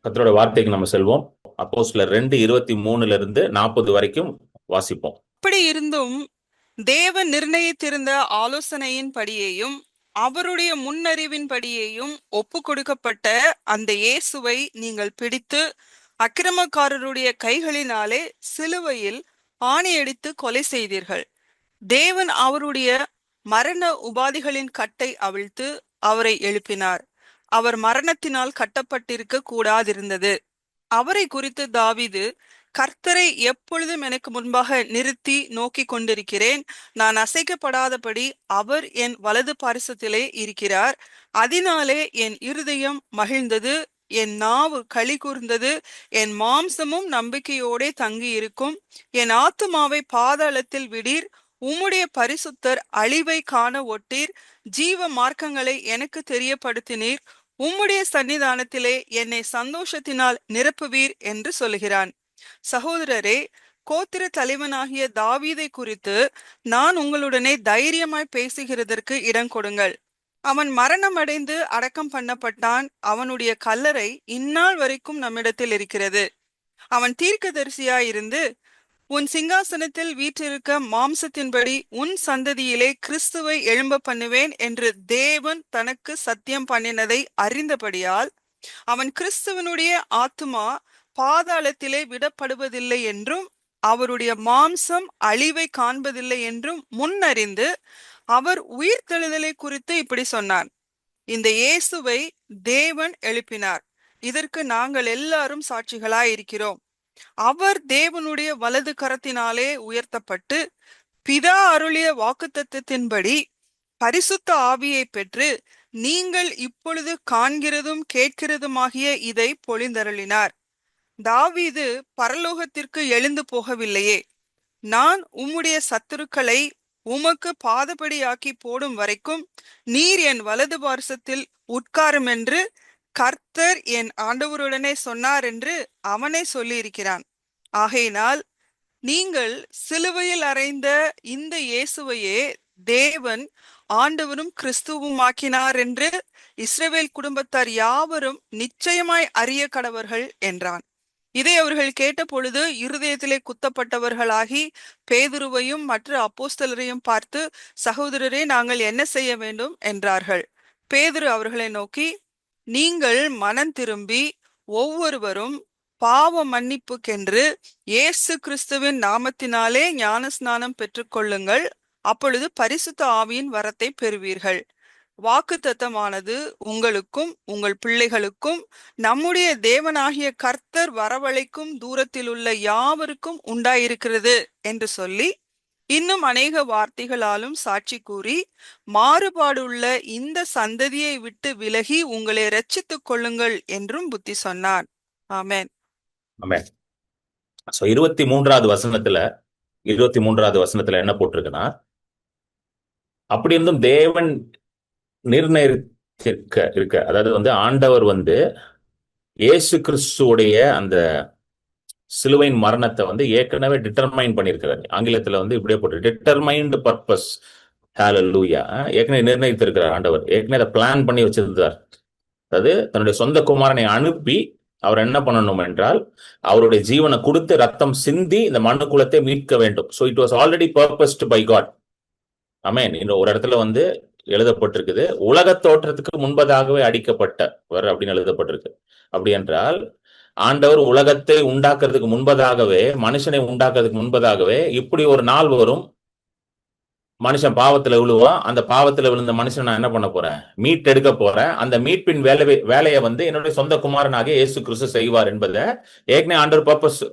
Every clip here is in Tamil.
கர்த்தருடைய வார்த்தைக்கு நம்ம செல்வோம். அப்போஸ்தலர் 2:23 வரைக்கும் வாசிப்போம். அப்படி இருந்தும் தேவன் நிர்ணயித்திருந்த ஆலோசனையின்படியேயும் அவருடைய முன்னறிவின்படியேயும் ஒப்பு கொடுக்கப்பட்ட அந்த இயேசுவை நீங்கள் பிடித்து அக்கிரமக்காரருடைய கைகளினாலே சிலுவையில் ஆணியடித்து கொலை செய்தீர்கள். தேவன் அவருடைய மரண உபாதிகளின் கட்டை அவிழ்த்து அவரை எழுப்பினார். அவர் மரணத்தினால் கட்டப்பட்டிருக்க கூடாதிருந்தது. அவரை குறித்து தாவீது, கர்த்தரை எப்பொழுதும் எனக்கு முன்பாக நிறுத்தி நோக்கி கொண்டிருக்கிறேன். நான் அசைக்கப்படாதபடி அவர் என் வலது பாரிசத்திலே இருக்கிறார். அதனாலே என் இருதயம் மகிழ்ந்தது, என் நாவு களி கூர்ந்தது, என் மாம்சமும் நம்பிக்கையோடே தங்கி இருக்கும். என் ஆத்துமாவை பாதாளத்தில் விடீர். உம்முடைய பரிசுத்தர் அழிவை காண ஒட்டீர். ஜீவ மார்க்கங்களை எனக்கு தெரியப்படுத்தினீர். உம்முடைய சன்னிதானத்திலே என்னை சந்தோஷத்தினால் நிரப்புவீர் என்று சொல்கிறான். சகோதரரே, கோத்திர தலைவனாகிய தாவீதை குறித்து நான் உங்களுடனே தைரியமாய் பேசுகிறதற்கு இடம் கொடுங்கள். அவன் மரணமடைந்து அடக்கம் பண்ணப்பட்டான். அவனுடைய கல்லறை இந்நாள் வரைக்கும் நம்மிடத்தில் இருக்கிறது. அவன் தீர்க்கதரிசியாயிருந்து, உன் சிங்காசனத்தில் வீற்றிருக்க மாம்சத்தின்படி உன் சந்ததியிலே கிறிஸ்துவை எழும்ப பண்ணுவேன் என்று தேவன் தனக்கு சத்தியம் பண்ணினதை அறிந்தபடியால் அவன் கிறிஸ்துவனுடைய ஆத்துமா பாதாளத்திலே விடப்படுவதில்லை என்றும் அவருடைய மாம்சம் அழிவை காண்பதில்லை என்றும் முன்னறிந்து அவர் உயிர்த்தெழுதலை குறித்து இப்படி சொன்னான். இந்த இயேசுவை தேவன் எழுப்பினார். இதற்கு நாங்கள் எல்லாரும் சாட்சிகளாயிருக்கிறோம். அவர் தேவனுடைய வலது கரத்தினாலே உயர்த்தப்பட்டு பிதா அருளிய வாக்குத்தத்தத்தின்படி பரிசுத்த ஆவியை பெற்று நீங்கள் இப்பொழுது காண்கிறதும் கேட்கிறதுமாகிய இதை பொழிந்தருளினார். தாவீது பரலோகத்திற்கு எழுந்து போகவில்லையே, நான் உம்முடைய சத்துருக்களை உமக்கு பாதபடியாக்கி போடும் வரைக்கும் நீர் என் வலது பார்சத்தில் உட்காரும் என்று கர்த்தர் என் ஆண்டவருடனே சொன்னார் என்று அவனே சொல்லியிருக்கிறான். ஆகையினால் நீங்கள் சிலுவையில் அறைந்த இந்த இயேசுவையே தேவன் ஆண்டவரும் கிறிஸ்துவுமாக்கினார் என்று இஸ்ரவேல் குடும்பத்தார் யாவரும் நிச்சயமாய் அறிய கடவர்கள் என்றான். இதை அவர்கள் கேட்ட பொழுது இருதயத்திலே குத்தப்பட்டவர்களாகி பேதுருவையும் மற்ற அப்போஸ்தலரையும் பார்த்து, சகோதரரே, நாங்கள் என்ன செய்ய வேண்டும் என்றார்கள். பேதுரு அவர்களை நோக்கி, நீங்கள் மனம் திரும்பி ஒவ்வொருவரும் பாவ மன்னிப்புக்கென்று இயேசு கிறிஸ்துவின் நாமத்தினாலே ஞானஸ்நானம் பெற்றுக்கொள்ளுங்கள். அப்பொழுது பரிசுத்த ஆவியின் வரத்தை பெறுவீர்கள். வாக்குத்தத்தமானது உங்களுக்கும் உங்கள் பிள்ளைகளுக்கும் நம்முடைய தேவனாகிய கர்த்தர் வரவழைக்கும் தூரத்தில் உள்ள யாவருக்கும் உண்டாயிருக்கிறது என்று சொல்லி இன்னும் அநேக வார்த்தைகளாலும் சாட்சி கூறி, மாறுபாடுள்ள இந்த சந்ததியை விட்டு விலகி உங்களை ரட்சித்துக் கொள்ளுங்கள் என்றும் புத்தி சொன்னான். ஆமென். ஆமென். சோ 23வது வசனத்துல என்ன போட்டிருக்குன்னா, அப்படி இருந்தும் தேவன் நிர்ணயிக்க அதாவது ஆண்டவர் இயேசு கிறிஸ்துவோடைய அந்த சிலுவையின் மரணத்தை ஏற்கனவே டிட்டர்மைன் பண்ணியிருக்கிறார். ஆங்கிலத்துல இப்படியே போட்டு டிட்டர்மைன்டு பர்பஸ். ஹல்லேலூயா. ஏற்கனவே நிர்ணயித்திருக்கிறார் ஆண்டவர். ஏற்கனவே அதை பிளான் பண்ணி வச்சிருந்தார். அதாவது தன்னுடைய சொந்த குமாரனை அனுப்பி அவர் என்ன பண்ணணும் என்றால் அவருடைய ஜீவனை கொடுத்து ரத்தம் சிந்தி இந்த மனு குலத்தை மீட்க வேண்டும். So it was already purposed by God. Amen. இன்னும் ஒரு இடத்துல எழுதப்பட்டிருக்குது, உலக தோற்றத்துக்கு முன்பதாகவே அடிக்கப்பட்டவர் அப்படின்னு எழுதப்பட்டிருக்கு. அப்படி என்றால் ஆண்டவர் உலகத்தை உண்டாக்குறதுக்கு முன்பதாகவே, மனுஷனை உண்டாக்குறதுக்கு முன்பதாகவே இப்படி ஒரு நாள் வரும், மனுஷன் பாவத்துல விழுவான். அந்த பாவத்துல விழுந்த மனுஷன் நான் என்ன பண்ண போறேன்? மீட் எடுக்க போறேன். அந்த மீட்பின் வேலையை என்னுடைய சொந்த குமாரனாகிய இயேசு கிறிஸ்து செய்வார் என்பதை ஏற்கனவே ஆண்டவர்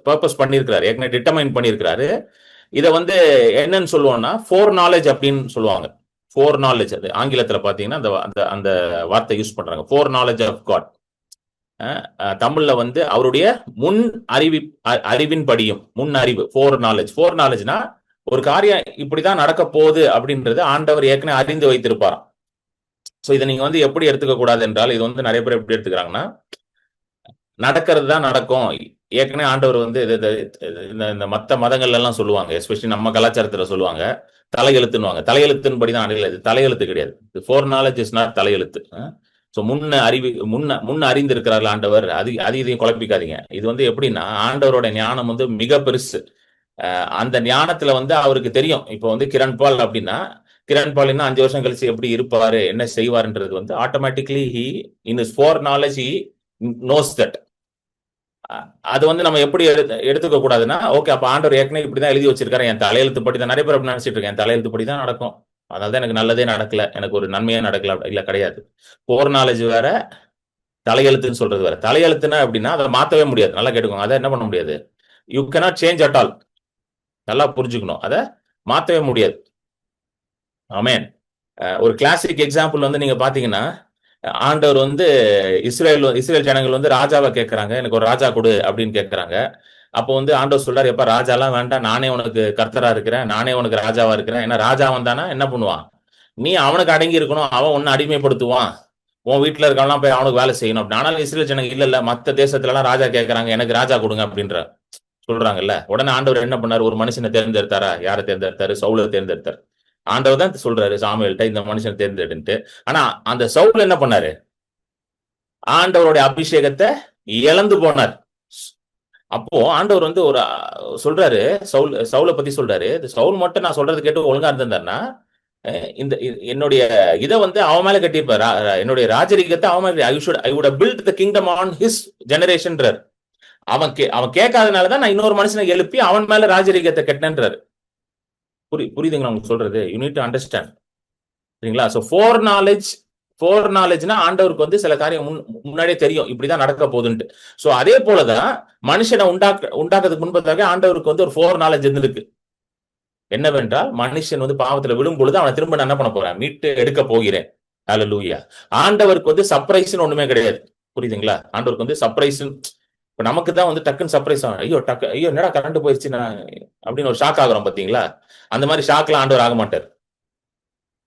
பர்பஸ் பண்ணியிருக்கிறாரு, ஏற்கனவே டிட்டர்மைன் பண்ணியிருக்கிறாரு. இதை என்னன்னு சொல்லுவோம்னா ஃபோர் நாலேஜ் அப்படின்னு சொல்லுவாங்க. ஃபோர் நாலேஜ், அது ஆங்கிலத்துல பாத்தீங்கன்னா அந்த வார்த்தை யூஸ் பண்றாங்க, ஃபோர் நாலேஜ் ஆஃப் காட். தமிழ்ல அவருடைய முன் அறிவின் படியும், முன் அறிவு, ஃபோர் நாலேஜ். ஃபோர் நாலேஜ்னா ஒரு காரியம் இப்படிதான் நடக்க போகுது அப்படின்றது ஆண்டவர் ஏற்கனவே அறிந்து வைத்திருப்பாராம். சோ இதை நீங்க எப்படி எடுத்துக்க கூடாது என்றால், இது நிறைய பேர் எப்படி எடுத்துக்கிறாங்கன்னா, நடக்கிறது தான் நடக்கும். ஏற்கனவே ஆண்டவர் இந்த மற்ற மதங்கள்ல எல்லாம் சொல்லுவாங்க, எஸ்பெஷலி நம்ம கலாச்சாரத்துல சொல்லுவாங்க, தலையெழுத்துன்னுவாங்க. தலையெழுத்தின்படிதான். தலையெழுத்து கிடையாது. ஃபோர் நாலேஜ் இஸ் நாட் தலையெழுத்து. ஸோ முன்ன அறிந்திருக்கிறார்கள் ஆண்டவர். அது இதையும் குழப்பிக்காதீங்க. இது வந்து எப்படின்னா, ஆண்டவரோட ஞானம் வந்து மிக பெருசு. அந்த ஞானத்துல வந்து அவருக்கு தெரியும். இப்போ வந்து கிரண் பால் அப்படின்னா, கிரண் பால் இன்னும் 5 வருஷம் கழிச்சு எப்படி இருப்பாரு, என்ன செய்வாருன்றது வந்து automatically in is four knowledge knows that. அது வந்து நம்ம எப்படி எடுத்துக்க கூடாதுன்னா, ஓகே அப்ப ஆண்டவர் ஏற்கனவே இப்படிதான் எழுதி வச்சிருக்காரு, என் தலையெழுத்து படி தான். நிறைய பேர் அப்படி நினைச்சிட்டு இருக்கேன், என் தலையெழுத்து படி தான் நடக்கும், அதனாலதான் எனக்கு நல்லதே நடக்கல, எனக்கு ஒரு நன்மையே நடக்கல. இல்ல, கிடையாது. ஃபோர் நாலேஜ் வேற, தலையெழுத்துன்னு சொல்றது வேற. தலையெழுத்துனா அப்படின்னா அதை மாத்தவே முடியாது. நல்லா கேட்டுக்கோங்க. அதை என்ன பண்ண முடியாது, you cannot change at all. நல்லா புரிஞ்சுக்கணும், அதை மாத்தவே முடியாது. ஆமென். ஒரு கிளாசிக் எக்ஸாம்பிள் வந்து நீங்க பாத்தீங்கன்னா, ஆண்டவர் வந்து இஸ்ரேல் ஜனங்கள் வந்து ராஜாவை கேட்கறாங்க, எனக்கு ஒரு ராஜா கொடு அப்படின்னு கேட்கறாங்க. அப்போ வந்து ஆண்டவர் சொல்றாரு, எப்ப ராஜாலாம் வேண்டாம், நானே உனக்கு கர்த்தரா இருக்கிறேன், நானே உனக்கு ராஜாவா இருக்கிறேன். ஏன்னா ராஜா வந்தானா என்ன பண்ணுவான், நீ அவனுக்கு அடங்கி இருக்கணும், அவன் உன்னை அடிமைப்படுத்துவான், உன் வீட்டுல இருக்கவங்களாம் போய் அவனுக்கு வேலை செய்யணும் அப்படி. ஆனாலும் இஸ்ரேல் ஜனங்க இல்ல மத்த தேசத்துல எல்லாம் ராஜா கேட்கறாங்க, எனக்கு ராஜா கொடுங்க அப்படின்ற சொல்றாங்கல்ல. உடனே ஆண்டவர் என்ன பண்ணாரு, ஒரு மனுஷனை தேர்ந்தெடுத்தாரா? யாரை தேர்ந்தெடுத்தாரு? சவுலை தேர்ந்தெடுத்தாரு. ஆண்டவர் தான் சொல்றாரு சாமுவேல்ட்ட, இந்த மனுஷனை தேர்ந்தெடுன்ட்டு. ஆனா அந்த சவுல் என்ன பண்ணாரு, ஆண்டவருடைய அபிஷேகத்தை இழந்து போனார். அப்போ ஆண்டவர் வந்து ஒரு சொல்றாரு, சவுலை பத்தி சொல்றாரு, சவுல் மட்டும் நான் சொல்றது கேட்டு ஒழுங்கா இருந்தாருன்னா, என்னுடைய இதை வந்து அவன் மேல கட்டியிருப்பார், என்னுடைய ராஜரீகத்தை அவன் மேல, I would have built the kingdom on his ஜெனரேஷன்ன்றார். அவன் கேட்காதனாலதான் நான் இன்னொரு மனுஷனை எழுப்பி அவன் மேல ராஜரீகத்தை கட்டினேன்றாரு. புரியுதுங்களா உங்களுக்கு சொல்றது? You need to understand. சரிங்களா? சோ ஃபோர் நாலேஜ்னா ஆண்டவருக்கு வந்து சில காரியம் முன்னாடியே தெரியும், இப்படிதான் நடக்க போகுதுன்ட்டு. சோ அதே போலதான் மனுஷனை உண்டாக்குறதுக்கு முன்பதாக ஆண்டவருக்கு வந்து ஒரு ஃபோர் நாலேஜ் இருந்திருக்கு. என்னவென்றால், மனுஷன் வந்து பாவத்துல விழும் பொழுது அவனை திரும்ப நான் என்ன பண்ண போறேன், மீட்டு எடுக்க போகிறேன். ஹல்லேலூயா. ஆண்டவருக்கு வந்து சர்ப்ரைஸ்னு ஒண்ணுமே கிடையாது. புரியுதுங்களா? ஆண்டவருக்கு வந்து சர்ப்ரைஸ், இப்ப நமக்கு தான் வந்து டக்குன்னு சர்ப்ரைஸ் ஆகும், ஐயோ என்னடா கரண்ட் போயிடுச்சு நான் அப்படின்னு ஒரு ஷாக் ஆகுறோம் பாத்தீங்களா? அந்த மாதிரி ஷாக்லாம் ஆண்டவர் ஆக மாட்டார்.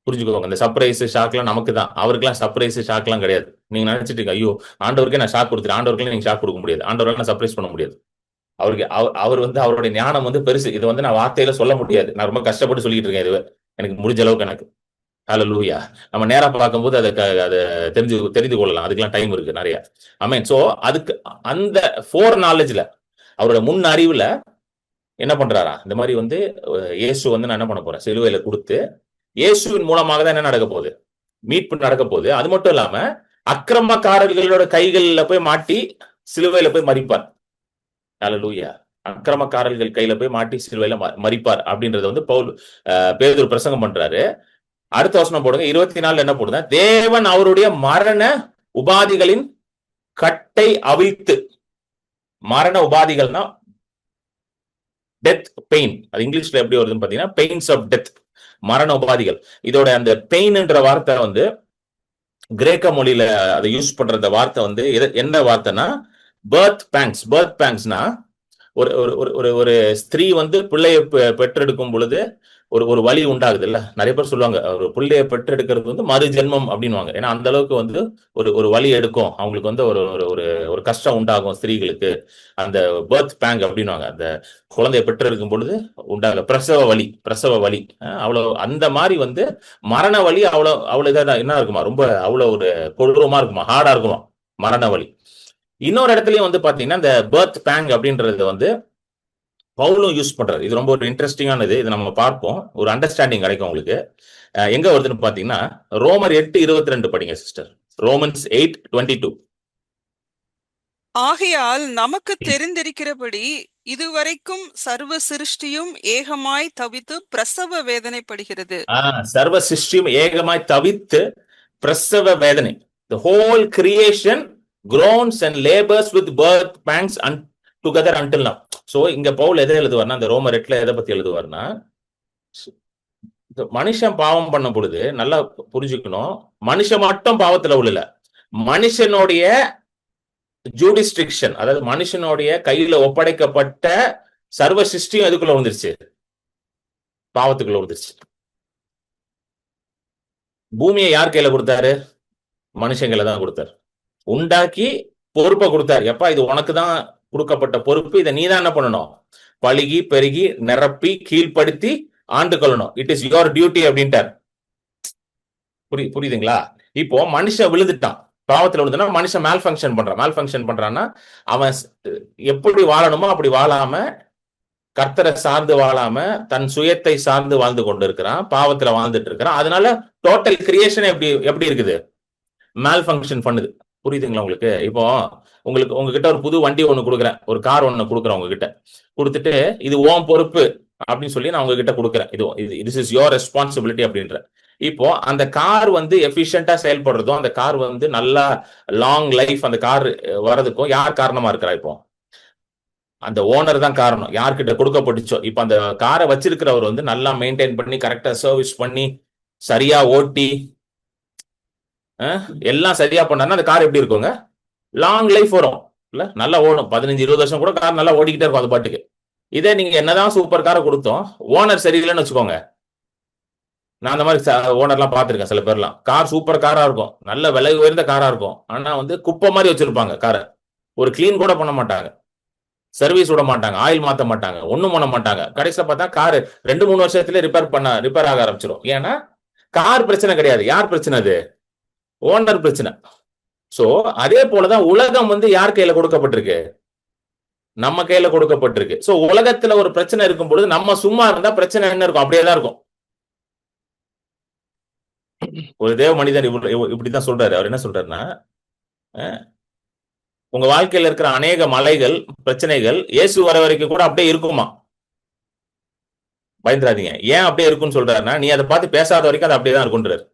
புரிஞ்சுக்கோங்க. இந்த சர்ப்ரைஸ் ஷாக்லாம் நமக்கு தான், அவருக்குலாம் சர்ப்ரைஸ் ஷாக்லாம் கிடையாது. நீங்க நினைச்சிட்டு இருக்க, ஐயோ ஆண்டவருக்கே நான் ஷாக் கொடுத்துறேன், ஆண்டவருக்குலாம் நீங்க ஷாக் கொடுக்க முடியாது, ஆண்டவரால் நான் சர்ப்ரைஸ் பண்ண முடியாது. அவருக்கு அவர் வந்து அவருடைய ஞானம் வந்து பெருசு. இது வந்து நான் வார்த்தையில சொல்ல முடியாது, நான் ரொம்ப கஷ்டப்பட்டு சொல்லிட்டு இருக்கேன். இது எனக்கு முடிஞ்ச அளவுக்கு எனக்கு. ஹல்லேலூயா. நம்ம நேரா பார்க்கும்போது அதை தெரிந்து கொள்ளலாம், அதுக்கெல்லாம் டைம் இருக்கு நிறைய. ஆமென். சோ அதுக்கு அந்த ஃபோர் நாலேஜ்ல, அவரோட முன் அறிவுல என்ன பண்றாரா, இந்த மாதிரி வந்து இயேசு வந்து நான் என்ன பண்ண போறேன், சிலுவையில கொடுத்து, இயேசுவின் மூலமாக தான் என்ன நடக்க போகுது, மீட்பு நடக்க போகுது. அது மட்டும் இல்லாம அக்கிரமக்காரர்களோட கைகள்ல போய் மாட்டி சிலுவையில போய் மறிப்பார். ஹல்லேலூயா. அக்கிரமக்காரர்கள் கையில போய் மாட்டி சிலுவையில மறிப்பார் அப்படின்றத வந்து பேதுரு பிரசங்கம் பண்றாரு. அடுத்த வசனம் போடுங்க, 24 என்ன போடுங்க, தேவன் அவருடைய மரண உபாதிகளின் கட்டை அவிழ்த்து. மரண உபாதிகள்னா டெத் பெயின், அது இங்கிலீஷ்ல எப்படி வருதுன்னு பாத்தீங்கன்னா பெயின்ஸ் ஆஃப் டெத், மரண உபாதிகள். இதோட அந்த பெயின்ன்ற வார்த்தை வந்து கிரேக்க மொழியில அதை யூஸ் பண்ற வார்த்தை வந்து என்ன வார்த்தைன்னா பர்த் பேங்க்ஸ்னா ஒரு ஒரு ஒரு ஸ்திரீ வந்து பிள்ளையை பெற்றெடுக்கும் பொழுது ஒரு வலி உண்டாகுது இல்ல. நிறைய பேர் சொல்லுவாங்க, ஒரு பிள்ளையை பெற்றெடுக்கிறது வந்து மறு ஜென்மம் அப்படின்வாங்க. ஏன்னா அந்த அளவுக்கு வந்து ஒரு வலி எடுக்கும் அவங்களுக்கு, வந்து ஒரு ஒரு கஷ்டம் உண்டாகும் ஸ்திரீகளுக்கு. அந்த பர்த் பேங்க் அப்படின்வாங்க, அந்த குழந்தையை பெற்றெடுக்கும் பொழுது உண்டாக பிரசவ வலி அவ்வளவு. அந்த மாதிரி வந்து மரண வலி அவ்வளவு இதாக என்ன இருக்குமா, ரொம்ப அவ்வளவு ஒரு கொடூரமா இருக்குமா, ஹார்டா இருக்குமா மரண வலி. இன்னொரு இடத்துலயும் வந்து பாத்தீங்கன்னா இந்த பர்த் பேங்க் அப்படின்றது வந்து பவுலும் யூஸ் பண்றாரு. இது ரொம்ப ஒரு இன்ட்ரெஸ்டிங்கானது, இது நம்ம பார்ப்போம், ஒரு அண்டர்ஸ்டாண்டிங் கிடைக்கும் உங்களுக்கு. எங்க வருதுன்னு பாத்தீங்கன்னா ரோமர் 8:22 படிங்க சிஸ்டர். ரோமன்ஸ் 8:22. ஆகையால் நமக்கு தெரிந்திருக்கிறபடி இதுவரைக்கும் சர்வ சிருஷ்டியும் ஏகமாய் தவித்து பிரசவ வேதனைப்படுகிறது. சர்வ சிருஷ்டியும் ஏகமாய் தவித்து பிரசவ வேதனை. The whole creation groans and labors with birth pangs together until now. So இங்க பவுல் எதை எழுதுவார்னா, அந்த ரோமர் 8ல எதை பத்தி எழுதுவார்னா, மனுஷன் பாவம் பண்ண பொழுது நல்லா புரிஞ்சுக்கணும், மனுஷன் மட்டும் பாவத்துல விழல, மனுஷனுடைய ஜூடிஸ்டிக்ஷன், அதாவது மனுஷனுடைய கையில ஒப்படைக்கப்பட்ட சர்வ சிருஷ்டியும் எதுக்குள்ள வந்துருச்சு, பாவத்துக்குள்ள வந்துருச்சு. பூமியை யார் கையில கொடுத்தாரு, மனுஷன் கையில தான் கொடுத்தாரு. உண்டாக்கி பொறுப்பை கொடுத்தாரு, எப்பா இது உனக்கு தான் கொடுக்கப்பட்ட பொறுப்பு, இதை நீ தான் என்ன பண்ணணும், பழுகி பெருகி நிரப்பி கீழ்ப்படுத்தி ஆண்டு கொள்ளணும், இட் இஸ் யுவர் டியூட்டி அப்படின்ட்டார். புரியுதுங்களா? இப்போ மனுஷன் விழுந்துட்டான், பாவத்துல விழுந்தனா மனுஷன் மேல் ஃபங்க்ஷன் பண்றான்னா அவன் எப்படி வாழணுமோ அப்படி வாழாம, கர்த்தரை சார்ந்து வாழாம, தன் சுயத்தை சார்ந்து வாழ்ந்து கொண்டு இருக்கிறான், பாவத்துல வாழ்ந்துட்டு இருக்கிறான். அதனால டோட்டல் கிரியேஷன் எப்படி இருக்குது, மேல் ஃபங்க்ஷன் பண்ணுது. புரியுதுங்களா உங்களுக்கு? இப்போ உங்களுக்கு உங்ககிட்ட ஒரு புது வண்டி ஒண்ணு கொடுக்குறேன், ஒரு கார் ஒண்ணு கொடுக்குறேன் உங்ககிட்ட, கொடுத்துட்டு இது ஓம் பொறுப்பு அப்படின்னு சொல்லி நான் உங்ககிட்ட கொடுக்குறேன், திஸ் இஸ் யோர் ரெஸ்பான்சிபிலிட்டி அப்படின்ற. இப்போ அந்த கார் வந்து எஃபிஷியன்டா செயல்படுறதும், அந்த கார் வந்து நல்லா லாங் லைஃப் அந்த கார் வர்றதுக்கும் யார் காரணமா இருக்கிறா? இப்போ அந்த ஓனர் தான் காரணம், யார்கிட்ட கொடுக்கப்பட்டுச்சோ. இப்ப அந்த காரை வச்சிருக்கிறவர் வந்து நல்லா மெயின்டைன் பண்ணி, கரெக்டா சர்வீஸ் பண்ணி, சரியா ஓட்டி, எல்லாம் சரியா பண்ணாருன்னா அந்த கார் எப்படி இருக்குங்க, லாங் லைஃப் வரும் இல்ல, நல்லா ஓடும். 15-20 வருஷம் கூட கார் நல்லா ஓடிக்கிட்டே இருக்கும் அது பாட்டுக்கு. இதே நீங்க என்னதான் சூப்பர் காரை கொடுத்தோம், ஓனர் சரியில்லைன்னு வச்சுக்கோங்க. நான் அந்த மாதிரி ஓனர்லாம் பார்த்துருக்கேன். சில பேர்லாம் கார் சூப்பர் காரா இருக்கும், நல்ல விலை உயர்ந்த காரா இருக்கும், ஆனா வந்து குப்பை மாதிரி வச்சிருப்பாங்க காரை. ஒரு கிளீன் கூட பண்ண மாட்டாங்க, சர்வீஸ் விட மாட்டாங்க, ஆயில் மாத்த மாட்டாங்க, ஒண்ணும் பண்ண மாட்டாங்க. கடைசியில பார்த்தா கார் 2-3 வருஷத்துல ரிப்பேர் ஆக ஆரம்பிச்சிடும். ஏன்னா கார் பிரச்சனை கிடையாது, யார் பிரச்சனை? அது ஓனர் பிரச்சனை. சோ அதே போலதான் உலகம் வந்து யார் கையில கொடுக்கப்பட்டிருக்கு, நம்ம கையில கொடுக்கப்பட்டிருக்கு. சோ உலகத்துல ஒரு பிரச்சனை இருக்கும் பொழுது நம்ம சும்மா இருந்தா பிரச்சனை என்ன இருக்கும், அப்படியேதான் இருக்கும். ஒரு தேவ மனிதர் இப்படிதான் சொல்றாரு. அவர் என்ன சொல்றாருன்னா, உங்க வாழ்க்கையில இருக்கிற அநேக மலைகள், பிரச்சனைகள் இயேசு வர வரைக்கும் கூட அப்படியே இருக்குமா, பயந்துராதீங்க. ஏன் அப்படியே இருக்குன்னு சொல்றாருன்னா, நீ அதை பார்த்து பேசாத வரைக்கும் அது அப்படியேதான் இருக்குன்றாரு.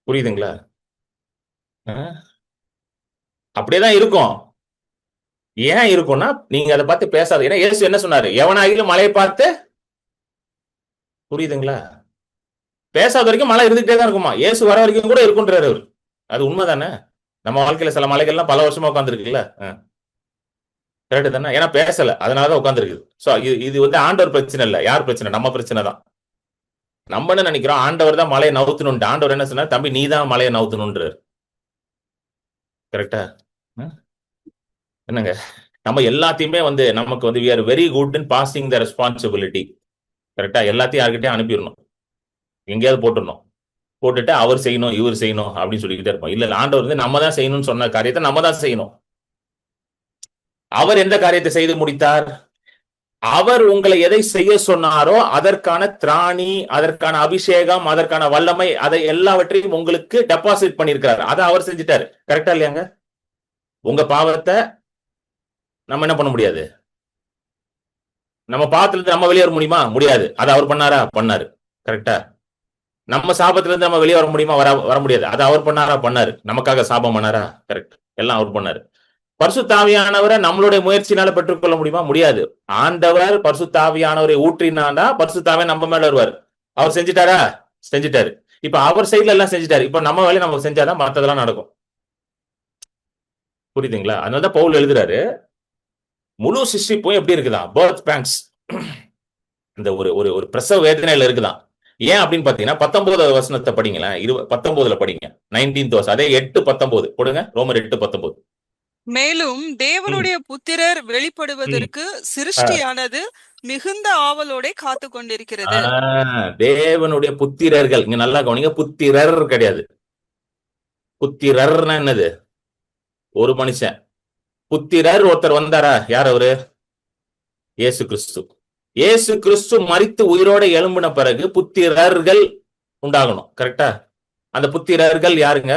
புரியுதுங்களா? அப்படியேதான் இருக்கும். ஏன் இருக்கும்னா, நீங்க அதை பார்த்து பேசாத. ஏன்னா இயேசு என்ன சொன்னாரு, எவனாகிலும் மலையை பார்த்து, புரியுதுங்களா, பேசாத வரைக்கும் மழை இருந்துகிட்டே தான் இருக்குமா. இயேசு வர வரைக்கும் கூட இருக்குன்றாரு அவர். அது உண்மைதானே? நம்ம வாழ்க்கையில சில மலைகள்லாம் பல வருஷமா உட்காந்துருக்குல்ல, கரெக்ட் தானே? ஏன்னா பேசல, அதனாலதான் உட்காந்துருக்குது. சோ இது வந்து ஆண்டவர் பிரச்சனை இல்ல, யார் பிரச்சனை? நம்ம பிரச்சனை தான். நம்ம என்ன நினைக்கிறோம், ஆண்டவர் தான் மலையை நவுத்தணும். ஆண்டவர் என்ன சொன்னா, தம்பி நீ தான் மலையை நவுத்தணும்ன்றார். கரெக்டா? என்னங்க, நம்ம எல்லாத்தையுமே வந்து நமக்கு வந்து we are very good in passing the responsibility. கரெக்டா? எல்லாத்தையும் யார்கிட்டயும் அனுப்பிடணும், எங்கேயாவது போட்டுடணும், போட்டுட்டு அவர் செய்யணும் இவர் செய்யணும் அப்படின்னு சொல்லிக்கிட்டே இருப்போம். இல்ல, ஆண்டவர் வந்து நம்ம தான் செய்யணும்னு சொன்ன காரியத்தை நம்ம தான் செய்யணும். அவர் எந்த காரியத்தை செய்து முடித்தார்? அவர் உங்களை எதை செய்ய சொன்னாரோ அதற்கான திராணி, அதற்கான அபிஷேகம், அதற்கான வல்லமை, அதை எல்லாவற்றையும் உங்களுக்கு டெபாசிட் பண்ணிருக்கிறார். அதை அவர் செஞ்சுட்டாரு. கரெக்டா இல்லையாங்க? உங்க பாவத்தை நம்ம என்ன பண்ண முடியாது, நம்ம பாவத்துல இருந்து நம்ம வெளியே வர முடியுமா? முடியாது. அதை அவர் பண்ணாரா? பண்ணாரு. கரெக்டா? நம்ம சாபத்துல இருந்து நம்ம வெளியே வர முடியுமா? வர முடியாது. அதை அவர் பண்ணாரா? பண்ணாரு. நமக்காக சாபம் பண்ணாரா? கரெக்ட். எல்லாம் அவர் பண்ணாரு. பரிசுத்தாவியானவரை நம்மளுடைய முயற்சினால பெற்றுக்கொள்ள முடியுமா? முடியாது. ஆண்டவர் பரிசுத்தாவியானவரை ஊற்றினாண்டா பரிசுத்தாவே நம்ம மேல வருவார். அவர் செஞ்சுட்டாரா? செஞ்சுட்டாரு. இப்ப அவர் சைட்ல எல்லாம் செஞ்சுட்டாரு. இப்ப நம்ம வேலையை நம்ம செஞ்சாதான் மற்றதெல்லாம் நடக்கும். புரியுதுங்களா? அதனாலதான் பவுல் எழுதுறாரு, முழு சிருஷ்டிப்பும் எப்படி இருக்குதான், பர்த் பேங்க்ஸ், இந்த ஒரு பிரசவ வேதனையில இருக்குதான். ஏன் அப்படின்னு பாத்தீங்கன்னா 19வது வசனத்தை படிங்களேன், 19ல படிங்க, 19th verse, அதே 8:19 போடுங்க, ரோமர் 8:19. மேலும் தேவனுடைய புத்திரர் வெளிப்படுவதற்கு சிருஷ்டியானது மிகுந்த ஆவலோட காத்து கொண்டிருக்கிறது. தேவனுடைய புத்திரர்கள், இங்க நல்லா கவனிங்க, புத்திரர் கிடையாது. புத்திரர்னா என்னது? ஒரு மனுஷன். புத்திரர் ஒருத்தர் வந்தாரா? யார் அவரு? இயேசு கிறிஸ்து. இயேசு கிறிஸ்து மரித்து உயிரோட எழும்பின பிறகு புத்திரர்கள் உண்டாகணும். கரெக்டா? அந்த புத்திரர்கள் யாருங்க?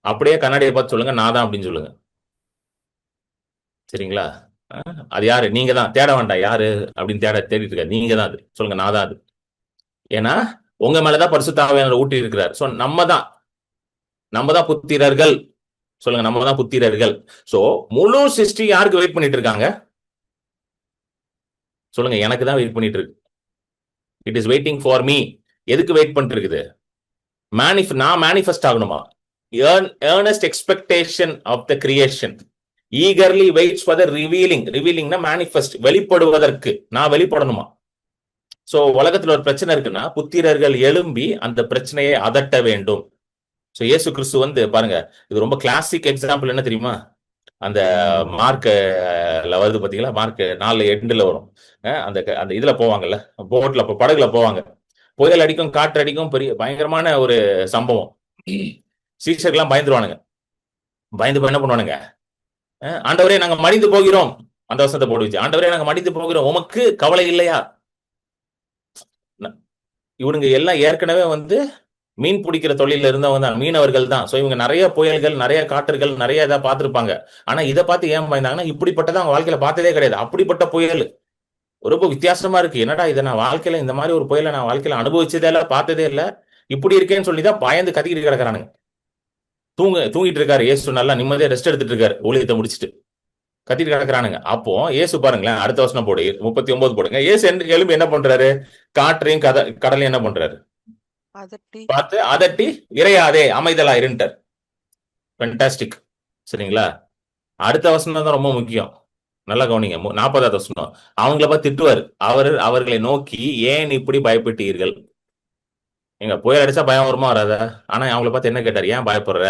அப்படியே கண்ணாடியை பார்த்து சொல்லுங்க, நான் தான் அப்படின்னு சொல்லுங்க. சரிங்களா? அது யாரு? நீங்க தான். தேட வேண்டாம் யாரு அப்படின்னு தேடிட்டு இருக்க, நீங்க தான் அது. சொல்லுங்க, நான் தான் அது. ஏன்னா உங்க மேலதான் பரிசுத்த ஆவியானவர் ஊட்டி இருக்கிறார். சோ நம்ம தான் புத்திரர்கள். சொல்லுங்க, நம்ம தான் புத்திரர்கள். சோ முழு சிருஷ்டி யாருக்கு வெயிட் பண்ணிட்டு இருக்காங்க? சொல்லுங்க, எனக்கு தான் வெயிட் பண்ணிட்டு இருக்கு. It is waiting for me. எதுக்கு வெயிட் பண்ணிட்டு இருக்குது? நான் மேனிஃபெஸ்ட் ஆகணுமா? earnest expectation of the creation eagerly waits for the revealingனா manifest, வெளிப்படுவதற்கு. நான் வெளிப்படணுமா? சோ உலகத்துல ஒரு பிரச்சனை இருக்குன்னா புத்திரர்கள் எழும்பி அந்த பிரச்சனையை அதட்ட வேண்டும். சோ இயேசு கிறிஸ்து வந்து பாருங்க, இது ரொம்ப கிளாசிக் எக்ஸாம்பிள். என்ன தெரியுமா? அந்த மார்க்ல வருது பாத்தீங்களா, மார்க் 4:8 வரும். அந்த இதுல போவாங்கல்ல, போட்ல, படகுல போவாங்க. புயல் அடிக்கும், காற்று அடிக்கும், பெரிய பயங்கரமான ஒரு சம்பவம். சீஷர்கள்லாம் பயந்துருவானுங்க. பயந்து என்ன பண்ணுவானுங்க, ஆண்டவரே நாங்க மடிந்து போகிறோம், அந்த வசனத்தை போட்டு வச்சு, ஆண்டவரே நாங்க மடிந்து போகிறோம், உமக்கு கவலை இல்லையா? இவனுங்க எல்லாம் ஏற்கனவே வந்து மீன் பிடிக்கிற தொழில இருந்தவங்க தான், மீனவர்கள் தான். சோ இவங்க நிறைய புயல்கள், நிறைய காற்றுகள், நிறைய இதை பார்த்திருப்பாங்க. ஆனா இதை பார்த்து ஏன் பயந்தாங்கன்னா, இப்படிப்பட்டதை அவங்க வாழ்க்கையில பார்த்ததே கிடையாது. அப்படிப்பட்ட புயல் ரொம்ப வித்தியாசமா இருக்கு. என்னடா இதை நான் வாழ்க்கையில இந்த மாதிரி ஒரு புயலை நான் வாழ்க்கையில அனுபவிச்சதே இல்லை, பார்த்ததே இல்லை, இப்படி இருக்கேன்னு சொல்லிதான் பயந்து கத்திக்கிட்டு கிடக்குறானுங்க. தூங்கிட்டு இருக்காரு இயேசு, நல்லா நிம்மதியா ரெஸ்ட் எடுத்துட்டு இருக்காரு ஊழியத்தை முடிச்சுட்டு, கத்திட்டு கிடக்குறானுங்க. அப்போ இயேசு பாருங்களேன், அடுத்த வசனம் போடு, 39 போடுங்க. இயேசு எழும்பி என்ன பண்றாரு? காற்றையும் கடலையும் என்ன பண்றாரு? பார்த்து அதட்டி, இறையாதே அமைதலா இருண்டார். ஃபென்டாஸ்டிக். சரிங்களா? அடுத்த வசனம் தான் ரொம்ப முக்கியம், நல்லா கவனிங்க. 40வது வசனம். அவங்கள பார்த்து திட்டுவார். அவர்களை நோக்கி, ஏன் இப்படி பயப்பட்டீர்கள்? எங்க புயல் அடிச்சா பயம் வருமா வராதா? ஆனா அவங்கள பார்த்து என்ன கேட்டார்? ஏன் பயப்படுற?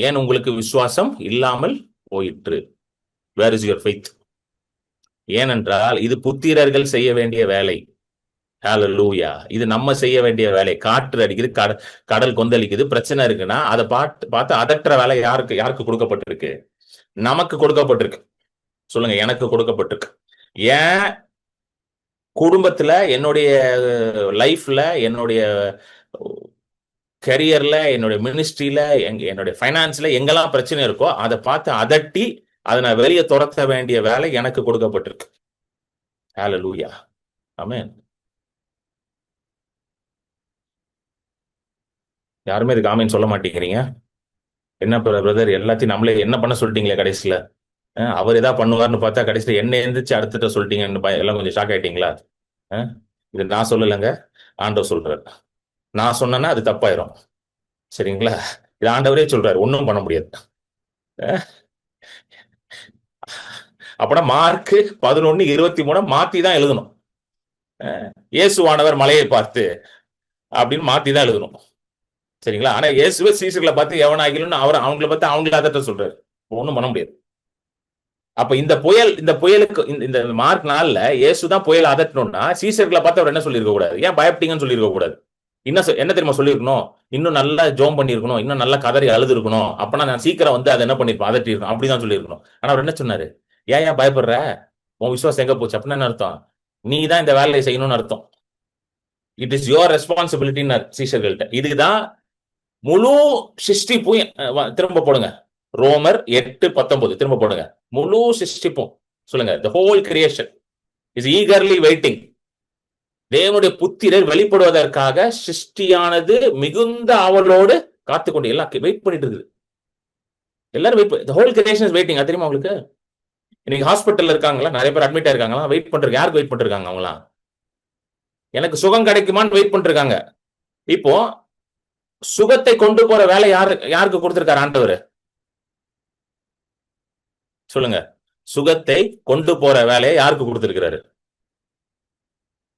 ஏன் உங்களுக்கு விசுவாசம் இல்லாமல் போயிற்று? Where is your faith? ஏனென்றால் இது புத்திரர்கள் செய்ய வேண்டிய வேலை. ஹல்லேலூயா. இது நம்ம செய்ய வேண்டிய வேலை. காற்று அடிக்குது, கடல் கொந்தளிக்குது, பிரச்சனை இருக்குன்னா அதை பார்த்து அதற்ற வேலை யாருக்கு கொடுக்கப்பட்டிருக்கு? நமக்கு கொடுக்கப்பட்டிருக்கு. சொல்லுங்க, எனக்கு கொடுக்கப்பட்டிருக்கு. ஏன் குடும்பத்துல, என்னுடைய லைஃப்ல, என்னுடைய கரியர்ல, என்னுடைய மினிஸ்ட்ரியில, என்னுடைய ஃபைனான்ஸ்ல எங்கெல்லாம் பிரச்சனை இருக்கோ அதை பார்த்து அதட்டி அதை நான் வெளியே துரத்த வேண்டிய வேலை எனக்கு கொடுக்கப்பட்டிருக்கு. ஹல்லேலூயா. ஆமென். யாருமே இதுக்கு ஆமென் சொல்ல மாட்டேங்கிறீங்க. என்ன பிரதர், எல்லாத்தையும் நம்மளே என்ன பண்ண சொல்லிட்டீங்களே கடைசியில. அவர் ஏதாவது பண்ணுவார்னு பார்த்தா கடைசியில என்ன எந்திரிச்சு அடுத்துட்ட சொல்லிட்டீங்கன்னு எல்லாம் கொஞ்சம் ஷாக் ஆயிட்டீங்களா? இது நான் சொல்லலைங்க, ஆண்டவர் சொல்றாரு. நான் சொன்னேன்னா அது தப்பாயிரும். சரிங்களா? இது ஆண்டவரே சொல்றாரு, ஒன்றும் பண்ண முடியாது. அப்பனா மார்க் 11:23 மாத்தி தான் எழுதணும். இயேசுவானவர் மலையை பார்த்து அப்படின்னு மாத்தி தான் எழுதணும். சரிங்களா? ஆனா இயேசுவே சீசர்களை பார்த்து எவனாகிலும் அவங்கள பார்த்து அவங்கள அதட்ட சொல்றாரு. ஒன்றும் பண்ண முடியாது. அப்ப இந்த புயலுக்கு இந்த மார்க் 4ல இயேசுதான் புயல் அதட்டணும்னா சீசர்களை பார்த்து அவர் என்ன சொல்லியிருக்க கூடாது? ஏன் பயப்பட்டீங்கன்னு சொல்லியிருக்க கூடாது? என்ன தெரியுமா சொல்லியிருக்கணும்? இன்னும் நல்லா ஜோம் பண்ணிருக்கணும், இன்னும் நல்லா கதறி அழுது இருக்கணும். அப்பனா நான் சீக்கிரம் வந்து அதை என்ன பண்ணிருப்பேன், அதட்டி இருக்கணும். அப்படிதான் சொல்லியிருக்கணும். ஆனா அவர் என்ன சொன்னாரு? ஏன் பயப்படுற? உன் விசுவாசம் எங்க போச்சு? அப்படின்னா என்ன அர்த்தம்? நீ தான் இந்த வேலையை செய்யணும்னு அர்த்தம். இட் இஸ் யுவர் ரெஸ்பான்சிபிலிட்டின்னு சீஷர்கள்ட்ட. இதுதான் முழு சிருஷ்டிப்பும். திரும்ப போடுங்க, ரோமர் 8:19 திரும்ப போடுங்க. முழு சிருஷ்டிப்பும் சொல்லுங்க, the whole creation is eagerly waiting. தேவனுடைய புத்திரர் வெளிப்படுவதற்காக சிருஷ்டியானது மிகுந்த ஆவலோடு காத்துக்கொண்டு எல்லாம் வெயிட் பண்ணிட்டு இருக்குது. எல்லாரும் wait, the whole creation is waiting. தெரியுமா உங்களுக்கு? இன்னைக்கு ஹாஸ்பிட்டல்ல இருக்காங்களா, நிறைய பேர் அட்மிட் ஆயிருக்காங்களா, வெயிட் பண்றாங்க. யாருக்கு வெயிட் பண்ணிருக்காங்க? அவங்களாம் எனக்கு சுகம் கிடைக்குமான்னு வெயிட் பண்ணிருக்காங்க. இப்போ சுகத்தை கொண்டு போற வேலை யாருக்கு கொடுத்திருக்காரு ஆண்டவர்? சொல்லுங்க, சுகத்தை கொண்டு போற வேலையை யாருக்கு கொடுத்திருக்கிறாரு?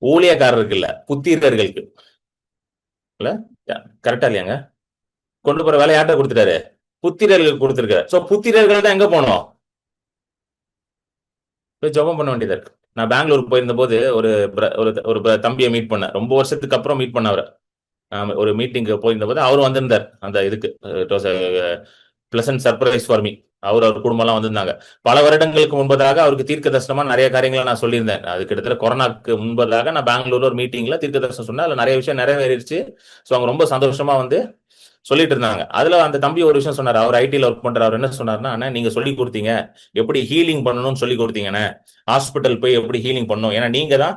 ஊழியக்காரருக்கு இல்ல, புத்திரர்களுக்கு. கரெக்டா இல்லையாங்க? கொண்டு போற வேலை யார்கிட்ட கொடுத்துட்டாரு? புத்திரர்களுக்கு கொடுத்திருக்காரு. சோ புத்திரர்கள் தான் எங்க போனோம்? ஜெபம் பண்ண வேண்டியதா இருக்கு. நான் பெங்களூருக்கு போயிருந்த போது ஒரு தம்பியை மீட் பண்ணேன். ரொம்ப வருஷத்துக்கு அப்புறம் மீட் பண்ண அவரை. ஒரு மீட்டிங்கு போயிருந்த போது அவரும் வந்திருந்தார். அந்த இதுக்கு it was pleasant surprise for me. அவர் குடும்பம் எல்லாம் வந்திருந்தாங்க. பல வருடங்களுக்கு முன்பதாக அவருக்கு தீர்க்க தரிசனமா நிறைய காரியங்களை நான் சொல்லியிருந்தேன். அது கிட்டத்தட்ட கொரோனாக்கு முன்பதாக நான் பெங்களூர்ல ஒரு மீட்டிங்ல தீர்க்க தரிசனம் சொன்னேன். அதுல நிறைய விஷயம் நிறைவேறிடுச்சு. ஸோ அவங்க ரொம்ப சந்தோஷமா வந்து சொல்லிட்டு இருந்தாங்க. அதுல அந்த தம்பி ஒரு விஷயம் சொன்னார். அவர் ஐடியில் ஒர்க் பண்றாரு. அவர் என்ன சொன்னார்னா, நீங்க சொல்லி கொடுத்தீங்க எப்படி ஹீலிங் பண்ணணும்னு சொல்லி கொடுத்தீங்கன்னு, ஹாஸ்பிட்டல் போய் எப்படி ஹீலிங் பண்ணணும், ஏன்னா நீங்க தான்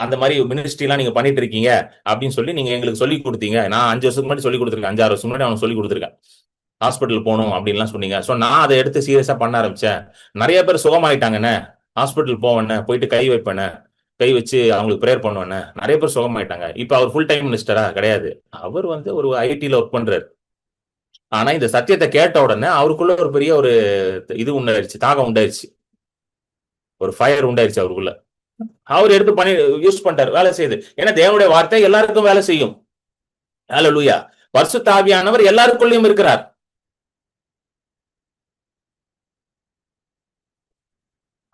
அந்த மாதிரி மினிஸ்ட்ரி எல்லாம் நீங்க பண்ணிட்டு இருக்கீங்க அப்படின்னு சொல்லி நீங்க எங்களுக்கு சொல்லி கொடுத்தீங்க. நான் 5 வருஷத்துக்கு முன்னாடி சொல்லி கொடுத்துருக்கேன், 5-6 வருஷம் முன்னாடி அவனுக்கு சொல்லி கொடுத்துருக்கேன். ஹாஸ்பிட்டல் போகணும் அப்படின்லாம் சொன்னீங்க. ஸோ நான் அதை எடுத்து சீரியஸா பண்ண ஆரம்பிச்சேன். நிறைய பேர் சுகமாயிட்டாங்கண்ணே. ஹாஸ்பிட்டல் போவேண்ணே, போயிட்டு கை வைப்பேண்ணே, கை வச்சு அவங்களுக்கு ப்ரேயர் பண்ணுவேண்ணே, நிறைய பேர் சுகமாயிட்டாங்க. இப்ப அவர் ஃபுல் டைம் மினிஸ்டரா கிடையாது. அவர் வந்து ஒரு ஐடில ஒர்க் பண்றாரு. ஆனா இந்த சத்தியத்தை கேட்ட உடனே அவருக்குள்ள ஒரு பெரிய ஒரு இது உண்டாயிருச்சு, தாகம் உண்டாயிருச்சு, ஒரு ஃபயர் உண்டாயிருச்சு அவருக்குள்ள. அவர் எடுத்து பண்ணி யூஸ் பண்ணிட்டாரு, வேலை செய்யுது. ஏன்னா தேவனுடைய வார்த்தை எல்லாருக்கும் வேலை செய்யும். ஹல்லேலூயா. பரிசுத்த ஆவியானவர் எல்லாருக்குள்ளயும் இருக்கிறார்.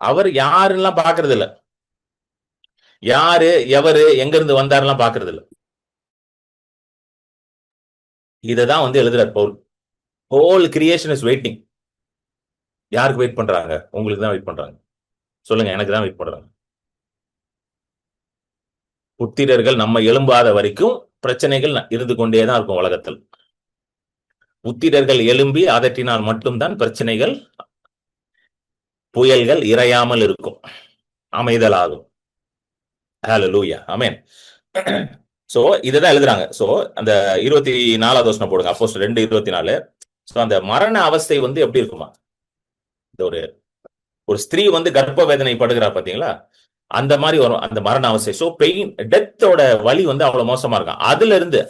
அவர் யாருலாம் பாக்குறது இல்ல. யாரு எவரு எங்க இருந்து வந்தாருலாம் பாக்குறது இல்ல. இததான் வந்து எழுதுறார் Paul. Whole creation is waiting. யாருக்கு வெயிட் பண்றாங்க? உங்களுக்கு தான் வெயிட் பண்றாங்க. சொல்லுங்க, எனக்கு தான் வெயிட் பண்றாங்க. புத்திரர்கள் நம்ம எழும்பாத வரைக்கும் பிரச்சனைகள் இருந்து கொண்டேதான் இருக்கும் உலகத்தில். புத்திரர்கள் எழும்பி அதட்டினால் மட்டும்தான் பிரச்சனைகள், புயல்கள் இறையாமல் இருக்கும், அமைதலாகும். ஹல்லேலூயா, ஆமென். சோ இதுதான் எழுதுறாங்க. சோ அந்த 24வது வசனம் போடுங்க, அப்போஸ்தலர் 2:24. சோ அந்த மரண அவஸ்தை வந்து எப்படி இருக்குமா? இந்த ஒரு ஸ்திரீ வந்து கர்ப்ப வேதனை படுகிறா பாத்தீங்களா, அந்த மாதிரி வரும் அந்த மரண அவஸ்தை. சோ பெயின், டெத்தோட வலி வந்து அவ்வளவு மோசமா இருக்கும். அதுல இருந்து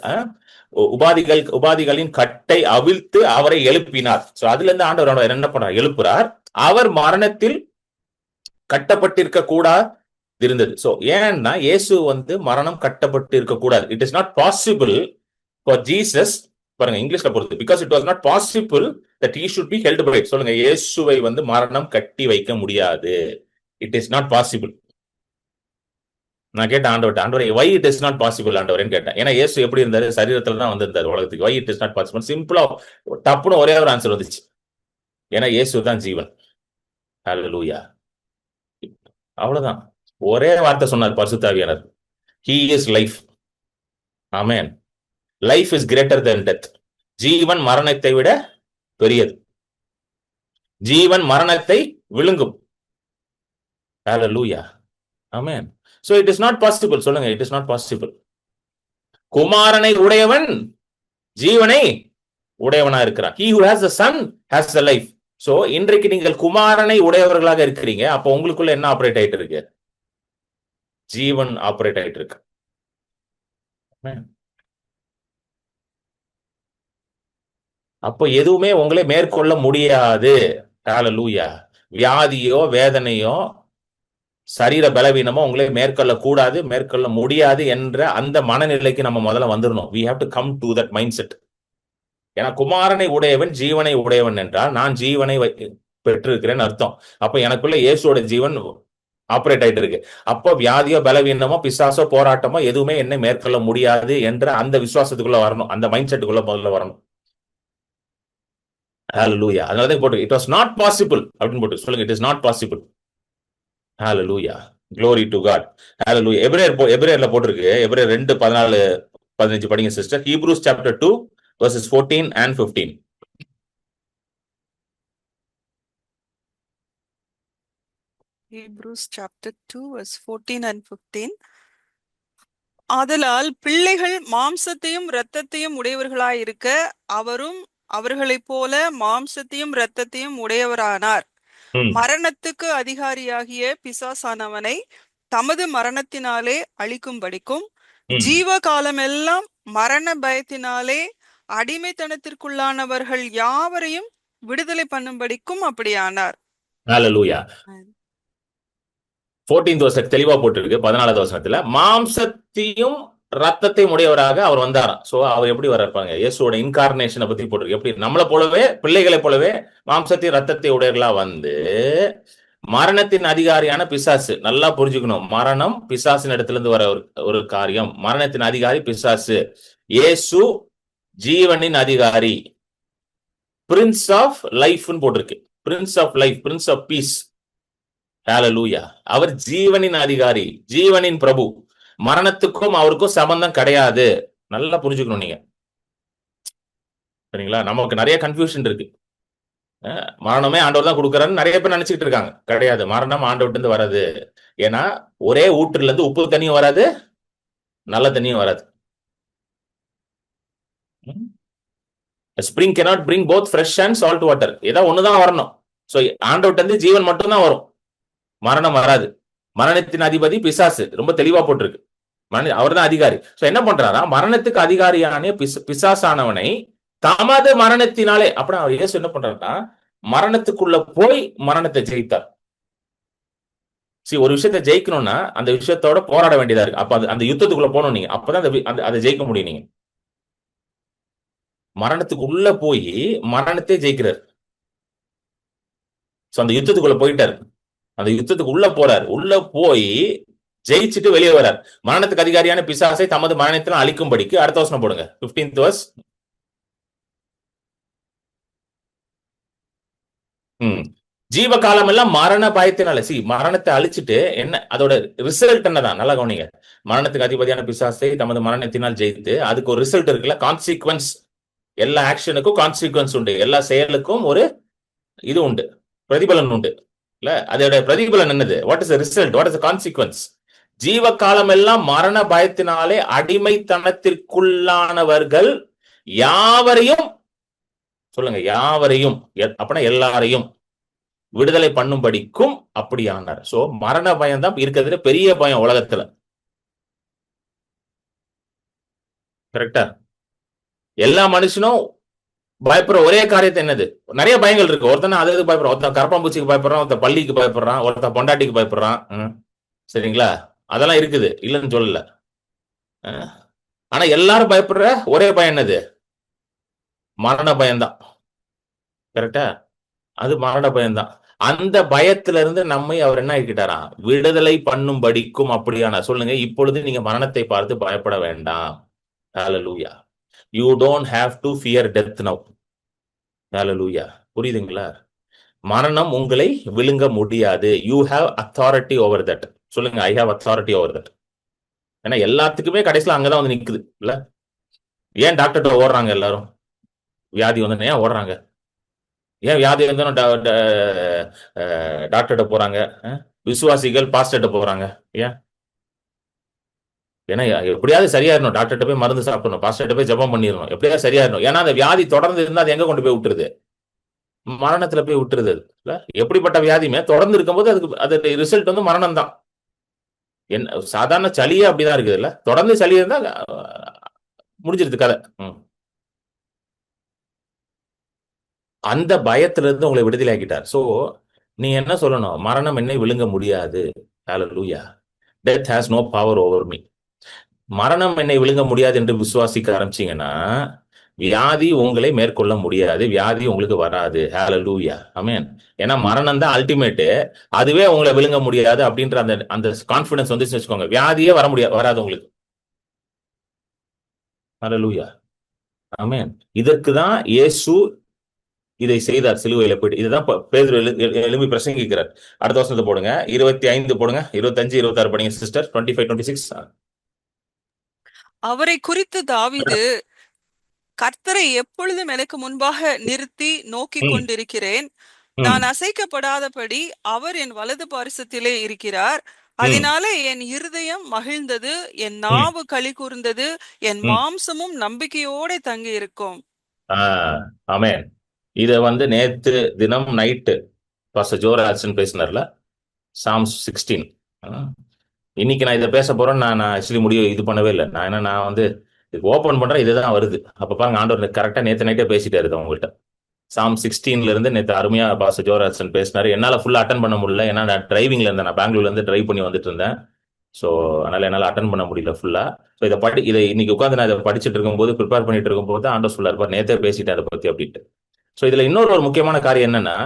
உபாதிகளின் கட்டை அவிழ்த்து அவரை எழுப்பினார். சோ அதுல இருந்து ஆண்டவர் என்ன பண்றார்? எழுப்புறார். அவர் மரணத்தில் கட்டப்பட்டிருக்க கூடாது இருந்தது. சோ ஏன்னா இயேசு வந்து மரணம் கட்டப்பட்டு இருக்க கூடாது. It is not possible for Jesus. பாருங்க இங்கிலீஷ்ல பொறுத்து, because it was not possible that he should be held by. சொல்லுங்க, இயேசுவை வந்து மரணம் கட்டி வைக்க முடியாது. It is not possible. நான் கேட்டேன் ஆண்டவர், why it is not possible ஆண்டவர்னு கேட்டேன். ஏன்னா இயேசு எப்படி இருந்தாரு? சரீரத்துல தான் வந்திருந்தாரு உலகத்துக்கு. Why it is not possible? சிம்பிளா டப்புன்னு ஒரே ஒரு ஆன்சர் வந்துச்சு. ஏன்னா இயேசு தான் ஜீவன். ஹல்லேலூயா. அவ்வளவுதான். ஒரே வார்த்தை சொன்னார் பரிசுத்த ஆவியானவர். He is life. Amen. Life is greater than death. ஜீவன் மரணத்தை விட பெரியது. ஜீவன் மரணத்தை விழுங்கும். ஹல்லேலூயா, ஆமென். So it is not possible. சொல்லுங்க, it is not possible. குமாரனை உடையவன் ஜீவனை உடையவனா இருக்கிறான். He who has the son has the life. So இன்றைக்கு நீங்கள் குமாரனை உடையவர்களாக இருக்கிறீங்க. அப்ப உங்களுக்குள்ள என்ன ஆபரேட் ஆயிட்டு இருக்கு? ஜீவன் ஆபரேட் ஆயிட்டு இருக்கு. அப்போ எதுவுமே உங்களை மேற்கொள்ள முடியாது. ஹல்லேலூயா. வியாதியோ வேதனையோ சரீர பலவீனமோ உங்களை மேற்கொள்ள கூடாது, மேற்கொள்ள முடியாது என்ற அந்த மனநிலைக்கு நம்ம முதல்ல வந்துடணும். we have to come to that mindset. ஏன்னா குமாரனை உடையவன் ஜீவனை உடையவன் என்றால் நான் ஜீவனை பெற்றிருக்கிறேன் அர்த்தம். அப்ப எனக்குள்ள இயேசுவோட ஜீவன் ஆபரேட் ஆயிட்டு இருக்கு. அப்போ வியாதியோ பலவீனமோ பிசாசோ போராட்டமோ எதுவுமே என்னை மேற்கொள்ள முடியாது என்ற அந்த விசுவாசத்துக்குள்ள வரணும், அந்த மைண்ட் செட்டுக்குள்ள முதல்ல வரணும். ஹல்லேலூயா. அதனாலதான் போட்டு இட் வாஸ் நாட் பாசிபிள் அப்படின்னு போட்டு சொல்லுங்க, it is not possible. Hallelujah, glory to God. ஹல்லேலூயா. எபிரேயர்ல போட்டிருக்கு, எபிரேயர் 2:14-15 படிங்க sister. Hebrews chapter 2 verses 14 and 15. Hebrews chapter 2 verse 14 and 15. ஆதலால் பிள்ளைகள் மாம்சத்தையும் இரத்தத்தையும் உடையவர்களாயிருக்க அவரும் அவர்களைப் போல மாம்சத்தையும் இரத்தத்தையும் உடையவரானார். மரணத்துக்கு அதிகாரியாகிய பிசாசானவனை தமது மரணத்தினாலே அழிக்கும்படிக்கும் ஜீவ காலமெல்லாம் மரண பயத்தினாலே அடிமைத்தனத்திற்குள்ளானவர்கள் யாவரையும் விடுதலை பண்ணும்படிக்கும் அப்படியானார். ஹல்லேலூயா. 14th வசனம் தெளிவா போட்டிருக்கு. 14வது வசனத்துல மாம்சத்தையும் ரத்தத்தையும் உடையவராக அவர் வந்தாராம். சோ அவர் எப்படி வர இருப்பாங்க? இயேசுவோட இன்கார்னேஷனை பத்தி போட்டிருக்கு. எப்படி நம்மளை போலவே பிள்ளைகளை போலவே மாம்சத்தையும் ரத்தத்தை உடையவர்களா வந்து மரணத்தின் அதிகாரியான பிசாசு, நல்லா புரிஞ்சுக்கணும், மரணம் பிசாசின் இடத்துல இருந்து வர ஒரு காரியம். மரணத்தின் அதிகாரி பிசாசு. இயேசு ஜீவனின் அதிகாரி, பிரின்ஸ் ஆஃப் லைஃப்னு போட்டிருக்கு. Prince of life, prince of peace. Hallelujah. அவர் ஜீவனின் அதிகாரி, ஜீவனின் பிரபு. மரணத்துக்கும் அவருக்கும் சம்பந்தம் கிடையாது. நல்லா புரிஞ்சுக்கணும் நீங்க, சரிங்களா? நமக்கு நிறைய கன்ஃபியூஷன் இருக்கு. மரணமே ஆண்டவர் தான் கொடுக்கறான்னு நிறைய பேர் நினைச்சுக்கிட்டு இருக்காங்க. கிடையாது, மரணம் ஆண்டவர்கிட்ட இருந்து வராது. ஏன்னா ஒரே ஊற்றுல இருந்து உப்பு தண்ணியும் வராது, நல்ல தண்ணியும் வராது. Spring cannot bring both fresh and salt water. ஏதோ ஒண்ணுதான் வரணும். சோ ஆண்டவர்கிட்ட இருந்து ஜீவன் மட்டும் தான் வரும், மரணம் வராது. மரணத்தின் அதிபதி பிசாசு, ரொம்ப தெளிவா போட்டிருக்கு. அவர் தான் அதிகாரி. சோ என்ன பண்றாரா? மரணத்துக்கு அதிகாரியான பிசாசானவனை தமது மரணத்தினாலே, அப்புறம் அவர் இயேசு என்ன பண்றாருன்னா மரணத்துக்குள்ள போய் மரணத்தை ஜெயித்தார். ஒரு விஷயத்தை ஜெயிக்கணும்னா அந்த விஷயத்தோட போராட வேண்டியதா இருக்கு. அப்ப அந்த யுத்தத்துக்குள்ள போகணும் நீங்க, அப்பதான் அதை ஜெயிக்க முடியும். நீங்க மரணத்துக்கு உள்ள போய் மரணத்தை ஜெயிக்கிறார். சோ அந்த யுத்தத்துக்குள்ள போயிட்டாரு, அந்த யுத்தத்துக்கு உள்ள போறாரு. உள்ள போய் ஜெயிச்சுட்டு வெளியே வரார். மரணத்துக்கு அதிகாரியான பிசாசை தமது மரணத்தில் அழிக்கும்படிக்கு. அடுத்த வசனம் போடுங்க, 15th verse. ஜீவ காலம் எல்லாம் மரண பயத்தினால. மரணத்தை அழிச்சிட்டு என்ன அதோட ரிசல்ட் என்னதான் நல்லா கவனிங்க. மரணத்துக்கு அதிபதியான பிசாசை தமது மரணத்தினால் ஜெயித்து, அதுக்கு ஒரு ரிசல்ட் இருக்குல்ல, கான்சிக்வன்ஸ். எல்லா ஆக்ஷனுக்கும் கான்சிக்வன்ஸ் உண்டு, எல்லா செயலுக்கும் ஒரு இது உண்டு, பிரதிபலன் உண்டு இல்ல. அதோட பிரதிபலன் என்னது? What is result, what is consequence? ஜீவ காலம் எல்லாம் மரண பயத்தினாலே அடிமைத்தனத்திற்குள்ளானவர்கள் யாவரையும், சொல்லுங்க, யாவரையும், அப்படின்னா எல்லாரையும் விடுதலை பண்ணும்படிக்கும் அப்படியானார். சோ மரண பயம் தான் இருக்கிறதுல பெரிய பயம் உலகத்துல. கரெக்டா? எல்லா மனுஷனும் பயப்படுற ஒரே காரியத்தை என்னது? நிறைய பயங்கள் இருக்கு. ஒருத்தன அது பயப்படுறான், ஒருத்தன் கரப்பாம்பூச்சிக்கு பயப்படுறான், ஒருத்தன் பள்ளிக்கு பயப்படுறான், ஒருத்தன் பொண்டாட்டிக்கு பயப்படுறான். சரிங்களா? அதெல்லாம் இருக்குது, இல்லைன்னு சொல்லல. ஆனா எல்லாரும் பயப்படுற ஒரே பயம் என்னது? மரண பயம்தான். கரெக்டா? அது மரண பயம்தான். அந்த பயத்துல இருந்து நம்மை அவர் என்ன ஆக்கிட்டாரா? விடுதலை பண்ணும்படிக்கும் அப்படியான. சொல்லுங்க, இப்பொழுது நீங்க மரணத்தை பார்த்து பயப்பட வேண்டாம். ஹல்லேலூயா. You don't have to fear death now. ஹல்லேலூயா. புரியுதுங்களா? மரணம் உங்களை விழுங்க முடியாது. You have authority over that. சொல்லுங்க, I have authority over that. ஏன்னா எல்லாத்துக்குமே கடைசியில் அங்கதான் வந்து நிக்குது இல்ல. ஏன் டாக்டர்கிட்ட ஓடுறாங்க எல்லாரும்? வியாதி வந்து ஏன் ஓடுறாங்க? ஏன் வியாதி வந்தாலும் டாக்டர்கிட்ட போறாங்க? விசுவாசிகள் பாஸ்டர்கிட்ட போறாங்க. ஏன்? ஏன்னா எப்படியாவது சரியாயிடணும். டாக்டர்கிட்ட போய் மருந்து சாப்பிடணும், பாஸ்டர்கிட்ட போய் ஜெபம் பண்ணிடணும், எப்படியாவது சரியாயிடணும். ஏன்னா அந்த வியாதி தொடர்ந்து இருந்தா அது எங்க கொண்டு போய் விட்டுருது? மரணத்துல போய் விட்டுருது இல்ல. எப்படிப்பட்ட வியாதியுமே தொடர்ந்து இருக்கும்போது அதுக்கு அது ரிசல்ட் வந்து மரணம் தான். என்ன சாதாரண சளியே அப்படிதான் இருக்குது இல்ல. தொடர்ந்து சளி இருந்தா முடிஞ்சிருது கதை. அந்த பயத்துல இருந்து உங்களை விடுதலை ஆக்கிட்டார். சோ நீ என்ன சொல்லணும்? மரணம் என்னை விழுங்க முடியாது. ஹல்லேலூயா. Death has no power over me. மரணம் என்னை விழுங்க முடியாது என்று விசுவாசிக்க ஆரம்பிச்சீங்கன்னா வியாதி உங்களை மேற்கொள்ள முடியாது, வியாதி உங்களுக்கு வராது. ஹல்லேலூயா. ஆமென். ஏன்னா மரணம் தான் அல்டிமேட். அதுவே உங்களை விழுங்க முடியாது அப்படின்ற அந்த அந்த கான்ஃபிடன்ஸ் வந்து வச்சுக்கோங்க, வியாதியே வராது உங்களுக்கு. ஹல்லேலூயா. ஆமென். இதற்கு தான் இயேசு இதை செய்தார் சிலுவையில போயிட்டு. இதுதான் பேதுரு எழுப்பி பிரசங்கிக்கிறார். அடுத்த வசனத்தை போடுங்க, 25 போடுங்க, 25, 26 படிங்க சிஸ்டர். 25, 26. அவரை குறித்து தாவீது, கர்த்தரை எப்பொழுதும் எனக்கு முன்பாக நிறுத்தி நோக்கி கொண்டிருக்கிறேன், நான் அசைக்கப்படாதபடி அவர் என் வலது பாரிசத்திலே இருக்கிறார், அதனால என் இருதயம் மகிழ்ந்தது, என் நாவு களி கூர்ந்தது, என் மாம்சமும் நம்பிக்கையோட தங்கி இருக்கும். ஆமென். இத வந்து நேத்து தினம் நைட்டு பாஸ்டர் ஜோராஜன் பேசினார்ல, Psalms 16. இன்னைக்கு நான் இதை பேச போறேன். நான் ஆக்சுவலி முடிவு இது பண்ணவே இல்லை. நான் வந்து ஓபன் பண்றேன், இதுதான் வருது. அப்ப பாருங்க, ஆண்டவர் கரெக்டா நேத்து நைட்டே பேசிட்டாரு அவங்ககிட்ட. Psalm 16 இருந்து நேற்று அருமையா பாஸ்டர் ஜோராஜன் பேசினாரு. என்னால ஃபுல்லா அட்டன் பண்ண முடியல, ஏன்னா நான் டிரைவிங்ல இருந்தேன். நான் பெங்களூர்ல இருந்து டிரைவ் பண்ணி வந்துட்டு இருந்தேன். ஸோ அதனால என்னால் அட்டன் பண்ண முடியல ஃபுல்லா. ஸோ இதை இன்னைக்கு உட்காந்து நான் இதை படிச்சுட்டு இருக்கும்போது, ப்ரிப்பேர் பண்ணிட்டு இருக்கும்போது ஆண்டவர் ஃபுல்லா இருப்பார், நேற்றே பேசிட்டேன் அதை பத்தி அப்படின்ட்டு. ஸோ இதுல இன்னொரு முக்கியமான காரியம் என்னன்னா,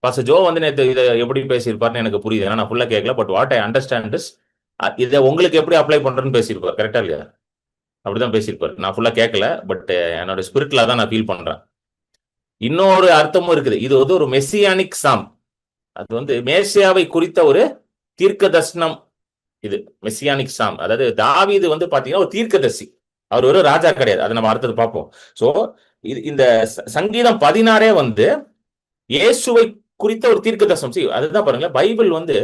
பாஸ்டர் ஜோ வந்து நேற்று இதை எப்படி பேசியிருப்பாருன்னு எனக்கு புரியுது. ஏன்னா நான் ஃபுல்லா கேட்கல. But what I understand is, இதை உங்களுக்கு எப்படி அப்ளை பண்றேன்னு பேசியிருப்பார். கரெக்டா இல்லையா? அப்படிதான் பேசியிருப்பார். நான் ஃபுல்லா கேட்கல, பட் என்னோட ஸ்பிரிட்ல தான் நான் ஃபீல் பண்றேன். இன்னொரு அர்த்தமும் இருக்குது. இது வந்து ஒரு மெசியானிக் சாம். அது வந்து மேசியாவை குறித்த ஒரு தீர்க்க தரிசனம். இது மெசியானிக் சாம். அதாவது தாவீது வந்து பாத்தீங்கன்னா ஒரு தீர்க்கதரிசி, அவர் ஒரு ராஜா கிடையாது. அதை நம்ம அடுத்தது பார்ப்போம். சோ இந்த சங்கீதம் 16 வந்து இயேசுவை குறித்த ஒரு தீர்க்க தரிசனம். அதுதான் பாருங்க, பைபிள் வந்து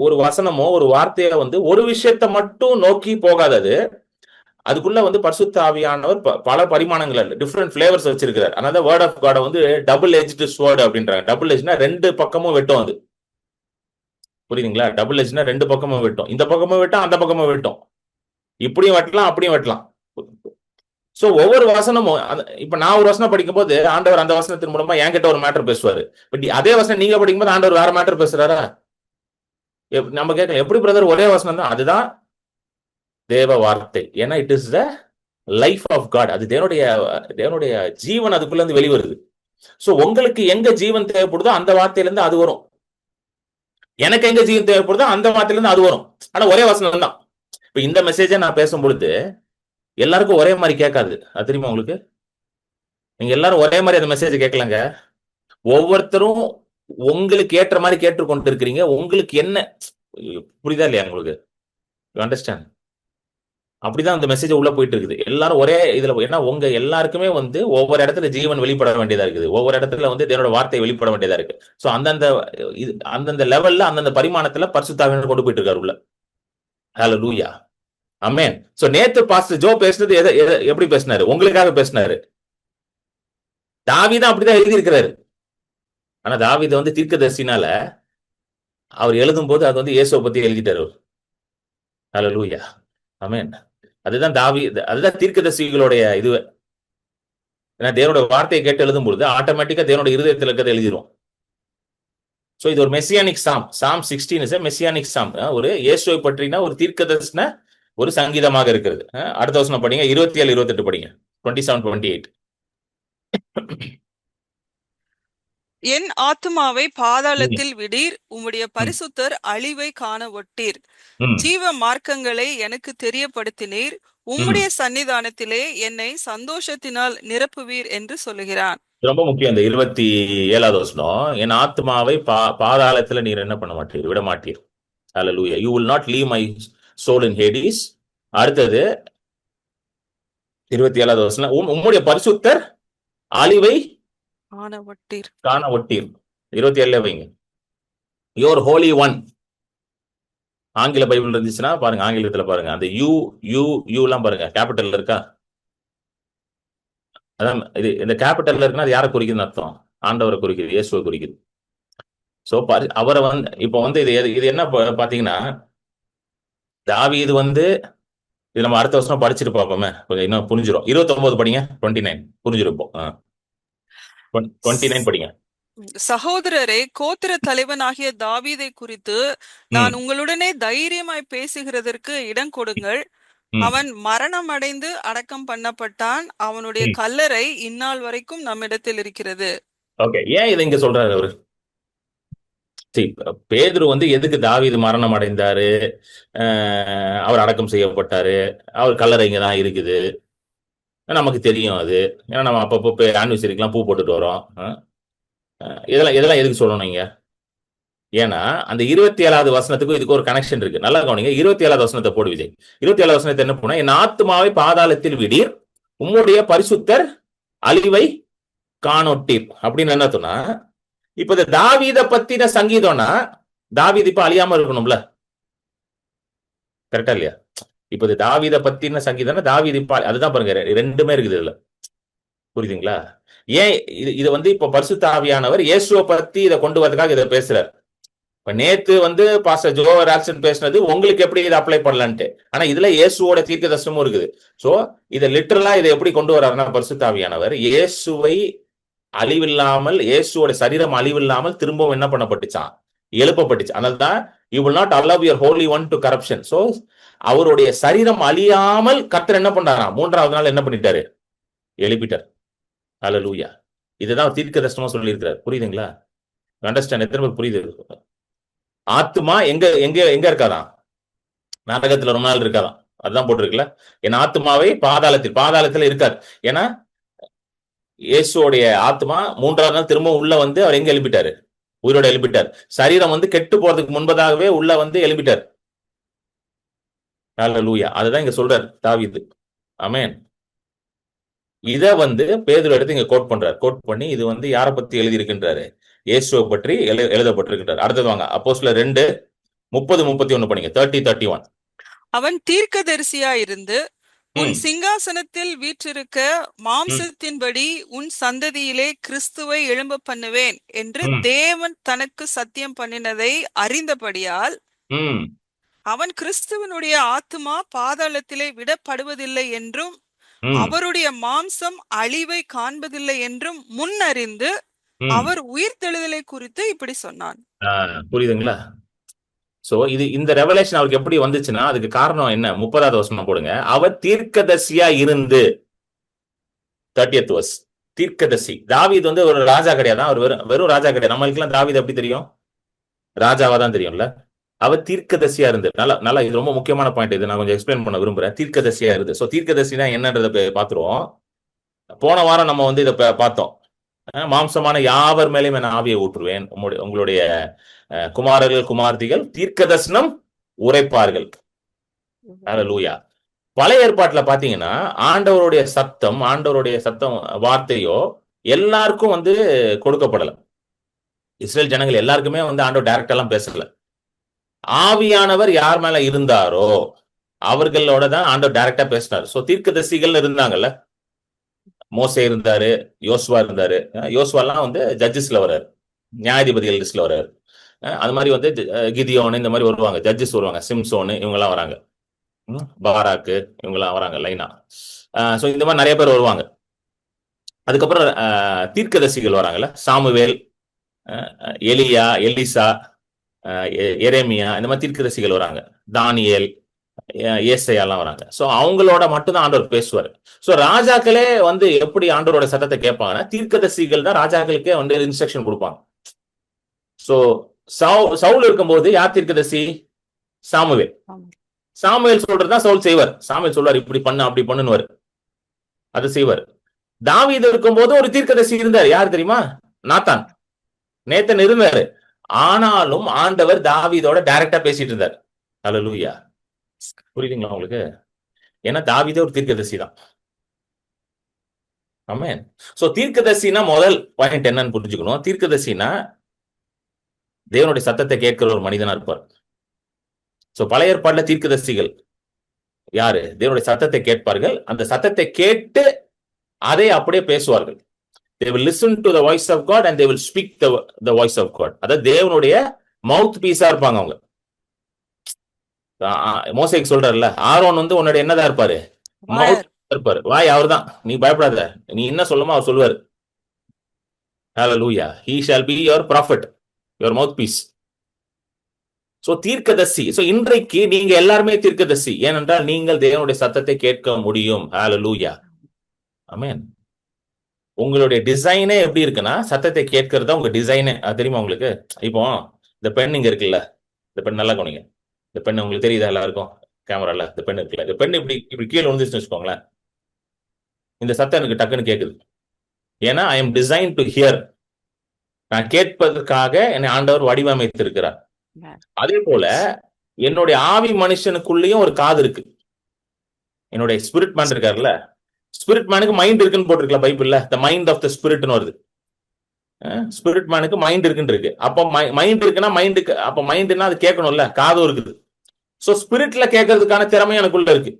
ஒரு வசனமோ ஒரு வார்த்தையோ வந்து ஒரு விஷயத்தை மட்டும் நோக்கி போகாதது. அதுக்குள்ள வந்து பரிசுத்த ஆவியானவர் பல பரிமாணங்கள், டிஃப்ரெண்ட் ஃபிளேவர்ஸ் வச்சிருக்கிறார். அதனால வேர்ட் ஆஃப் காட் வந்து டபுள் எஜ்டு ஸ்வர்ட் அப்படின்றாங்க. டபுள் எஜ்னா ரெண்டு பக்கமும் வெட்டும். அது புரியுதுங்களா? டபுள் எஜ்னா ரெண்டு பக்கமும் வெட்டும். இந்த பக்கமும் வெட்டும், அந்த பக்கமும் வெட்டும். இப்படியும் வெட்டலாம், அப்படியும் வெட்டலாம். சோ ஒவ்வொரு வசனமும், இப்ப நான் ஒரு வசனம் படிக்கும் போது ஆண்டவர் அந்த வசனத்தின் மூலமா என்கிட்ட ஒரு மேட்டர் பேசுவாரு. பட் அதே வசனம் நீங்க படிக்கும் போது ஆண்டவர் வேற மேட்டர் பேசுறாரா? நம்ம கேட்கலாம், எப்படி பிரதர் ஒரே வசனம் தான்? அதுதான் தேவ வார்த்தை. ஏன்னா it is the life of God. அது தேவனுடைய ஜீவன் அதுக்குள்ள இருந்து வெளிவருது. சோ உங்களுக்கு எங்க ஜீவன் தேவைப்படுதோ அந்த வார்த்தையில இருந்து அது வரும். எனக்கு எங்க ஜீவன் தேவைப்படுதோ அந்த வார்த்தையில இருந்து அது வரும். ஆனா ஒரே வசனம் தான். இப்ப இந்த மெசேஜை நான் பேசும் பொழுது எல்லாருக்கும் ஒரே மாதிரி கேட்காது. அது தெரியுமா உங்களுக்கு? நீங்க எல்லாரும் ஒரே மாதிரி அந்த மெசேஜ் கேட்கலங்க. ஒவ்வொருத்தரும் உங்களுக்கு ஏற்ற மாதிரி கேட்டுக்கொண்டு இருக்கிறீங்க. உங்களுக்கு என்ன புரியுதா இல்லையா உங்களுக்கு? You understand? அப்படிதான் அந்த மெசேஜ் உள்ள போயிட்டு இருக்குது. எல்லாரும் ஒரே இதுல, ஏன்னா உங்க எல்லாருக்குமே வந்து ஒவ்வொரு இடத்துல ஜீவன் வெளிப்பட வேண்டியதா இருக்குது. ஒவ்வொரு இடத்துல வந்து தேவனோட வார்த்தை வெளிப்பட வேண்டியதா இருக்கு. சோ அந்தந்த அந்தந்த லெவல்ல அந்தந்த பரிமாணத்துல பரிசுத்த ஆவியானவர் கொண்டு போயிட்டு இருக்காரு உள்ள. ஹல்லேலூயா. ஆமென். சோ நேத்து பாஸ்டர் ஜோ பேசுனது எப்படி பேசினாரு? உங்களுக்காக பேசினாரு. தாவீதும் அப்படிதான் எழுதி இருக்கிறாரு. ஆனா தாவீது வந்து தீர்க்கதரிசினால அவர் எழுதும் போது அது வந்து இயேசுவை பத்தி எழுதிட்டாரு. ஹல்லேலூயா. ஆமென். அதுதான் அதுதான் தீர்க்கதரிசிகளுடைய இது. ஏன்னா தேவனோட வார்த்தையை கேட்டு எழுதும் பொழுது ஆட்டோமேட்டிக்கா தேவனோட இருதயத்தில் இருக்கிறத எழுதிரும். சோ இது ஒரு messianic psalm. Psalm 16 is messianic psalm. ஒரு இயேசுவை பற்றின ஒரு தீர்க்கதரிசன ஒரு சங்கீதமாக இருக்கிறது. அடுத்த வசனம் படிங்க, 27 28 படிங்க. 27 28. என் ஆத்துமாவை பாதாளத்தில் விடீர், உம்முடைய பரிசுத்தர் அழிவை காண ஒட்டீர். ஜீவ மார்க்கங்களை எனக்கு தெரியப்படுத்தினீர், உம்முடைய சன்னிதானத்திலே என்னை சந்தோஷத்தினால் நிரப்புவீர் என்று சொல்லுகிறான். ரொம்ப முக்கியம் இந்த 27வது வசனம். என் ஆத்மாவை பாதாளத்துல நீர் என்ன பண்ண மாட்டீர், விட மாட்டீர். ஹல்லேலூயா. You will not leave my soul in Hades. அடுத்தது 27வது வசனம். உம்முடைய பரிசுத்தர் அழிவை காண ஒட்டீர். 27 வைங்க. Your Holi one. ஆங்கில பைபிள் இருந்துச்சுன்னா பாருங்க, ஆங்கிலத்துல பாருங்க, அந்த யூ எல்லாம் பாருங்க கேபிட்டல்ல இருக்கா? அதான் இது இந்த கேபிட்டல்ல இருக்குன்னா அது யாரை குறிக்குதுன்னு அர்த்தம்? ஆண்டவரை குறிக்குது, இயேசுவை குறிக்குது. சோ அவரை வந்து இப்ப வந்து இது என்ன பாத்தீங்கன்னா, தாவீது வந்து இது நம்ம அடுத்த வருஷம் படிச்சுட்டு பார்ப்போமே, கொஞ்சம் இன்னும் புரிஞ்சிடும். 29 படிங்க. 29 புரிஞ்சிருப்போம். 29 படிங்க. சகோதரரே, கோத்திர தலைவனாகிய தாவீதை குறித்து நான் உங்களுடனே தைரியமாய் பேசுகிறதற்கு இடம் கொடுங்கள். அவன் மரணம் அடைந்து அடக்கம் பண்ணப்பட்டான். அவனுடைய கல்லறை இந்நாள் வரைக்கும் நம்மிடத்தில் இருக்கிறது. ஓகே, ஏன் இதை இங்க சொல்றாரு அவரு? பேதுரு வந்து எதுக்கு தாவீது மரணம் அடைந்தாரு, அவர் அடக்கம் செய்யப்பட்டாரு, அவர் கல்லறை இங்கதான் இருக்குது, நமக்கு தெரியும் அது. ஏன்னா நம்ம அப்பப்போ ஆனிவர்சரிக்கெல்லாம் பூ போட்டுட்டு வரோம். இதெல்லாம் எதுக்கு சொல்லணும் இங்க? ஏன்னா அந்த 27வது வசனத்துக்கும் இதுக்கு ஒரு கனெக்ஷன் இருக்கு. நல்லா கவனிங்க. 27வது வசனத்தை போடு விஜய். 27வது வசனத்தை என்ன போனா, என் ஆத்மாவை பாதாளத்தில் விடீர், உம்முடைய பரிசுத்தர் அழிவை காணொட்டீர் அப்படின்னு என்ன சொன்னா, இப்ப இந்த தாவீத பத்தின சங்கீதம்னா தாவீது இப்ப அழியாம இருக்கணும்ல, கரெக்டா இல்லையா? இப்ப இது தாவீத பத்தின சங்கீதம்னா தாவீது இப்ப அதுதான் பாருங்க, ரெண்டுமே இருக்குது இதுல. புரியுதுங்களா? ஏன் இது வந்து இப்ப பரிசுத்த ஆவியானவர் இயேசுவை பத்தி இதை கொண்டு வரதுக்காக இதை பேசுறாரு. இப்ப நேத்து வந்து பாஸ்டர் ஜோ ரால்சன் பேசினது உங்களுக்கு எப்படி இதை அப்ளை பண்ணலான்ட்டு. ஆனா இதுல இயேசுவோட தீர்க்க தரிசனமும் இருக்குது. சோ இதை லிட்டரலா இதை எப்படி கொண்டு வர்றாருன்னா, பரிசுத்த ஆவியானவர் இயேசுவை அழிவில்லாமல், இயேசுவோட சரீரம் அழிவில்லாமல் திரும்பவும் என்ன பண்ணப்பட்டுச்சான், எழுப்பப்பட்டுச்சு. அதனால்தான் you will not allow your holy one to corruption. So அவருடைய சரீரம் அழியாமல் கர்த்தர் என்ன பண்றாராம், 3வது நாள் என்ன பண்ணிட்டாரு, எழுப்பிட்டார். ஹல்லேலூயா. இதுதான் தீர்க்க தரிசனமா சொல்லி இருக்கிறார். புரியுதுங்களா? அண்டர்ஸ்டாண்ட்? எத்தனை பேர் புரியுது? ஆத்மா எங்க எங்க எங்க இருக்காதான், நரகத்துல ரொம்ப நாள் இருக்காதான். அதுதான் போட்டிருக்குல்ல, என் ஆத்மாவை பாதாளத்துல இருக்காது. ஏன்னா இயேசுடைய ஆத்மா 3வது நாள் திரும்ப உள்ள வந்து அவர் எங்க எழுப்பிட்டாரு, உயிரோட எழுப்பிட்டார். சரீரம் வந்து கெட்டு போறதுக்கு முன்பதாகவே உள்ள வந்து எழுப்பிட்டார். ஹல்லேலூயா. அதுதான் இங்க சொல்றார் தாவீது. ஆமென். இத வந்து பேதுரு எடுத்து இங்க கோட் பண்றாரு. கோட் பண்ணி இது வந்து யாரை பத்தி எழுதி இருக்கின்றாரு, இயேசுவை பற்றி எழுதப்பட்டிருக்கிறார். அடுத்தது வாங்க, அப்போஸ்தலர் 2:30-31 படிங்க. 30-31. அவன் தீர்க்கதரிசியா இருந்து, உன் சிங்காசனத்தில் வீற்றிருக்க மாம்சத்தின்படி உன் சந்ததியிலே கிறிஸ்துவை எழும்ப பண்ணுவேன் என்று தேவன் தனக்கு சத்தியம் பண்ணினதை அறிந்தபடியால் அவன் கிறிஸ்துவனுடைய ஆத்துமா பாதாளத்திலே விடப்படுவதில்லை என்றும் அவருடைய மாம்சம் அழிவை காண்பதில்லை என்றும் முன்னறிந்து அவர் உயிர்த்தெழுதலை குறித்து இப்படி சொன்னான். புரியுதுங்களா? சோ இது இந்த ரெவலேஷன் அவருக்கு எப்படி வந்துச்சுன்னா, அதுக்கு காரணம் என்ன? 30வது வசனம் போடுங்க. அவர் தீர்க்கதரிசியா இருந்து, 30th verse, தீர்க்கதரிசி. தாவீது வந்து ஒரு ராஜா கிடையாது, அவர் வெறும் ராஜா கிடையாது. நம்மளுக்கு எல்லாம் தாவீது எப்படி தெரியும்? ராஜாவா தான் தெரியும்ல. அவர் தீர்க்கதரிசியா இருந்து நல்லா நல்லா இது ரொம்ப முக்கியமான பாயிண்ட். இது நான் கொஞ்சம் எக்ஸ்பிளைன் பண்ண விரும்புறேன். தீர்க்கதரிசியா இருந்து. சோ தீர்க்கதரிசினா என்னன்றத பாத்துருவோம். போன வாரம் நம்ம வந்து இதை பார்த்தோம். மாம்சமான யாவர் மேலேயும் என் ஆவியை ஊற்றுவேன், உங்களுடைய குமாரர்கள் குமார்த்திகள் தீர்க்க தரிசனம் உரைப்பார்கள். ஹல்லேலூயா. பழைய ஏற்பாட்டுல பாத்தீங்கன்னா ஆண்டவருடைய சத்தம் வார்த்தையோ எல்லாருக்கும் வந்து கொடுக்கப்படல. இஸ்ரேல் ஜனங்கள் எல்லாருக்குமே வந்து ஆண்டவர் டைரக்டா எல்லாம் பேசல. ஆவியானவர் யார் மேல இருந்தாரோ அவர்களோட தான் ஆண்டவர் டைரக்டா பேசினார். சோ தீர்க்கதரிசிகள் இருந்தாங்கல்ல, மோசே இருந்தாரு, யோசுவா இருந்தாரு. யோசுவாலாம் வந்து ஜட்ஜஸ்ல வர்றாரு, நியாயாதிபதிகள் லிஸ்ட்ல வர்றாரு. அது மாதிரி வந்து கிதியோன் இந்த மாதிரி வருவாங்க, ஜட்ஜஸ் வருவாங்க, சிம்சோனு இவங்கெல்லாம் வராங்க, பாராக்கு இவங்கெல்லாம் வராங்க லைனா. ஸோ இந்த மாதிரி நிறைய பேர் வருவாங்க. அதுக்கப்புறம் தீர்க்கதரிசிகள் வராங்கல்ல, சாமுவேல், எலியா, எலிசா, எரேமியா, இந்த மாதிரி தீர்க்கதரிசிகள் வராங்க, தானியேல், ஏசையெல்லாம் வராங்க. ஸோ அவங்களோட மட்டும்தான் ஆண்டவர் பேசுவார். ஸோ ராஜாக்களே வந்து எப்படி ஆண்டவரோட சத்தத்தை கேட்பாங்கன்னா தீர்க்கதரிசிகள் தான் ராஜாக்களுக்கே வந்து இன்ஸ்ட்ரக்ஷன் கொடுப்பாங்க. ஸோ சவுல் இருக்கும்போது யார் தீர்க்கதரிசி? சாமுவேல். சாமுவேல் சொல்றதுதான் சவுல் செய்வார். சாமுவேல் சொல்வார் இப்படி பண்ணு அப்படி பண்ணுவார், அதை செய்வார். தாவீது இருக்கும்போது ஒரு தீர்க்கதரிசி இருந்தார். யார் தெரியுமா? நேத்தன் இருந்தாரு. ஆனாலும் ஆண்டவர் தாவீதோட டைரக்டா பேசிட்டு இருந்தார். ஹல்லேலூயா. புரியுதுங்களா உங்களுக்கு? ஏன்னா தாவீதே ஒரு தீர்க்கதரிசி தான். ஆமென். சோ தீர்க்கதரிசினா முதல் பாயிண்ட் என்னன்னு புரிஞ்சுக்கணும். தீர்க்கதரிசினா தேவனுடைய சத்தத்தை கேட்கிற ஒரு மனிதனா இருப்பார். சோ பழைய ஏற்பாடுல தீர்க்கதரிசிகள் யாரு? தேவனுடைய சத்தத்தை கேட்பார்கள், அந்த சத்தத்தை கேட்டு அதை அப்படியே பேசுவார்கள். They will listen to the voice of God and they will speak the voice of God. அதாவது தேவனுடைய மவுத் பீஸா இருப்பாங்க அவங்க. மோசேக்கு சொல்றாருல்ல, ஆரோன் வந்து உன்னோட என்னதான் இருப்பாரு? மவுத் இருப்பாரு, வாய் அவர் தான். நீ பயப்படாத, நீ என்ன சொல்லுமோ அவர் சொல்லுவாரு. ஹல்லேலூயா. He shall be your prophet, your mouthpiece. So தீர்க்கதரிசி. சோ இன்றைக்கு நீங்க எல்லாருமே தீர்க்கதரிசி. ஏனென்றால் நீங்கள் தேவனுடைய சத்தத்தை கேட்க முடியும். ஹல்லேலூயா. ஆமென். உங்களுடைய டிசைனே எப்படி இருக்குன்னா சத்தத்தை கேட்கறதா உங்க டிசைனே. அது தெரியுமா உங்களுக்கு? இப்போ இந்த பெண் இங்க இருக்குல்ல, இந்த பெண் நல்லா கவனிங்க. இந்த பெண் உங்களுக்கு தெரியுதா? எல்லாருக்கும் கேமரால இந்த பெண் இருக்குல்ல, இந்த பெண் இப்படி இப்படி கீழே விழுந்துச்சுன்னு வச்சுக்கோங்களேன், இந்த சத்தம் எனக்கு டக்குன்னு கேட்குது. ஏன்னா I am design to hear. நான் கேட்பதற்காக என்னை ஆண்டவர் வடிவமைத்து இருக்கிறார். அதே போல என்னுடைய ஆவி மனுஷனுக்குள்ளேயும் ஒரு காது இருக்கு. என்னுடைய ஸ்பிரிட் மேன் இருக்காருல்ல, ஸ்பிரிட் மேனுக்கு மைண்ட் இருக்குன்னு போட்டிருக்கலாம் பைபிள்ல. த மைண்ட் ஆஃப் த ஸ்பிரிட்னு வருது. ஸ்பிரிட் மேனுக்கு மைண்ட் இருக்குன்னு இருக்கு. அப்போ மைண்ட் இருக்குன்னா மைண்டுக்கு, அப்போ மைண்ட்னா அது கேட்கணும்ல, காதும் இருக்குது. சோ ஸ்பிரிட்ல கேட்கறதுக்கான திறமை எனக்குள்ள இருக்கு.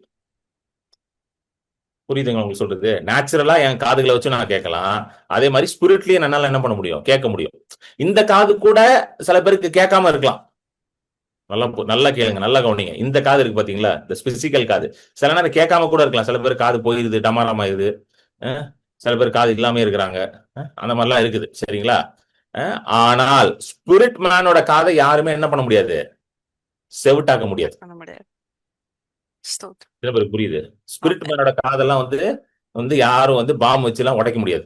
புரியுதுங்க உங்களுக்கு சொல்றது? நேச்சுரலா என் காதுகளை வச்சு நான் கேட்கலாம். அதே மாதிரி ஸ்பிரிட்லயே என்னால என்ன பண்ண முடியும்? கேட்க முடியும். இந்த காது கூட சில பேருக்கு கேட்காம இருக்கலாம். நல்லா கேளுங்க, நல்லா கவனிங்க. இந்த காது இருக்கு பாத்தீங்களா, இந்த பிசிக்கல் காது, சில நேரம் கேட்காம கூட இருக்கலாம். சில பேர் காது போயிருது, டமாரம் ஆயிருது. சில பேர் காது இல்லாம இருக்கிறாங்க. அந்த மாதிரிலாம் இருக்குது. சரிங்களா? ஆனால் ஸ்பிரிட் மேனோட காதை யாருமே என்ன பண்ண முடியாது? செவிட்டாக்க முடியாது. சில பேருக்கு புரியுது? ஸ்பிரிட் மேனோட காதெல்லாம் வந்து யாரும் வந்து பாம் வச்சு எல்லாம் உடைக்க முடியாது.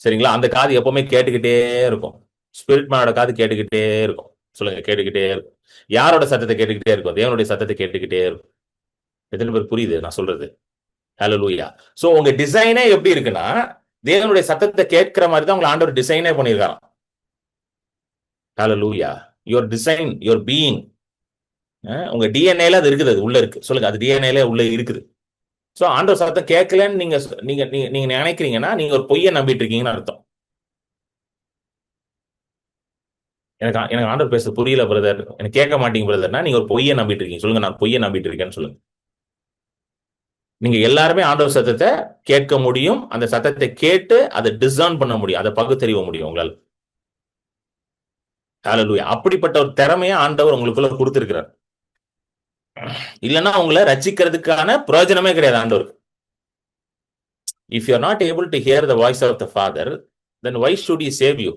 சரிங்களா? அந்த காது எப்பவுமே கேட்டுக்கிட்டே இருக்கும். ஸ்பிரிட் மேனோட காது கேட்டுக்கிட்டே இருக்கும். சொல்லுங்க, கேட்டுக்கிட்டே இருக்கும். யாரோட சத்தத்தை கேட்டுக்கிட்டே இருக்கும்? தேவனுடைய சத்தத்தை கேட்டுக்கிட்டே இருக்கும். எத்தனை பேர் புரியுது நான் சொல்றது? ஹல்லேலூயா. சோ உங்க டிசைனே எப்படி இருக்குன்னா தேவனுடைய சத்தத்தை கேட்கிற மாதிரி தான் உங்களை ஆண்டவர் டிசைனே பண்ணியிருக்காராம். ஹல்லேலூயா. யுவர் டிசைன், யுவர் பீயிங், உங்க டிஎன்ஏல அது இருக்குது, அது உள்ள இருக்கு. சொல்லுங்க, அது டிஎன்ஏல உள்ள இருக்குது. சோ ஆண்டவர் சத்தம் கேட்கலன்னு நீங்க நீங்க நீங்க நினைக்கிறீங்கன்னா நீங்க ஒரு பொய்யை நம்பிட்டு இருக்கீங்கன்னு அர்த்தம். எனக்கு ஆண்டவர் பேச புரியல பிரதர், எனக்கு கேட்க மாட்டீங்க பிரதர்னா நீங்க ஒரு பொய்யை நம்பிட்டு இருக்கீங்க. சொல்லுங்க, நான் பொய்யை நம்பிட்டு இருக்கேன்னு சொல்லுங்க. நீங்க எல்லாருமே ஆண்டவர் சத்தத்தை கேட்க முடியும். அந்த சத்தத்தை கேட்டு அதை டிசர்ன் பண்ண முடியும், அதை பகுத்தறிவ முடியும் உங்களால். ஹல்லேலூயா. அப்படிப்பட்ட ஒரு திறமையை ஆண்டவர் உங்களுக்குள்ள கொடுத்திருக்கிறார். இல்லைன்னா உங்களை ரட்சிக்கிறதுக்கான பிரயோஜனமே கிடையாது ஆண்டவருக்கு. If you are not able to hear the voice of the father, then why should he save you?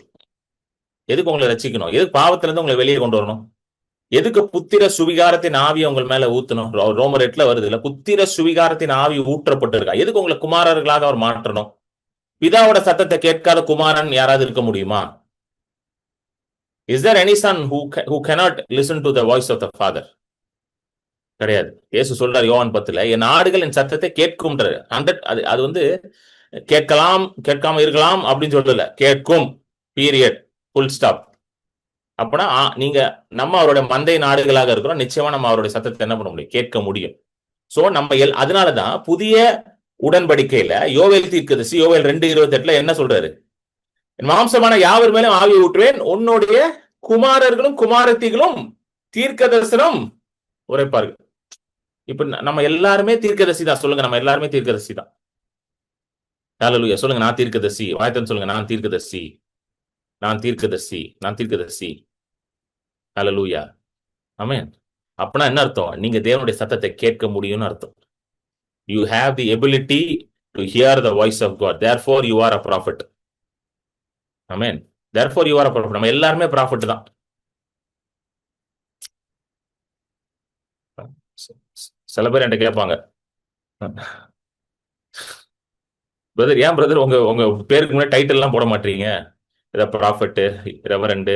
எதுக்கு உங்களை ரட்சிக்கணும்? எதுக்கு பாவத்துல இருந்து உங்களை வெளியே கொண்டு வரணும்? எதுக்கு புத்திர சுவிகாரத்தின் ஆவியை உங்கள் மேல ஊத்தணும்? ரோமர் 8 வருது இல்ல, புத்திர சுவிகாரத்தின் ஆவி ஊற்றப்பட்டிருக்கா. எதுக்கு உங்களை குமாரர்களாக அவர் மாற்றணும்? பிதாவோட சத்தத்தை கேட்காத குமாரன் யாராவது இருக்க முடியுமா? Is there any son who cannot listen to the voice of the father? கிடையாது. இயேசு சொல்றாரு யோவான் 10ல, என் ஆடுகள் என் சத்தத்தை கேட்கும்ன்றாரு. அது வந்து கேட்கலாம், கேட்காம இருக்கலாம் அப்படின்னு சொல்லல, கேட்கும், பீரியட், ஃபுல் ஸ்டாப். அப்பனா நீங்க நம்ம அவருடைய மந்தை நாடுகளாக இருக்கிறோம், நிச்சயமா நம்ம அவருடைய சத்தத்தை என்ன பண்ண முடியும், கேட்க முடியும். சோ நம்ம அதனாலதான் புதிய உடன்படிக்கையில யோவேல் தீர்க்கதரிசி யோவேல் 2:28 என்ன சொல்றாரு, என் மாம்சமான யாவர் மேலும் ஆவி ஊற்றுவேன், உன்னுடைய குமாரர்களும் குமாரத்திகளும் தீர்க்க தரிசனம் உரைப்பார்கள். இப்ப நம்ம எல்லாருமே தீர்க்கதரிசி தான். சொல்லுங்க, நம்ம எல்லாருமே தீர்க்கதரிசி தான். ஹல்லேலூயா. சொல்லுங்க, நான் தீர்க்கதரிசி. வாய்த்தன் சொல்லுங்க, நான் தீர்க்கதரிசி, நான் தீர்க்கதரிசி, நான் தீர்க்கதரிசி. ஹல்லேலூயா. ஆமென். அப்பனா என்ன அர்த்தம், நீங்க தேவனுடைய சத்தத்தை கேட்க முடியும்னு அர்த்தம். You have the ability to hear the voice of God. Therefore you are a prophet. Amen. Therefore you are a prophet. நம்ம எல்லாருமே ப்ராஃபட் தான். சில பேர் என்கிட்ட கேட்பாங்க, பிரதர் ஏன் பிரதர் உங்க உங்க பேருக்கு முன்னாடி டைட்டில் எல்லாம் போட மாட்டீங்க, ஏதாவது ப்ராஃபட், ரெவரண்டு,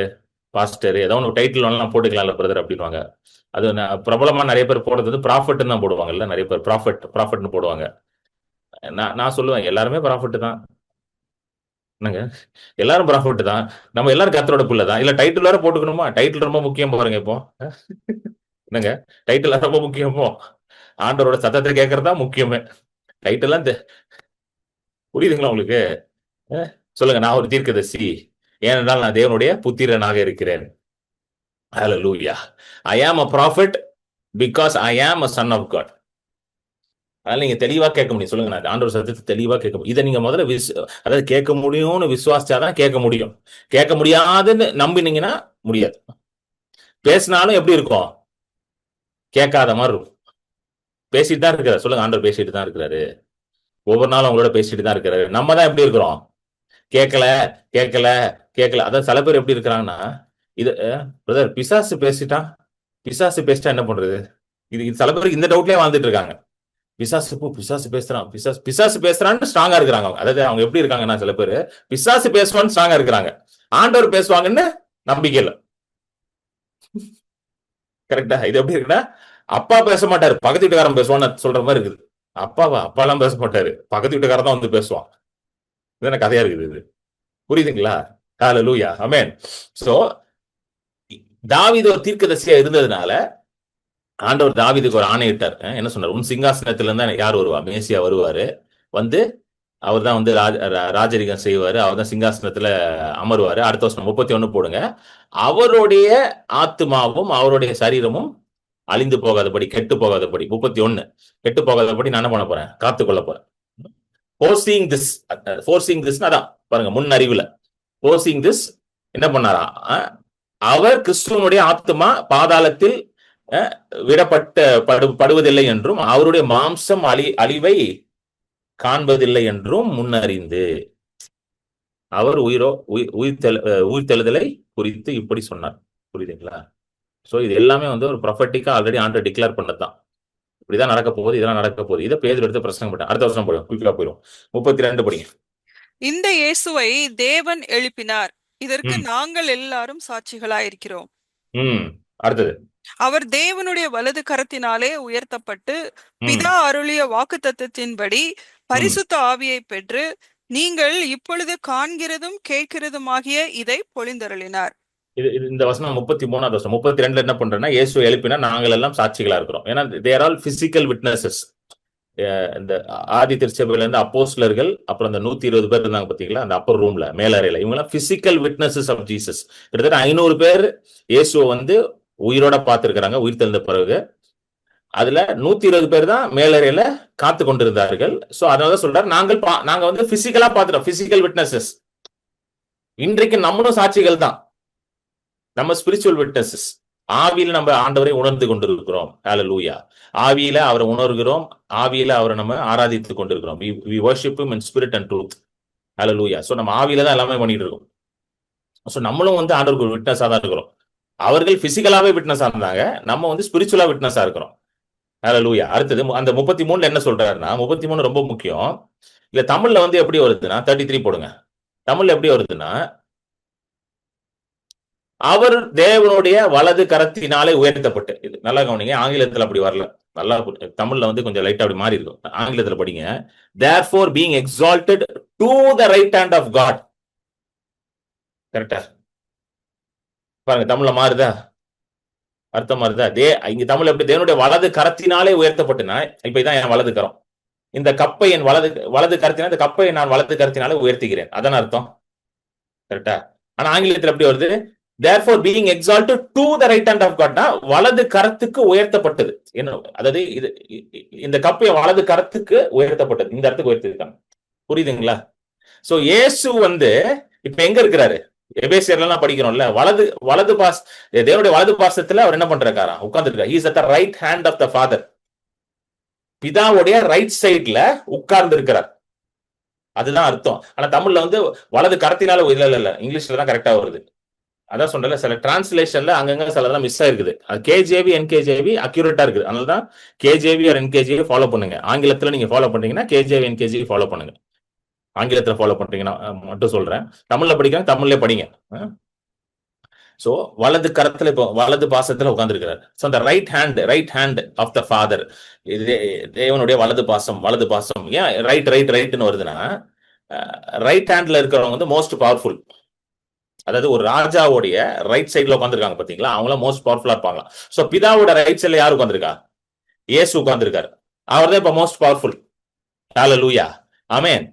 பாஸ்டர், ஏதாவது ஒன்று டைட்டில் எல்லாம் போட்டுக்கலாம்ல பிரதர் அப்படின்வாங்க. அது பிரபலமா நிறைய பேர் போடுறது வந்து ப்ராஃபட்னு தான் போடுவாங்கல்ல, நிறைய பேர் ப்ராஃபட்னு போடுவாங்க. நான் சொல்லுவேன், எல்லாருமே ப்ராஃபட் தான். என்னங்க, எல்லாரும் ப்ராஃபிட் தான். நம்ம எல்லாரும் கர்த்தரோட பிள்ளை தான். இல்ல டைட்டில் வேற போட்டுக்கணுமா? டைட்டில் ரொம்ப முக்கியம் பாருங்க இப்போ. என்னங்க, டைட்டில் ரொம்ப முக்கியமோ? ஆண்டவரோட சத்தத்தை கேட்கறதா முக்கியமே. டைட்டில் எல்லாம் புரியுதுங்களா உங்களுக்கு? சொல்லுங்க, நான் ஒரு தீர்க்கதரிசி, ஏனென்றால் நான் தேவனுடைய புத்திரனாக இருக்கிறேன். ஹல்லேலூயா. I am a prophet because I am a son of God. அதனால நீங்க தெளிவா கேட்க முடியும். சொல்லுங்க, நான் ஆண்டவர் சத்தத்தை தெளிவா கேட்க முடியும். இதை நீங்க முதல்ல அதாவது கேட்க முடியும்னு விசுவாசிச்சாதான் கேட்க முடியும். கேட்க முடியாதுன்னு நம்பினீங்கன்னா முடியாது. பேசினாலும் எப்படி இருக்கும், கேட்காத மாதிரி இருக்கும். பேசிட்டு தான் இருக்கிறார். சொல்லுங்க, ஆண்டவர் பேசிட்டு தான் இருக்கிறாரு. ஒவ்வொரு நாளும் அவங்களோட பேசிட்டு தான் இருக்கிறாரு. நம்ம தான் எப்படி இருக்கிறோம், கேட்கல கேட்கல கேட்கல. அதான் சில பேர் எப்படி இருக்கிறாங்கன்னா, இது பிரதர் பிசாசு பேசிட்டா, பிசாசு பேசிட்டா என்ன பண்றது, இது சில பேருக்கு இந்த டவுட்லயே வாழ்ந்துட்டு இருக்காங்க. பிசாசு பேசுறான், பிசாசு பேசுறான்னு ஸ்ட்ராங்கா இருக்கிறாங்க. அதாவது அவங்க எப்படி இருக்காங்கன்னா, சில பேர் பிசாசு பேசுவான்னு ஸ்ட்ராங்கா இருக்கிறாங்க, ஆண்டவர் பேசுவாங்கன்னு நம்பிக்கை இல்லை. கரெக்டா? இது எப்படி இருக்குன்னா, அப்பா பேச மாட்டாரு, பக்கத்து வீட்டுக்காரன் பேசுவான்னு சொல்ற மாதிரி இருக்குது. அப்பா எல்லாம் பேச மாட்டாரு, பக்கத்து வீட்டுக்காரன் தான் வந்து பேசுவான். இது என்ன கதையா இருக்குது இது? புரியுதுங்களா? ஹல்லேலூயா. ஆமென். சோ தாவீது ஒரு தீர்க்கதரிசியா இருந்ததுனால ஆண்டவர் தாவீதுக்கு ஒரு ஆணையிட்டார். என்ன சொன்னார், உன் சிங்காசனத்துல இருந்தா யார் வருவா, மேசியா வருவாரு, வந்து அவர் தான் வந்து ராஜரிகம் செய்வாரு, அவர் தான் சிங்காசனத்துல அமருவாரு. அடுத்த வருஷம் 31 போடுங்க, அவருடைய ஆத்மாவும் அவருடைய சரீரமும் அழிந்து போகாதபடி, கெட்டு போகாதபடி, 31 கெட்டு போகாதபடி நான் என்ன பண்ண போறேன், காத்துக்கொள்ள போறேன். ஃபோர்சிங் திஸ் அதான் பாருங்க, முன் அறிவுல ஃபோர்சிங் திஸ் என்ன பண்ணாரா, அவர் கிறிஸ்துவனுடைய ஆத்மா பாதாளத்தில் விடப்படுவதில்லை என்றும் அவருடைய மாம்சம் அழிவை காண்பதில்லை என்றும் முன்னறிந்து அவர் உயிர்த்தெழுதலை குறித்து இப்படி சொன்னார். புரியுதுங்களா? சோ இது எல்லாமே வந்து ஒரு ப்ரொஃபட்டிக்கா ஆல்ரெடி ஆண்டவர் டிக்ளேர் பண்ணதுதான். இப்படிதான் நடக்க போகுது, இதெல்லாம் நடக்க போகுது. இதை பேதுரு எடுத்து பிரசங்கம் பண்ணார். அடுத்த வருஷம் போயிடும், குயிக்கா போயிடும். 32 படிங்க. இந்த இயேசுவை தேவன் எழுப்பினார், இதற்கு நாங்கள் எல்லாரும் சாட்சிகளாயிருக்கிறோம். அடுத்தது, அவர் தேவனுடைய வலது கரத்தினாலே உயர்த்தப்பட்டு பிதா அருளிய வாக்குத்தத்தத்தின்படி பரிசுத்த ஆவியை பெற்று நீங்கள் இப்பொழுது காண்கிறதும் கேட்கிறதுமாகிய இதை பொழிந்தருளினார். இந்த வசனம் 33வது வசனம். 32 என்ன பண்றேன்னா, இயேசு எழுப்பினா நாங்கள் எல்லாம் சாட்சிகளா இருக்கிறோம். ஏன்னா தேர் ஆல் பிசிக்கல் விட்னஸஸ். இந்த ஆதி திருச்சபையில இருந்து அப்போஸ்தலர்கள், அப்புறம் அந்த 120 பேர் இருந்தாங்க பாத்தீங்களா, அந்த அப்பர் ரூம்ல மேலறையில, இவங்க எல்லாம் பிசிக்கல் விட்னஸஸ் ஆஃப் ஜீசஸ். கிட்டத்தட்ட 500 பேர் இயேசுவை வந்து உயிரோட பார்த்திருக்கிறாங்க உயிர் தெழுந்த பிறகு. அதுல 120 பேர் தான் மேலறையில காத்து கொண்டிருந்தார்கள். சோ அதனால சொல்றாரு, நாங்க வந்து பிசிக்கலா பார்த்துட்டோம், பிசிக்கல் விட்னஸஸ். இன்றைக்கு நம்மளும் சாட்சிகள் தான், நம்ம ஸ்பிரிச்சுவல் விட்னஸஸ். ஆவியில நம்ம ஆண்டவரை உணர்ந்து கொண்டிருக்கிறோம். ஹல்லேலூயா. ஆவியில அவரை உணர்கிறோம், ஆவியில அவரை நம்ம ஆராதித்துக் கொண்டிருக்கிறோம். we worship him in spirit and truth. Hallelujah. So நம்ம ஆவியில தான் எல்லாமே பண்ணிட்டு இருக்கோம். சோ நம்மளும் வந்து ஆண்டவருக்கு விட்னஸா தான் இருக்கிறோம். அவர்கள் பிசிக்கலாவே விட்னஸா இருந்தாங்க, நம்ம வந்து ஸ்பிரிச்சுவலா விட்னஸா இருக்கிறோம். ஹல்லேலூயா. அடுத்தது அந்த 33 என்ன சொல்றாருன்னா, 33 ரொம்ப முக்கியம். இல்ல தமிழ்ல வந்து எப்படி வருதுன்னா, 33 போடுங்க. தமிழ்ல எப்படி வருதுன்னா, அவர் தேவனுடைய வலது கரத்தினாலே உயர்த்தப்பட்டு. இது நல்லா கவனிங்க, ஆங்கிலத்துல அப்படி வரல. நல்லா தமிழ்ல வந்து கொஞ்சம் லைட்டா அப்படி மாறி இருக்கும். ஆங்கிலத்துல படிங்க. therefore being exalted to the right hand of God. கரெக்டா பாருங்க, தமிழ்ல மாறுதா, அர்த்தம் மாறுதா? இங்க தமிழ்ல எப்படி, தேவனுடைய வலது கரத்தினாலே உயர்த்தப்பட்டுனா, இப்ப இதான் என் வலது கரம், இந்த கப்பை என் வலது கரத்தினால், இந்த கப்பை நான் வலது கரத்தினாலே உயர்த்துகிறேன், அதான் அர்த்தம். கரெக்டா? ஆனா ஆங்கிலத்தில் எப்படி வருது? therefore being exalted to the right hand of God, வலது கரத்துக்கு உயர்த்தப்பட்டது. என்ன அதாவது, இது இந்த கப்பை வலது கரத்துக்கு உயர்த்தப்பட்டது, இந்த இடத்துக்கு உயர்த்திருக்காங்க. புரியுதுங்களா? சோ இயேசு வந்து இப்ப எங்க இருக்கிறாரு? எபேசியர்லாம் படிக்கிறோம்ல, வலது பாஸ், தேவனுடைய வலது பாசத்துல அவர் என்ன பண்றாரா? உட்கார்ந்து இருக்காரு. he is at the right hand of the father. பிதாவுடைய ரைட் சைட்ல உட்கார்ந்து இருக்கிறார், அதுதான் அர்த்தம். ஆனா தமிழ்ல வந்து வலது கரத்தினால, இல்ல இங்கிலீஷ்ல தான் கரெக்டா வருது. அதான் சொல்றேன், சில டிரான்ஸ்லேஷன்ல அங்கங்க சிலதான் மிஸ் ஆயிருக்குது. அது கேஜேவி என்கேஜேவி அக்யூரேட்டா இருக்குது. அதனாலதான் கேஜேவி ஆர் என்கேஜேவி ஃபாலோ பண்ணுங்க. ஆங்கிலத்துல நீங்க ஃபாலோ பண்றீங்கன்னா கேஜேவி என்கேஜேவி ஃபாலோ பண்ணுங்க. ஆங்கிலத்துல ஃபாலோ பண்றீங்கன்னா மட்டும் சொல்றேன். தமிழ்ல படிக்கிறேன், தமிழ்ல படிங்க. சோ வலது கரத்துல, இப்போ வலது பாசத்துல உட்கார்ந்துருக்கிறார். சோ அந்த right hand of the father, தேவனுடைய வலது பாசம். ஏன் ரைட்னு வருதுன்னா, ரைட் ஹேண்ட்ல இருக்கிறவங்க வந்து மோஸ்ட் பவர்ஃபுல். அதாவது ஒரு ராஜாவுடைய ரைட் சைட்ல உட்காந்துருக்காங்க பாத்தீங்களா, அவங்கள மோஸ்ட் பவர்ஃபுல்லா இருப்பாங்க. சோ பிதாவோட ரைட் சைட்ல யார் உட்காந்துருக்கா? இயேசு உட்கார்ந்துருக்காரு. அவர் தான் இப்ப மோஸ்ட் பவர்ஃபுல். ஹல்லேலூயா, ஆமென்.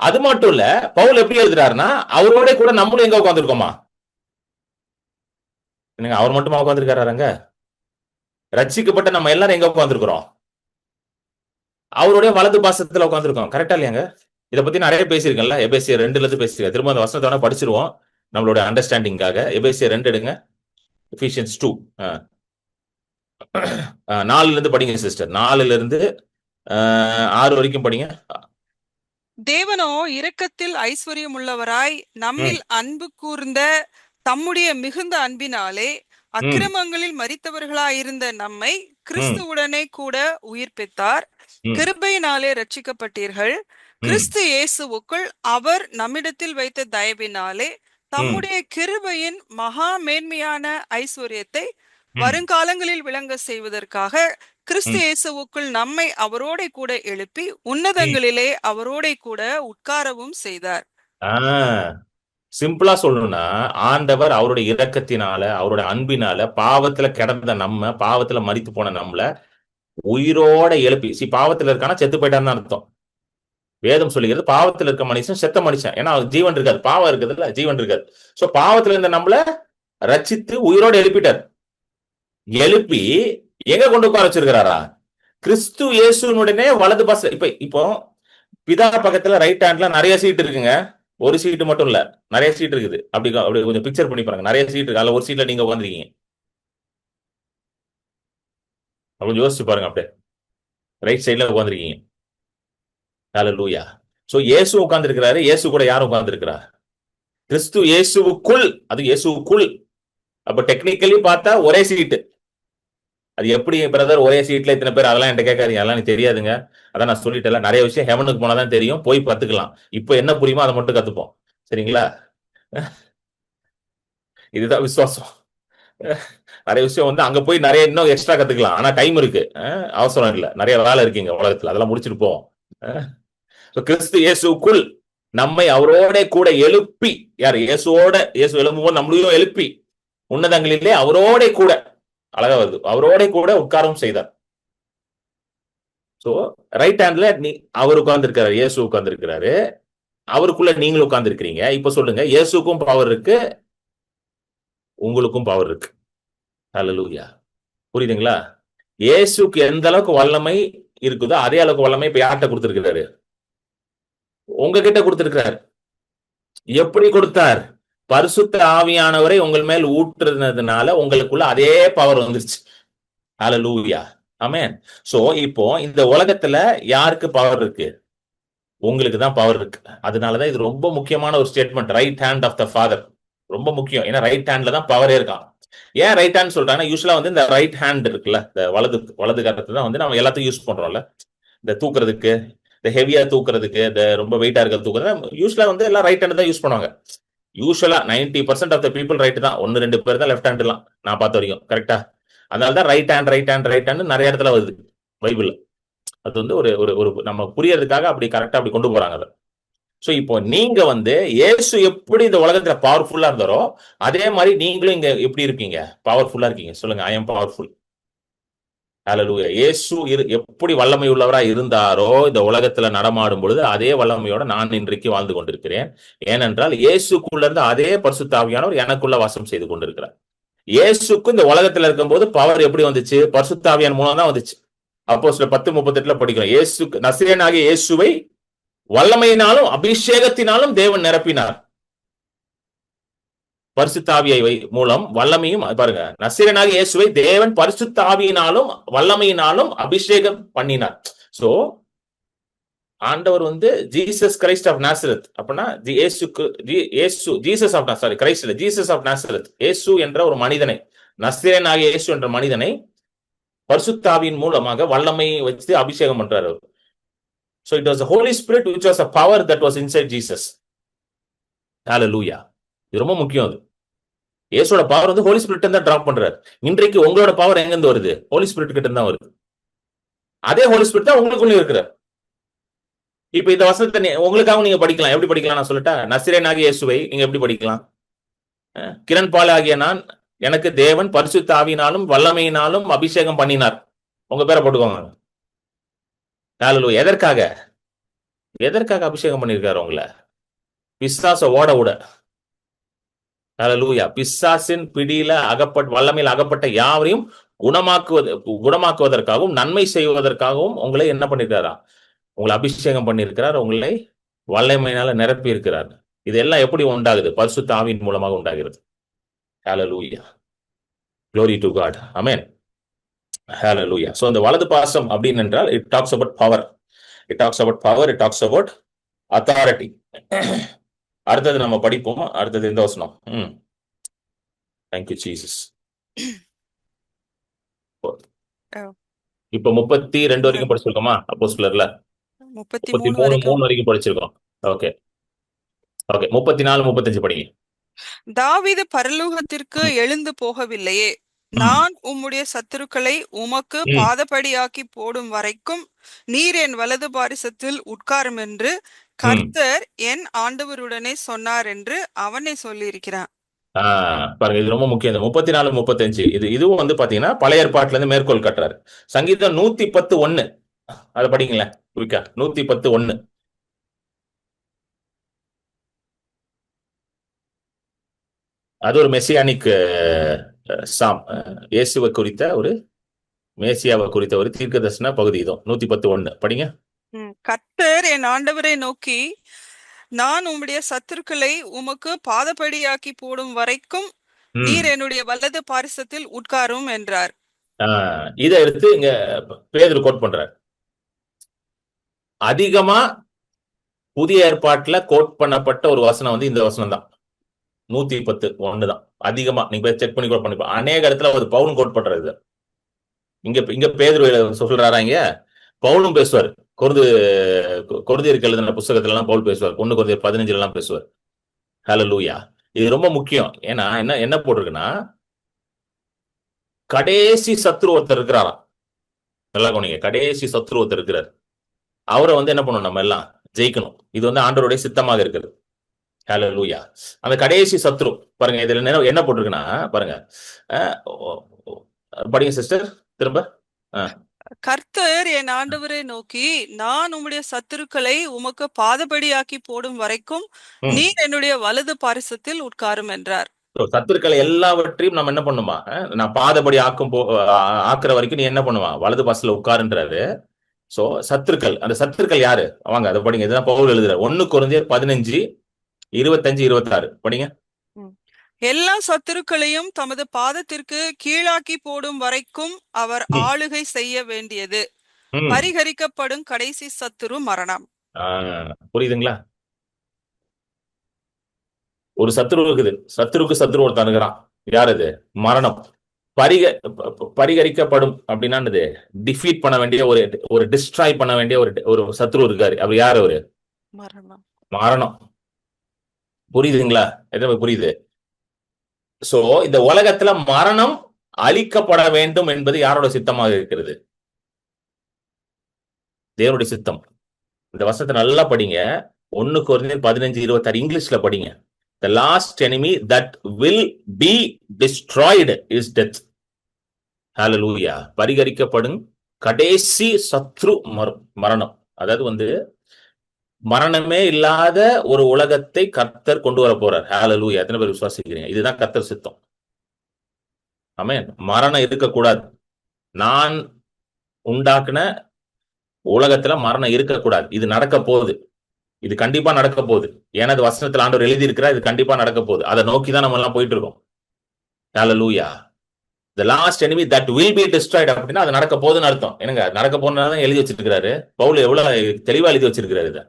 அது மட்டும் இல்ல, பவுல் எப்படி எழுதுறாருன்னா, அவரோட கூட நம்மளும் எங்க உட்காந்துருக்கோமா? அவர் மட்டுமா உட்காந்துருக்காருங்க? ரட்சிக்கப்பட்ட நம்ம எல்லாரும் எங்க உட்காந்துருக்கிறோம்? அவருடைய வலது பாசத்துல உட்காந்துருக்கோம். கரெக்டா இல்லையாங்க? இதை பத்தி நிறைய பேசியிருக்கேன்ல, எபேசியர் 2ல இருந்து பேசியிருக்கேன். திரும்ப அந்த வசனத்தை படிச்சிருவோம் நம்மளோட அண்டர்ஸ்டாண்டிங்காக. எபேசியர் 2 எடுங்க, எபிசியன்ஸ் 2 4ல இருந்து படிங்க சிஸ்டர். 4ல இருந்து 6 வரைக்கும் படிங்க. தேவனோ இரக்கத்தில் ஐஸ்வர்யம் உள்ளவராய் நம்மில் அன்பு கூர்ந்த தம்முடைய மிகுந்த அன்பினாலே அக்கிரமங்களில் மரித்தவர்களாயிருந்த நம்மை கிறிஸ்துவுடனே கூட உயிர்ப்பித்தார். கிருபையினாலே ரட்சிக்கப்பட்டீர்கள். கிறிஸ்து இயேசுவுக்குள் அவர் நம்மிடத்தில் வைத்த தயவினாலே தம்முடைய கிருபையின் மகா மேன்மையான ஐஸ்வர்யத்தை வருங்காலங்களில் விளங்க செய்வதற்காக கிறிஸ்து இயேசுவுக்குள் நம்மை அவரோட கூட எழுப்பி உன்னதங்களிலே அவரோட கூட உட்காரவும் செய்தார். சிம்பிளா சொல்லணும்னா, ஆண்டவர் அவருடைய இரக்கத்தினால, அவருடைய அன்பினால, பாவத்துல கிடந்த நம்ம, பாவத்துல மரித்து போன நம்மள உயிரோட எழுப்பி, பாவத்துல இருக்கானா செத்து போயிட்டான்னு அர்த்தம். வேதம் சொல்லுகிறது, பாவத்துல இருக்க மனுஷன் செத்த மனுஷன். ஏன்னா ஜீவன் இருக்காது, பாவம் இருக்குதுல்ல, ஜீவன் இருக்காது. சோ பாவத்துல இருந்த நம்மள ரட்சித்து உயிரோட எழுப்பிட்டார். எழுப்பி எங்க கொண்டு உட்கார வச்சிருக்கிறாரா? கிறிஸ்து இயேசுனுடனே வலது பாச. இப்போ பிதா பக்கத்துல ரைட் ஹேண்ட்ல நிறைய சீட் இருக்குங்க. ஒரு சீட்டு மட்டும் இல்ல, நிறைய சீட் இருக்குது. அப்படி கொஞ்சம் பிக்சர் பண்ணி பாருங்க. நிறைய சீட் இருக்கு, அதுல ஒரு சீட்ல நீங்க உட்காந்துருக்கீங்க. கொஞ்சம் யோசிச்சு பாருங்க. அப்படியே ரைட் சைட்ல உட்காந்துருக்கீங்க. ஹல்லேலூயா. சோ இயேசு உட்கார்ந்து இருக்கிறாரு. இயேசு கூட யாரும் உட்கார்ந்து இருக்கிறா? கிறிஸ்து இயேசுவுக்குள். அது இயேசுவுக்குள். அப்ப டெக்னிக்கலி பார்த்தா ஒரே சீட்டு. அது எப்படி பிரதர் ஒரே சீட்ல இத்தனை பேர்? அதெல்லாம் என்கிட்ட கேட்காதீங்க, அதெல்லாம் எனக்கு தெரியாதுங்க. அதான் நான் சொல்லிட்டேன், நிறைய விஷயம் ஹெவனுக்கு போனாதான் தெரியும், போய் கத்துக்கலாம். இப்ப என்ன புரியுமோ அதை மட்டும் கத்துப்போம், சரிங்களா? இதுதான் விசுவாசம். நிறைய விஷயம் வந்து அங்க போய் நிறைய இன்னும் எக்ஸ்ட்ரா கத்துக்கலாம். ஆனா டைம் இருக்கு, அவசரம் இல்லை, நிறைய வேலை இருக்குங்க உலகத்துல, அதெல்லாம் முடிச்சுட்டு போவோம். கிறிஸ்து இயேசுக்குள் நம்மை அவரோட கூட எழுப்பி, யார்? இயேசு எழும்பும்போது நம்மளையும் எழுப்பி உன்னதங்களிலே அவரோட கூட, அழகா வருது, அவரோட கூட உட்காரவும் செய்தார். சோ ரைட் ஹேண்ட்ல அவர் உட்கார்ந்து இருக்கிறாரு, இயேசு உட்கார்ந்து இருக்கிறாரு. அவருக்குள்ள நீங்களும் உட்கார்ந்து இருக்கிறீங்க. இப்ப சொல்லுங்க, இயேசுக்கும் பவர் இருக்கு, உங்களுக்கும் பவர் இருக்கு. ஹல்லேலூயா. புரியுதுங்களா? இயேசுக்கு எந்த அளவுக்கு வல்லமை இருக்குதோ அதே அளவுக்கு வல்லமை இப்ப யார்கிட்ட கொடுத்திருக்கிறாரு? உங்ககிட்ட கொடுத்திருக்கிறார். எப்படி கொடுத்தார்? பரிசுத்த ஆவியானவரை உங்கள் மேல் ஊற்றுனதுனால உங்களுக்குள்ள அதே பவர் வந்துருச்சு. ஹல்லேலூயா, ஆமென். சோ இப்போ இந்த உலகத்துல யாருக்கு பவர் இருக்கு? உங்களுக்கு தான் பவர் இருக்கு. அதனாலதான் இது ரொம்ப முக்கியமான ஒரு statement, right hand of the father. ரொம்ப முக்கியம். ஏன்னா ரைட் ஹேண்ட்ல தான் பவரே இருக்கான். ஏன் ரைட் ஹேண்ட் சொல்றாங்கன்னா, யூஸ்வலா வந்து இந்த ரைட் ஹேண்ட் இருக்குல்ல, இந்த வலது கரத்தை தான் வந்து நம்ம எல்லாத்தையும் யூஸ் பண்றோம்ல. இந்த தூக்குறதுக்கு, இந்த ஹெவியா தூக்குறதுக்கு, இந்த ரொம்ப வெயிட்டா இருக்கிறது தூக்குறது, யூஸ்வலா வந்து எல்லாம் ரைட் ஹேண்ட் தான் யூஸ் பண்ணுவாங்க. யூஸ்வலா 90% ஆஃப் த பீப்புள் ரைட் தான், 1-2 பேர் தான் லெஃப்ட் ஹேண்ட்லாம் நான் பார்த்த வரைக்கும். கரெக்டா? அதனால தான் ரைட் ஹேண்ட் நிறைய இடத்துல வருது பைபிள். அது வந்து ஒரு ஒரு ஒரு நம்ம புரியறதுக்காக அப்படி கரெக்டா அப்படி கொண்டு போறாங்க அதை. சோ இப்போ நீங்க வந்து இயேசு எப்படி இந்த உலகத்துல பவர்ஃபுல்லா இருந்தாரோ அதே மாதிரி நீங்களும் இங்க எப்படி இருப்பீங்க? பவர்ஃபுல்லா இருக்கீங்க. சொல்லுங்க, ஐ எம் பவர்ஃபுல். ஹalleluya. இயேசு எப்படி வல்லமை உள்ளவரா இருந்தாரோ இந்த உலகத்துல நடமாடும் பொழுது அதே வல்லமையோட நான் இன்றைக்கு வாழ்ந்து கொண்டிருக்கிறேன். ஏனென்றால் இயேசுக்குள்ள இருந்து அதே பரிசுத்த ஆவியானவர் எனக்குள்ள வாசம் செய்து கொண்டிருக்கிறார். இயேசுக்கு இந்த உலகத்துல இருக்கும்போது பவர் எப்படி வந்துச்சு? பரிசுத்த ஆவியான் மூலம் தான் வந்துச்சு. அப்போஸ்தலர் 10:38 படிக்கிறோம். இயேசு நசரேயனாகிய இயேசுவை வல்லமையினாலும் அபிஷேகத்தினாலும் தேவன் நிரப்பினார். பரிசுத்த ஆவியை மூலம் வல்லமையும் பாருங்க, நசரேயனாகிய இயேசுவை தேவன் பரிசுத்த ஆவியினாலும் வல்லமையினாலும் அபிஷேகம் பண்ணினார். சோ ஆண்டவர் வந்து ஜீசஸ் கிரைஸ்ட் ஆஃப் நாசரத். அப்படின்னா ஜீசஸ் ஆஃப் கிரைஸ்ட் இல்ல, ஜீசஸ் ஆஃப் நாசரத். இயேசு என்ற ஒரு மனிதனை, நசரேயனாகிய இயேசு என்ற மனிதனை பரிசுத்த ஆவியின் மூலமாக வல்லமையை வச்சு அபிஷேகம் பண்றாரு அவர். So it was the Holy Spirit which was a power that was inside Jesus. Hallelujah. இது ரொம்ப முக்கியம். அது இயேசுவோட பவர் வந்து ஹோலி ஸ்பிரிட் தான் டிராப் பண்றாரு. இன்றைக்கு உங்களோட பவர் எங்க இருந்து வருது? ஹோலி ஸ்பிரிட் கிட்ட தான் வருது. அதே ஹோலி ஸ்பிரிட் தான் உங்களுக்குள்ள இருக்கிறார். இப்ப இந்த வசனத்தை உங்களுக்காக நீங்க படிக்கலாம். எப்படி படிக்கலாம் நான் சொல்லட்டா? நசரேயனாகிய இயேசுவை நீங்க எப்படி படிக்கலாம்? கிரண் பால் ஆகிய நான், எனக்கு தேவன் பரிசுத்த ஆவியினாலும் வல்லமையினாலும் அபிஷேகம் பண்ணினார். உங்க பேரை போட்டுக்கோங்க. ஹalleluya. எதற்காக அபிஷேகம் பண்ணியிருக்காரு உங்களை? பிசாச ஓட விட. ஹalleluya. பிசாசின் பிடியில வல்லமையில் அகப்பட்ட யாவரையும் குணமாக்குவதற்காகவும் நன்மை செய்வதற்காகவும் உங்களை என்ன பண்ணிருக்காரா? உங்களை அபிஷேகம் பண்ணியிருக்கிறார். உங்களை வல்லமையினால நிரப்பி இருக்கிறார். இதெல்லாம் எப்படி உண்டாகுது? பரிசுத்த ஆவியின் மூலமாக உண்டாகிறது. ஹalleluya. Glory to God. Amen. Hallelujah. So இந்த வலது பாசம் அப்படின்னு என்றால் it talks about power. It talks about power. It talks about authority. அடுத்தது நம்ம படிப்போம். அடுத்தது இந்த வசனம். Thank you Jesus. இப்ப 32 வரைக்கும் படிச்சிருக்கோமா? அப்போஸ்தலர்ல 33 வரைக்கும் படிச்சிருக்கோம். Okay okay. 34 35 படிங்க. தாவீது பரலோகத்திற்கு எழுந்து போகவில்லையே, நான் உம்முடைய சத்துருக்களை உமக்கு பாதபடியாக்கி போடும் வரைக்கும் நீர் என் வலது பாரிசத்தில் உட்காரும் என்று கர்த்தர் என் ஆண்டவருடனே சொன்னார் என்று அவனை சொல்லி இருக்கிறான். பாருங்க, இது ரொம்ப முக்கியம். 34 35 இதுவும் வந்து பாத்தீங்கன்னா பழைய ஏற்பாட்டுல இருந்து மேற்கோள் கட்டுறாரு. சங்கீதம் 110:1 அதை படிங்களேன். 110:1. அது ஒரு மெசியானிக் சாம், இயேசுவை குறித்த ஒரு மேசியாவை குறித்த ஒரு தீர்க்கதரிசன பகுதி. இதோ 110:1 படிங்க. கர்த்தர் என் ஆண்டவரை நோக்கி, நான் உம்முடைய சத்துருக்களை உமக்கு பாதபடியாக்கி போடும் வரைக்கும் நீர் என்னுடைய வலது பாரிசத்தில் உட்காரும் என்றார். இதை எடுத்து இங்க பேதுரு கோட் பண்றார். அதிகமா புதிய ஏற்பாட்டுல கோட் பண்ணப்பட்ட ஒரு வசனம் வந்து இந்த வசனம் தான். 110:1 தான் அதிகமா. நீங்க செக் பண்ணி கோட் பண்ணிப்போம். அநேக இடத்துல ஒரு பவுலும் கோட் பண்றது. இங்க பேதுரு சொல்றாரா? இங்க பவுலும் பேசுவார். கொரிந்தியருக்கு எழுதின புத்தகத்துல எல்லாம் பவுல் பேசுவார். 1 கொரிந்தியர் 15 எல்லாம் பேசுவார். ஹல்லேலூயா. இது ரொம்ப முக்கியம். ஏன்னா என்ன போட்டிருக்குன்னா, கடைசி சத்ரு ஒருத்தர் இருக்கிறாராம். நல்லா கவனிங்க. கடைசி சத்ரு ஒருத்தர் இருக்கிறார். அவரை வந்து என்ன பண்ணணும்? நம்ம எல்லாம் ஜெயிக்கணும். இது வந்து ஆண்டவருடைய சித்தமாக இருக்குது. ஹல்லேலூயா. அந்த கடைசி சத்ரு பாருங்க. இதுல என்ன போட்டிருக்குன்னா பாருங்க, படிங்க சிஸ்டர் திரும்ப. கர்த்தர் என் ஆண்டவரை நோக்கி, நான் உம்முடைய சத்துருக்களை உமக்கு பாதபடியாக்கி போடும் வரைக்கும் நீர் என்னுடைய வலது பாரிசத்தில் உட்காரும் என்றார். சத்துருக்களை எல்லாவற்றையும் நம்ம என்ன பண்ணுமா? நான் பாதபடி ஆக்குற வரைக்கும் நீ என்ன பண்ணுவா? வலது பாசத்துல உட்காருன்றாரு. சோ சத்துருக்கள், அந்த சத்துருக்கள் யாரு? அவங்க அதை படிங்க. இதுதான் பவுல் எழுதுற. 1 கொரிந்தியர் 15 25 26 படிங்க. எல்லா சத்துருக்களையும் தமது பாதத்திற்கு கீழாக்கி போடும் வரைக்கும் அவர் ஆளுகை செய்ய வேண்டியது. பரிகரிக்கப்படும் கடைசி சத்துரு மரணம். புரியுதுங்களா? ஒரு சத்துரு இருக்குது. சத்துருக்கு சத்துரு ஒருத்தன் இருக்கிறான். யார் அது? மரணம். பரிகரிக்கப்படும் அப்படின்னா டிஃபீட் பண்ண வேண்டிய ஒரு டிஸ்ட்ராய் பண்ண வேண்டிய ஒரு சத்துரு இருக்காரு. அவர் யார்? அவரு மரணம். புரியுதுங்களா? எது புரியுது? சோ இந்த உலகத்துல மரணம் அழிக்கப்பட வேண்டும் என்பது யாரோட சித்தமாக இருக்கிறது? தேவனுடைய சித்தம். இந்த வசனத்தை நல்லா படிங்க. 1 கொரிந்தியர் 15:26 இங்கிலீஷ்ல படிங்க. The last enemy that will be destroyed is death. Hallelujah. பரிகரிக்கப்படும் கடைசி சத்ரு மரணம். அதாவது மரணமே இல்லாத ஒரு உலகத்தை கர்த்தர் கொண்டு வர போறார். ஹalleluya. எத்தனை பேர் விசுவாசிக்கிறீங்க? இதுதான் கர்த்தர் சித்தம். ஆமென். மரணம் இருக்கக்கூடாது. நான் உண்டாக்குன உலகத்துல மரணம் இருக்கக்கூடாது. இது நடக்க போகுது. இது கண்டிப்பா நடக்க போகுது. ஏன்னா அது வசனத்துல ஆண்டவர் எழுதி இருக்கிறார். இது கண்டிப்பா நடக்க போகுது. அதை நோக்கிதான் நம்ம எல்லாம் போயிட்டு இருக்கோம். ஹalleluya. The last enemy that will be destroyed அப்படின்னா அது நடக்க போகுதுன்னு அர்த்தம். என்னங்க நடக்க போகுதுன்னு எழுதி வச்சிருக்கிறாரு. பவுல் எவ்வளவு தெளிவா எழுதி வச்சிருக்கிறாரு இதை.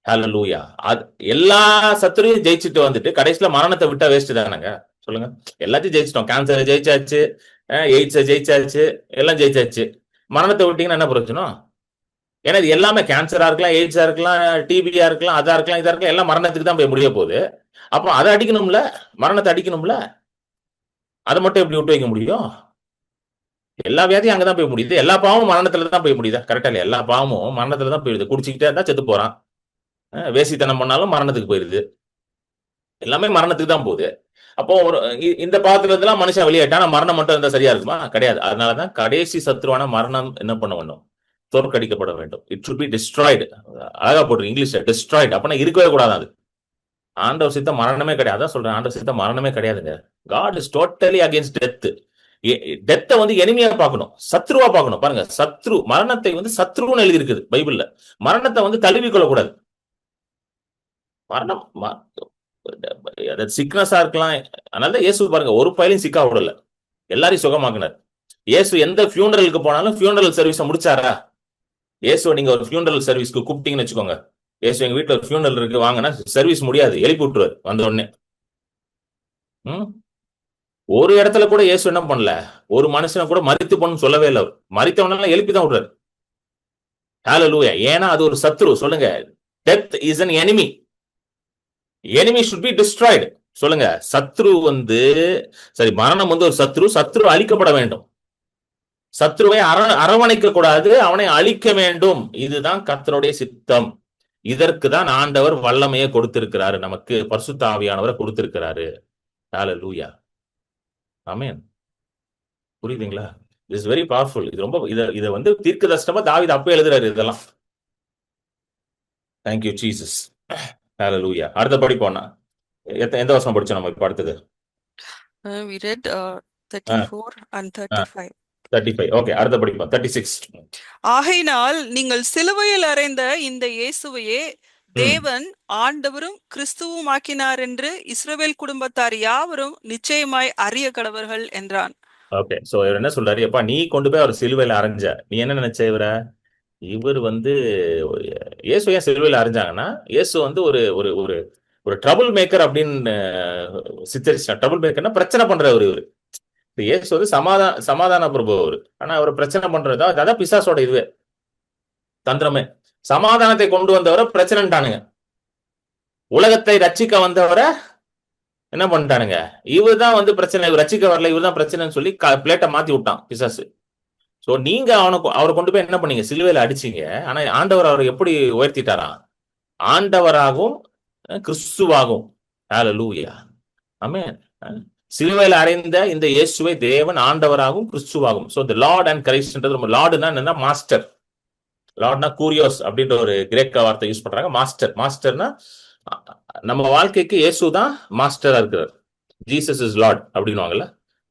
ஹalleluya. அது எல்லா சத்துரையும் ஜெயிச்சுட்டு வந்துட்டு கடைசியில மரணத்தை விட்டா வேஸ்ட் தானங்க? சொல்லுங்க. எல்லாத்தையும் ஜெயிச்சிட்டோம். கேன்சரை ஜெயிச்சாச்சு, எய்ட்ஸை ஜெயிச்சாச்சு, எல்லாம் ஜெயிச்சாச்சு. மரணத்தை விட்டீங்கன்னா என்ன பிரச்சனம்? ஏன்னா இது எல்லாமே கேன்சரா இருக்கலாம், எய்ட்ஸா இருக்கலாம், டிபியா இருக்கலாம், அதா இருக்கலாம், இதா இருக்கலாம், எல்லாம் மரணத்துக்கு தான் போய் முடிய போகுது. அப்போ அதை அடிக்கணும்ல, மரணத்தை அடிக்கணும்ல. அதை மட்டும் எப்படி விட்டு வைக்க முடியும்? எல்லா வியாதியும் அங்கதான் போய் முடியுது. எல்லா பாவமும் மரணத்துல தான் போய் முடியுதா? கரெக்டா இல்லையா? எல்லா பாவமும் மரணத்துல தான் போயிடுது. குடிச்சுக்கிட்டே இருந்தா செத்து போறான். வேசித்தனம் பண்ணாலும் மரணத்துக்கு போயிருது. எல்லாமே மரணத்துக்கு தான் போகுது. அப்போ இந்த பாவத்துல இருந்தெல்லாம் மனுஷன் வெளியேட்டான மரணம் மட்டும் இருந்தா சரியா இருக்குமா? கிடையாது. அதனாலதான் கடைசி சத்ருவான மரணம் என்ன பண்ண வேண்டும்? தோற்கடிக்கப்பட வேண்டும். It should be destroyed. அழகா போட்டு இங்கிலீஷ்ல destroyed. அப்பனா இருக்கவே கூடாது. அது ஆண்டவர் சித்த மரணமே கிடையாது. அதான் சொல்றேன், ஆண்டவர் சித்த மரணமே கிடையாதுங்க. God is totally against death. டெத்தை எனிமியா பார்க்கணும், சத்ருவா பார்க்கணும். பாருங்க, சத்ரு மரணத்தை சத்ருன்னு எழுதி இருக்குது பைபிள்ல. மரணத்தை தழுவி கொள்ளக்கூடாது. மரணம் சிக்னஸா இருக்கலாம். அதனால இயேசு பாருங்க ஒரு பையலையும் சிக்கா விடல, எல்லாரையும் சுகமாக்குனார். இயேசு எந்த ஃபியூனரலுக்கு போனாலும் ஃபியூனரல் சர்வீஸை முடிச்சாரா? இயேசு நீங்க ஒரு ஃபியூனரல் சர்வீஸ்க்கு கூப்பிட்டீங்கன்னு வச்சுக்கோங்க. இயேசு எங்க வீட்டுல ஒரு ஃபியூனரல் இருக்கு வாங்கினா சர்வீஸ் முடியாது, எழுப்பி விட்டுருவாரு வந்த உடனே. ஒரு இடத்துல கூட இயேசு என்ன பண்ணல, ஒரு மனுஷனை கூட மரித்து போன்னு சொல்லவே இல்லை. அவர் மரித்தவனால எழுப்பி தான் விடுறாரு. ஹalleluya. ஏன்னா அது ஒரு சத்ரு. சொல்லுங்க, death is an enemy. enemy should be destroyed. சொல்லுங்க, சத்ரு சரி, மரணம் ஒரு சத்ரு. சத்ரு அழிக்கப்பட வேண்டும். சத்ருவை அரவணைக்க கூடாது, அவனை அழிக்க வேண்டும். இதுதான் கர்த்தருடைய சித்தம். இதற்கு தான் ஆண்டவர் வல்லமையை கொடுத்திருக்கிறாரு, நமக்கு பரிசுத்த ஆவியானவரை கொடுத்திருக்கிறாரு. ஹalleluya. ஆமென். புரியுதுங்களா? It's very powerful. இது ரொம்ப இதை தீர்க்கதரிசனமா தாவீது அப்ப எழுதுறாரு இதெல்லாம். Thank you Jesus. ஹalleluya. அடுத்த படிப்போம்னா எந்த வசனம் படிச்சோம் நம்ம இப்ப அடுத்தது? We read 34 and 35. 35. ஓகே, அடுத்த படிப்போம் 36. ஆகையினால் நீங்கள் சிலுவையில் அறைந்த இந்த இயேசுவையே தேவன் ஆண்டவரும் கிறிஸ்துவும் ஆக்கினார் என்று இஸ்ரவேல் குடும்பத்தார் யாவரும் நிச்சயமாய் அறிய கடவர்கள் என்றான். ஓகே, சோ இவர் என்ன சொல்றாரு? அப்பா, நீ கொண்டு போய் அவர் சிலுவையில அரைஞ்ச, நீ என்ன நினைச்ச? இவர் இயேசு ஏன் சிலுவையில அரைஞ்சாங்கன்னா, இயேசு ஒரு ஒரு ஒரு ஒரு ட்ரபிள் மேக்கர் அப்படின்னு சித்தரிச்சா. ட்ரபிள் மேக்கர்னா பிரச்சனை பண்றவர் இவர். இயேசு சமாதான பிரபு அவரு. ஆனா அவர் பிரச்சனை பண்றதா, அதான் பிசாசோட இதுவே தந்திரமே. சமாதானத்தை கொண்டு வந்தவரை பிரச்சனைட்டானுங்க. உலகத்தை ரட்சிக்க வந்தவரை என்ன பண்ணிட்டானுங்க? இவர் தான் பிரச்சனை, இவர் ரட்சிக்க வரல, இவர் தான் பிரச்சனைன்னு சொல்லி பிளேட்டை மாத்தி விட்டான் பிசாசு. சோ நீங்க அவரை கொண்டு போய் என்ன பண்ணீங்க? சிலுவையில அடிச்சீங்க. ஆனா ஆண்டவர் அவரை எப்படி உயர்த்திட்டாராம்? ஆண்டவராகவும் கிறிஸ்துவாகவும். ஹalleluya. ஆமென். சிலுவையில அறைந்த இந்த இயேசுவை தேவன் ஆண்டவராகவும் கிறிஸ்துவாகவும். சோ தி லார்ட் அண்ட் கிரைஸ்ட்ன்றது, லார்டுனா என்னன்னா மாஸ்டர். லார்ட்னா கூரியோஸ் அப்படின்ற ஒரு கிரேக்க வார்த்தை யூஸ் பண்றாங்க. மாஸ்டர்னா நம்ம வாழ்க்கைக்கு இயேசு தான் மாஸ்டரா இருக்கிறார். ஜீசஸ் இஸ் லார்ட் அப்படின்னுவாங்கல்ல.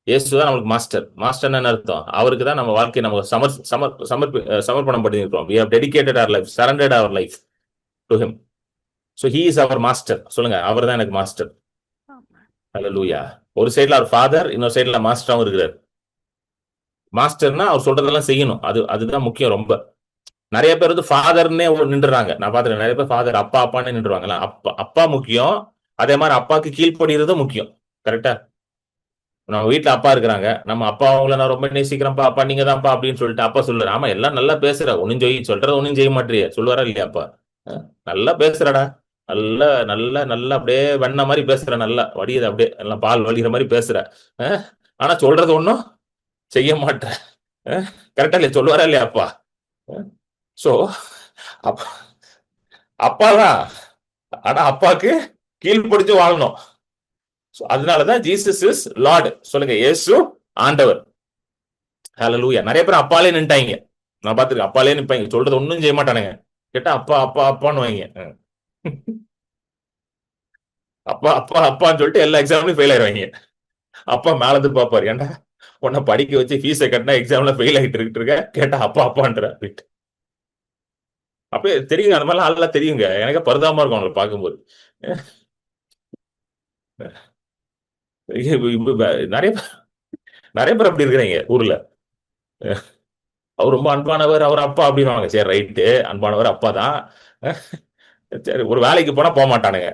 இயேசு தான் நம்மளுக்கு மாஸ்டர். மாஸ்டர்னா என்ன அர்த்தம்? அவருக்கு தான் நம்ம வாழ்க்கையை நம்ம சமர்ப்பணம் பண்ணிருக்கோம். We have dedicated our life, surrendered our life to him. So he is our master. சொல்லுங்க, அவர் தான் எனக்கு மாஸ்டர். ஹalleluya. ஒரு சைடுல அவர் ஃபாதர், இன்னொரு சைடுல மாஸ்டராவும் இருக்கிறார். மாஸ்டர்னா அவர் சொல்றதெல்லாம் செய்யணும். அதுதான் முக்கியம். ரொம்ப நிறைய பேர் ஃபாதர்னே நின்றுறாங்க. நான் பாத்துறேன், நிறைய பேர் ஃபாதர் அப்பா அப்பான்னு நின்றுவாங்களா. அப்பா முக்கியம். அதே மாதிரி அப்பாவுக்கு கீழ்படுகிறதும் முக்கியம். கரெக்டா? நம்ம வீட்டுல அப்பா இருக்கிறாங்க, நம்ம அப்பா அவங்கள நான் ரொம்ப நேசிக்கிறேன்ப்பா, அப்பா நீங்க தான்ப்பா அப்படின்னு சொல்லிட்டு அப்பா சொல்லுறாரு. ஆமா, எல்லாம் நல்லா பேசுற, ஒன்னும் சொல்றது ஒன்னும் செய்ய மாட்டேறிய சொல்லுவாரா இல்லையா? அப்பா நல்லா பேசுறடா, நல்லா நல்லா நல்லா அப்படியே வெண்ண மாதிரி பேசுற, நல்லா வடியுது அப்படியே, எல்லாம் பால் வலிகிற மாதிரி பேசுற. அஹ், ஆனா சொல்றது ஒண்ணும் செய்ய மாட்டேன். கரெக்டா இல்லையா? சொல்லுவாரா இல்லையா அப்பா? சோ அப்பா அப்பாதான், ஆனா அப்பாக்கு கீழ்ப்படிஞ்சு வாழணும். So, அதனாலதான் ஜீசஸ் இஸ் லார்ட். சொல்லுங்க, இயேசு ஆண்டவர். ஹalleluya. நிறைய பேர் அப்பாலே நின்ட்டாங்க. நான் பார்த்திருக்கேன், அப்பாலே நிப்பாங்க, சொல்றது ஒண்ணும் செய்ய மாட்டானுங்க. கேட்டா அப்பா அப்பா அப்பான்னு வைங்க. அப்பா அப்பா அப்பான்னு சொல்லிட்டு எல்லா எக்ஸாம்லயும் ஃபெயில் ஆயிடுவாங்க. அப்பா மேல இருந்து பாப்பாரு, ஏன்டா உன்னை படிக்க வச்சு ஃபீஸை கட்டினா எக்ஸாம்ல ஃபெயில் ஆகிட்டு இருக்க, கேட்டா அப்பா அப்பான்ற. அப்படியே தெரியுங்க, அந்த மாதிரிலாம் ஆள்லாம் தெரியுங்க. எனக்கு பரிதாபமா இருக்கும் அவங்களை பார்க்கும்போது. நிறைய நிறைய பேர் அப்படி இருக்கிறீங்க ஊர்ல. அவர் ரொம்ப அன்பானவர், அவர் அப்பா அப்படின்வாங்க. சரி ரைட்டு, அன்பானவர் அப்பா தான். சரி, ஒரு வேலைக்கு போனா போக மாட்டானுங்க.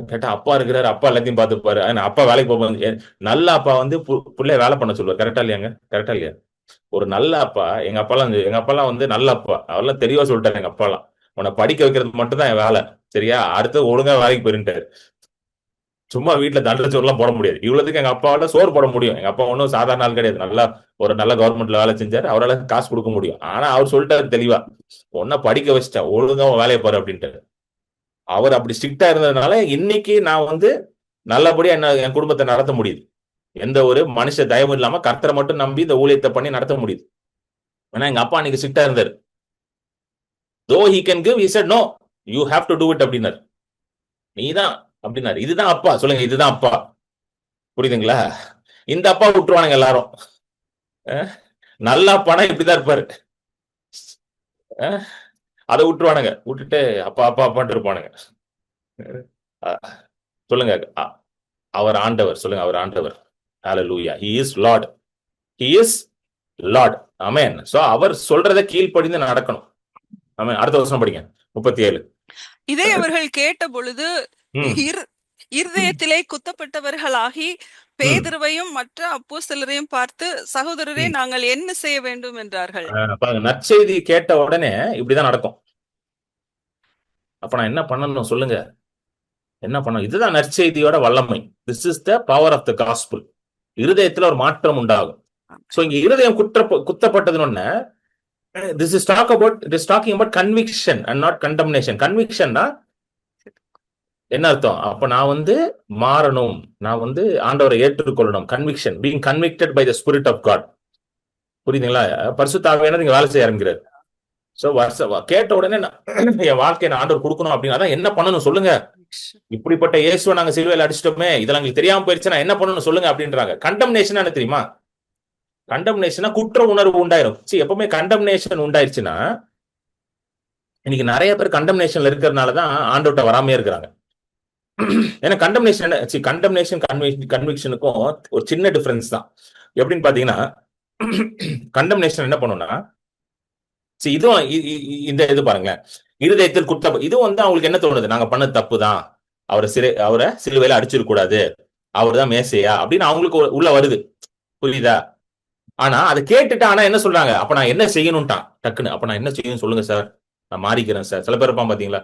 கேட்டா அப்பா இருக்கிறாரு, அப்பா எல்லாத்தையும் பார்த்துப்பாரு. அப்பா வேலைக்கு போக, நல்ல அப்பா வந்து பிள்ளைய வேலை பண்ண சொல்லுவார். கரெக்டா இல்லையாங்க? கரெக்டா இல்லையா? ஒரு நல்ல அப்பா, எங்க அப்பாலாம் வந்து நல்ல அப்பா. அவர்லாம் தெளிவா சொல்லிட்டாரு எங்க அப்பாலாம், உன்னை படிக்க வைக்கிறது மட்டும் தான் என் வேலை, சரியா? அடுத்து ஒழுங்கா வேலைக்கு போயிருந்தாரு. சும்மா வீட்டுல தண்டை சோறு எல்லாம் போட முடியாது. இவ்வளவுக்கு எங்க அப்பாவோட சோறு போட முடியும். எங்க அப்பா ஒன்றும் சாதாரண ஆள் கிடையாது. நல்லா ஒரு நல்ல கவர்மெண்ட்ல வேலை செஞ்சாரு, அவரால் காசு கொடுக்க முடியும். ஆனா அவர் சொல்லிட்டாரு தெளிவா, உன்னை படிக்க வச்சிட்டேன், ஒழுங்கா வேலையை பாரு அப்படின்ட்டு. அவர் அப்படி ஸ்ட்ரிக்டா இருந்ததுனால இன்னைக்கு நான் வந்து நல்லபடியா என்ன என் குடும்பத்தை நடத்த முடியுது. எந்த ஒரு மனுஷ தயவும் இல்லாம கர்த்தரை மட்டும் நம்பி இந்த ஊழியத்தை பண்ணி நடத்த முடியுது. ஏன்னா எங்க அப்பா அன்னைக்கு ஸ்ட்ரிக்டா இருந்தாரு. Though he can give, he said no, you have to do it அப்படின்னாரு. நீதான் அப்படின்னாரு. இதுதான் அப்பா. சொல்லுங்க, இதுதான் அப்பா. புரியுதுங்களா? இந்த அப்பா விட்டுருவானுங்க எல்லாரும். நல்ல அப்பானா இப்படிதான் இருப்பாரு. அதை விட்டுருவானுங்க, விட்டுட்டு அப்பா அப்பா அப்பான்ட்டு இருப்பானுங்க. சொல்லுங்க, அவர் ஆண்டவர். சொல்லுங்க, அவர் ஆண்டவர். Hallelujah. he is lord, he is lord. ஆமென். சோ அவர் சொல்றதை கீழ்ப்படிந்து நடக்கணும். ஆமென். அடுத்த வசனம் படிங்க, 37. இதை அவர்கள் கேட்ட பொழுது இருதயத்திலே குத்தப்பட்டவர்களாகி பேதுருவையும் மற்ற அப்போஸ்தலரையும் பார்த்து, சகோதரரே, நாங்கள் என்ன செய்ய வேண்டும் என்றார்கள். நற்செய்தி கேட்ட உடனே இப்படிதான் நடக்கும். அப்ப நான் என்ன பண்ணணும் சொல்லுங்க? என்ன பண்ணணும்? இதுதான் நற்செய்தியோட வல்லமை. This is the power of the gospel. இருதயத்துல ஒரு மாற்றம் உண்டாகும். சோ இங்க இருதயம் குத்தப்பட்டதுன்னு, this is talking about conviction and not condemnation. கன்விக்ஷன்னா என்ன அர்த்தம்? அப்ப நான் வந்து மாறணும், நான் வந்து ஆண்டவரை ஏற்றுக்கொள்ளணும். Conviction, being convicted by the spirit of God. புரியுதுங்களா? பரிசுத்த ஆவியானவர் நீங்க வேலை செய்ய ஆரம்பிக்கிறார். சோ கேட்ட உடனே என் வாழ்க்கையை நான் ஆண்டவர் கொடுக்கணும் அப்படின்னா என்ன பண்ணணும் சொல்லுங்க? இப்படிப்பட்ட இயேசுவை நாங்க சிலுவையில் அடிச்சிட்டோமே, இதெல்லாம் எங்களுக்கு தெரியாம போயிருச்சுன்னா என்ன பண்ணணும் சொல்லுங்க அப்படின்றாங்க. கண்டம்னேஷன் என்ன தெரியுமா? கண்டம்னேஷனா குற்ற உணர்வு உண்டாயிரும். எப்பவுமே கண்டம்னேஷன் உண்டாயிருச்சுன்னா, இன்னைக்கு நிறைய பேர் கண்டம்னேஷன்ல இருக்கிறதுனாலதான் ஆண்டவர்ட்ட வராமையே இருக்கிறாங்க. ஏன்னா கண்டம்னேஷன் கன்விக்ஷனுக்கும் ஒரு சின்ன டிஃபரன்ஸ் தான். எப்படின்னு பாத்தீங்கன்னா, கண்டம்னேஷன் என்ன பண்ணும்னா, இதுவும் இந்த இது பாருங்களேன், இருதயத்தில் இதுவும் வந்து அவங்களுக்கு என்ன தோணுது? நாங்க பண்ணது தப்பு தான், அவரை சிலுவையில அடிச்சிருக்க கூடாது, அவர் தான் மேசையா அப்படின்னு அவங்களுக்கு உள்ள வருது. புரியுதா? ஆனா அதை கேட்டுட்டு ஆனா என்ன சொல்றாங்க? அப்ப நான் என்ன செய்யணும்ட்டான் டக்குன்னு. அப்ப நான் என்ன செய்யணும் சொல்லுங்க சார், நான் மாறிக்கிறேன் சார். சில பேர் இருப்பான் பாத்தீங்களா,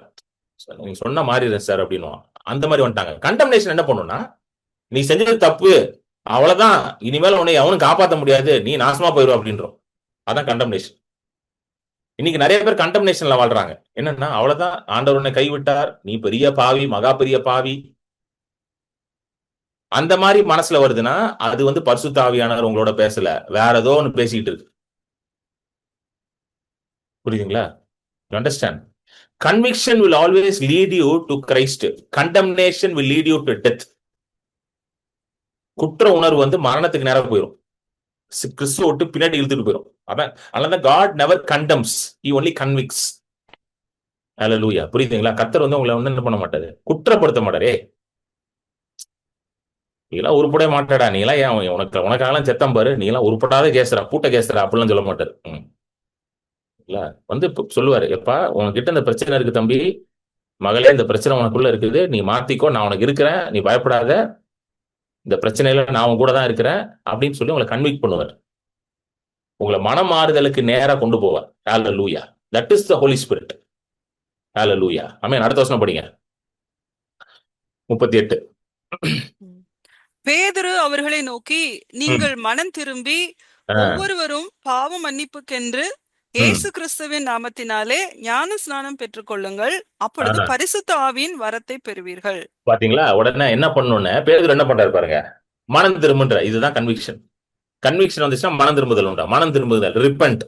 நீங்க சொன்னா மாறிடுறேன் சார் அப்படின்னு. அந்த மாதிரி வந்துட்டாங்க. கண்டம்னேஷன் என்ன பண்ணும்னா, நீ செஞ்சது தப்பு, அவ்வளவுதான், இனிமேல் உன்னை அவனும் காப்பாற்ற முடியாது, நீ நாசமா போயிடும் அப்படின்றோம். அதான் கண்டம்னேஷன். இன்னைக்கு நிறைய பேர் கண்டம்னேஷன்ல வாழ்றாங்க. என்னன்னா, அவ்வளவுதான், ஆண்டவர் உன்னை கைவிட்டார், நீ பெரிய பாவி, மகா பெரிய பாவி, அந்த மாதிரி மனசுல வருதுன்னா அது வந்து பரிசுத்த ஆவியானவர் உங்களோட பேசல, வேற ஏதோ ஒன்று பேசிக்கிட்டு இருக்கு. புரியுதுங்களா? You understand? Conviction will always lead you to Christ. Condemnation will lead you to death. குற்ற உணர்வு வந்து மரணத்துக்கு நேரம் போயிடும், கிறிஸ்துவ விட்டு பின்னாடி இழுத்துட்டு போயிடும். அதனால God never condemns, he only convicts. ஹல்லேலூயா. புரியுதுங்களா? கர்த்தர் வந்து உங்களை வந்து என்ன பண்ண மாட்டாரு, குற்றப்படுத்த மாட்டாரே. நீலாம் உருப்படவே மாட்டாடா, நீலாம் ஏன் உனக்காகலாம் செத்தம் பாரு, நீலாம் உருப்படாத கேசுறா, பூட்ட கேசுறா அப்படிலாம் சொல்ல மாட்டாரு. இல்ல வந்து சொல்லுவாரு, எப்பா உனக்கிட்ட இந்த பிரச்சனை இருக்கு தம்பி, மகளே இந்த பிரச்சனை உனக்குள்ள இருக்குது, நீ மாத்திக்கோ, நான் உனக்கு இருக்கிறேன், நீ பயப்படாத, இந்த பிரச்சனையில நான் உன் கூட தான் இருக்கிறேன் அப்படின்னு சொல்லி உங்களை கன்விக்ட் பண்ணுவார். உங்களை மனம் மாறுதலுக்கு நேரா கொண்டு போவார். Hallelujah. That is the Holy Spirit. Hallelujah. Amen. அடுத்த வசனம் படிங்க. 38. ம். பேதுரு அவர்களை நோக்கி, ம். நீங்கள் மனம் திரும்பி ஆ. ஒவ்வொருவரும் பாவ மன்னிப்புக்கென்று ம். இயேசு கிறிஸ்துவின் நாமத்தினாலே ஞான ஸ்நானம் பெற்றுக்கொள்ளுங்கள். அப்பொழுது ஆ. பரிசுத்த ஆவியின் வரத்தை பெறுவீர்கள். பாத்தீங்களா? உடனே என்ன பண்ணணும்னு பேதுரு என்ன பண்றாரு பாருங்க. மனம் திரும்புன்ற இதுதான் கன்விக்ஷன். கன்விக்ஷன் வந்துச்சுன்னா மனம் திரும்புதல் உண்டா? மனம் திரும்புதல், ரிப்பன்ட்.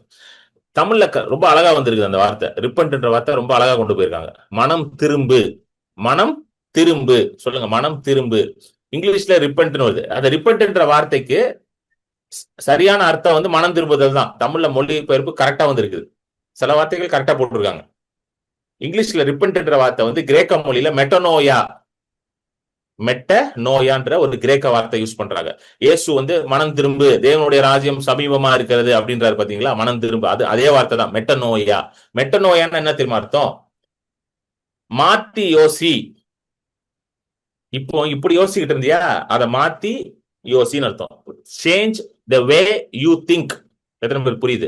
தமிழ்ல ரொம்ப அழகா வந்திருக்கு அந்த வார்த்தை. ரிப்பன்ட்ன்ற வார்த்தை ரொம்ப அழகா கொண்டு போயிருக்காங்க. மனம் திரும்பு, மனம் திரும்பு. சொல்லுங்க, மனம் திரும்பு. இங்கிலீஷ்ல ரிப்பன்ட்னு வருது. அந்த ரிப்பன்ட்ன்ற வார்த்தைக்கு சரியான அர்த்தம் வந்து மனம் திரும்புதல் தான். தமிழ்ல மொழிபெயர்ப்பு கரெக்டா வந்திருக்கு. சில வார்த்தைகள் கரெக்டா போட்டிருக்காங்க. இங்கிலீஷ்ல ரிப்பன்ட்ன்ற வார்த்தை வந்து கிரேக்க மொழியில மெட்டனோயா, மெட்டனோயான்ற ஒரு கிரேக்க வார்த்தை யூஸ் பண்றாங்க. இயேசு வந்து மனம் திரும்பு, தேவனுடைய ராஜ்யம் சமீபமா இருக்கிறது அப்படின்றாரு பாத்தீங்களா? மனம் திரும்பு, அது அதே வார்த்தை தான், மெட்டனோயா. மெட்டனோயான்னு என்ன தெரியுமா அர்த்தம்? மாத்தி யோசி. இப்போ இப்படி யோசிக்கிட்டு இருந்தியா, அதை மாத்தி யோசின்னு அர்த்தம். Change the way you think. எத்தனை பேர் புரியுது?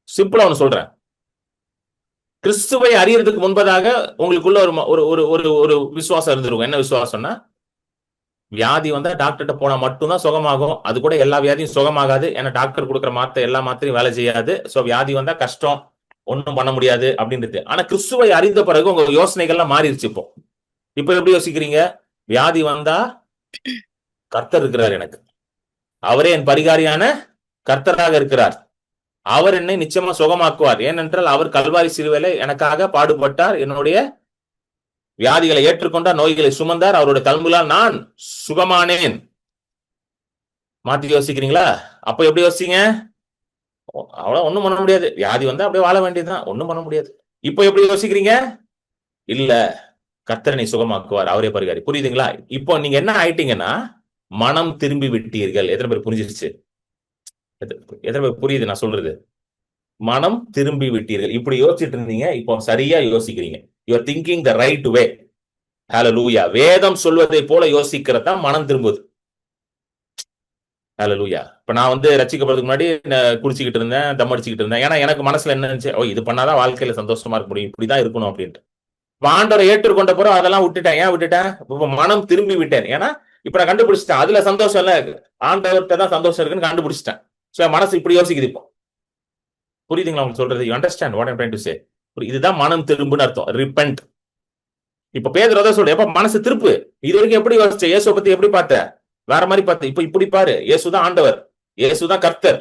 சிம்பிளா ஒன்னு சொல்றேன். கிறிஸ்துவை அறியறதுக்கு முன்பதாக உங்களுக்குள்ள ஒரு ஒரு ஒரு ஒரு விசுவாசம் இருந்திருக்கும். என்ன விசுவாசம்னா, வியாதி வந்தா டாக்டர்கிட்ட போனா மட்டும்தான் சுகமாகும். அது கூட எல்லா வியாதியும் சுகமாகாது. ஏன்னா டாக்டர் கொடுக்குற மாத்திரை எல்லா மாத்திரையும் வேலை செய்யாது. சோ வியாதி வந்தா கஷ்டம், ஒன்னும் பண்ண முடியாது அப்படின்றது. ஆனா கிறிஸ்துவை அறிந்த பிறகு உங்க யோசனைகள்லாம் மாறிடுச்சு. இப்போ இப்ப எப்படி யோசிக்கிறீங்க? வியாதி வந்தா கர்த்தர் இருக்கிறார் எனக்கு, அவரே என் பரிகாரியான கர்த்தராக இருக்கிறார், அவர் என்னை நிச்சயமா சுகமாக்குவார். ஏனென்றால் அவர் கல்வாரி சிலுவையில எனக்காக பாடுபட்டார், என்னுடைய வியாதிகளை ஏற்றுக்கொண்டார், நோய்களை சுமந்தார், அவருடைய தழும்புகளால் நான் சுகமானேன். மாத்தி யோசிக்கிறீங்களா? அப்ப எப்படி யோசிங்க? அவ்வளவு ஒண்ணும் பண்ண முடியாது, வியாதி வந்தா அப்படியே வாழ வேண்டியதுதான், ஒண்ணும் பண்ண முடியாது. இப்ப எப்படி யோசிக்கிறீங்க? இல்ல, கர்த்தரை சுகமாக்குவார், அவரே பரிகாரி. புரியுதுங்களா? இப்போ நீங்க என்ன ஆயிட்டீங்கன்னா, மனம் திரும்பி விட்டீர்கள். எத்தனை பேர் புரிஞ்சிருச்சு? எத்தனை பேர் புரியுது நான் சொல்றது? மனம் திரும்பி விட்டீர்கள். இப்படி யோசிச்சுட்டு இருந்தீங்க, இப்போ சரியா யோசிக்கிறீங்க. You are thinking the right way. Hallelujah. வேதம் சொல்வதை போல யோசிக்கிறது தான் மனம் திரும்புது. ஹalleluya. இப்ப நான் வந்து ரட்சிக்கப்படுறதுக்கு முன்னாடி குடிச்சிக்கிட்டு இருந்தேன், தம் அடிச்சுக்கிட்டு இருந்தேன். ஏன்னா எனக்கு மனசுல என்ன இருந்துச்சு, ஓ இது பண்ணாதான் வாழ்க்கையில சந்தோஷமா இருக்க முடியும், இப்படிதான் இருக்கணும் அப்படின்ட்டு. ஆண்டவரை ஏற்றுக்கொண்ட பிறகு அதெல்லாம் விட்டுட்டேன். ஏன் விட்டுட்டேன்? இப்ப மனம் திரும்பி விட்டேன். ஏன்னா இப்ப நான் கண்டுபிடிச்சிட்டேன், அதுல சந்தோஷம் இல்ல, ஆண்டவர்கிட்ட தான் சந்தோஷம் இருக்குன்னு கண்டுபிடிச்சிட்டேன். சோ மனசு இப்படி யோசிக்குது இப்போ. புரியுதுங்களா உங்களுக்கு சொல்றது? You understand what I am trying to say? இதுதான் மனம் திரும்புன்னு அர்த்தம், ரிப்பென்ட். இப்ப பேதுரு அதான் சொல்ற, எப்ப மனசு திருப்பு. இது வரைக்கும் எப்படி யோசிச்ச? இயேசுவை பத்தி எப்படி பார்த்த? வேற மாதிரி பார்த்த. இப்ப இப்படி பாரு, இயேசுதான் ஆண்டவர், இயேசுதான் கர்த்தர்,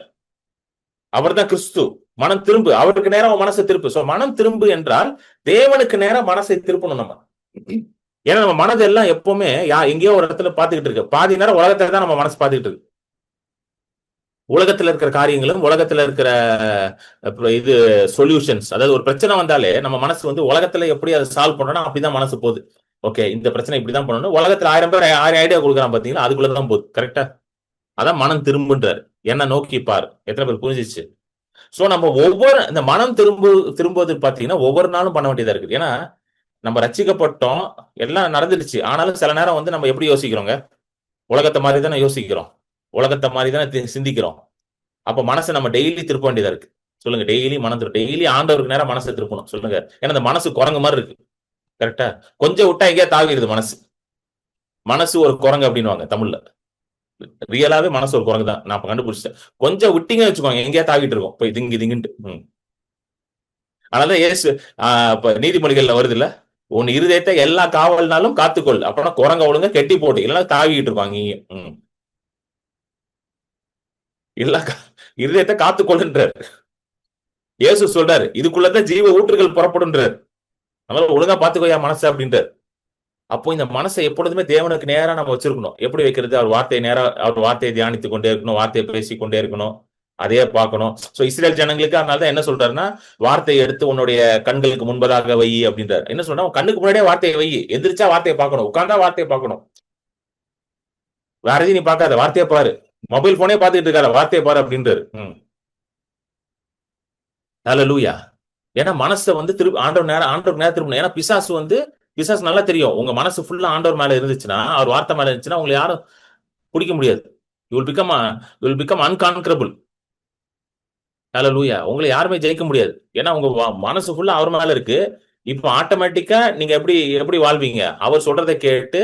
அவர் தான் கிறிஸ்து. மனம் திரும்பு, அவருக்கு நேரம் மனசை திருப்பு. சோ மனம் திரும்பு என்றால் தேவனுக்கு நேரம் மனசை திருப்பணும் நம்ம. ஏன்னா நம்ம மனது எல்லாம் எப்பவுமே எங்கேயோ ஒரு இடத்துல பாத்துக்கிட்டு இருக்கு. பாதி நேரம் உலகத்துல தான் நம்ம மனசு பாத்துக்கிட்டு இருக்கு. உலகத்துல இருக்கிற காரியங்களும், உலகத்துல இருக்கிற இது சொல்யூஷன்ஸ், அதாவது ஒரு பிரச்சனை வந்தாலே நம்ம மனசு வந்து உலகத்துல எப்படி அதை சால்வ் பண்ணணும் அப்படிதான் மனசு போகுது. ஓகே, இந்த பிரச்சனை இப்படிதான் பண்ணணும், உலகத்துல 1000 பேர் 1000 ஐடியா கொடுக்குறான் பாத்தீங்களா, அதுக்குள்ளதான் போகுது. கரெக்டா? அதான் மனம் திரும்புன்றார். என்ன நோக்கி பார். எத்தனை பேர் புரிஞ்சிச்சு? சோ நம்ம ஒவ்வொரு இந்த மனம் திரும்புவது பாத்தீங்கன்னா ஒவ்வொரு நாளும் பண்ண வேண்டியதா இருக்கு. ஏன்னா நம்ம ரட்சிக்கப்பட்டோம், எல்லாம் நடந்துருச்சு. ஆனாலும் சில நேரம் வந்து நம்ம எப்படி யோசிக்கிறோங்க? உலகத்தை மாதிரி தானே யோசிக்கிறோம், உலகத்தை மாதிரி தானே சிந்திக்கிறோம். அப்ப மனசை நம்ம டெய்லி திருப்ப வேண்டியதா இருக்கு. சொல்லுங்க, டெய்லி மனம் டெய்லி ஆண்டவருக்கு நேரம் மனசை திருப்பணும். சொல்லுங்க. ஏன்னா இந்த மனசு குரங்கு மாதிரி இருக்கு. கரெக்டா? கொஞ்சம் விட்டா எங்கேயா தாவிடுது மனசு. மனசு ஒரு குரங்கு அப்படின்னுவாங்க தமிழ்ல. ரியலாவே மனசு ஒரு குரங்கு தான், நான் கண்டுபிடிச்சேன். கொஞ்சம் விட்டீங்க வச்சுக்கோங்க, எங்கேயா தாவிட்டு இருக்கோம் போய் திங்கி திங்கிட்டு. அதனால ஏசு நீதிமொழிகள்ல வருது இல்ல, உன் இருதயத்தை எல்லா காவல்னாலும் காத்துக்கொள், அப்படின்னா குரங்க ஒழுங்க கெட்டி போட்டு, இல்லைன்னா தாவிக்கிட்டு இருப்பாங்க இங்க. இல்ல, இருதயத்தை காத்துக்கொள்ளுன்றார் இயேசு. சொல்றாரு இதுக்குள்ளதான் ஜீவ ஊற்றுகள் புறப்படுன்றார். அதனால ஒழுங்கா பாத்துக்கோயா மனசு அப்படின்றார். அப்போ இந்த மனசை எப்பொழுதுமே தேவனுக்கு நேரா நம்ம வச்சிருக்கணும். எப்படி வைக்கிறது? அவர் வார்த்தையை நேரா, அவர் வார்த்தையை தியானித்துக் கொண்டே இருக்கணும், வார்த்தையை பேசி கொண்டே இருக்கணும், அதே பார்க்கணும். சோ இஸ்ரேல் ஜனங்களுக்கு அதனாலதான் என்ன சொல்றாருன்னா, வார்த்தையை எடுத்து உன்னுடைய கண்களுக்கு முன்பதாக வை அப்படின்றாரு. என்ன சொல்றா, கண்ணுக்கு முன்னாடியே வார்த்தையை வை. எந்திரிச்சா வார்த்தையை பார்க்கணும், உட்கார்ந்தா வார்த்தையை பார்க்கணும், வேற எதையும் நீ பார்க்காத, வார்த்தையை பாரு. மொபைல் போனே பார்த்துட்டு இருக்காரு, வார்த்தையை பாரு அப்படின்றாரு. ஹல்லேலூயா. ஏன்னா மனசை வந்து ஆண்டவர் நேரம் திரும்பணும். ஏன்னா பிசாசு நல்லா தெரியும், உங்க மனசு ஃபுல்லா ஆண்டவர் மேல இருந்துச்சுன்னா, அவர் வார்த்தை மேல இருந்துச்சுன்னா உங்களை யாரும் பிடிக்க முடியாது. You will become unconquerable. Hallelujah. உங்களை யாருமே ஜெயிக்க முடியாது. ஏன்னா உங்க மனசு ஃபுல்லா அவர் மேல இருக்கு. இப்போ ஆட்டோமேட்டிக்கா நீங்க எப்படி எப்படி வாழ்வீங்க? அவர் சொல்றதை கேட்டு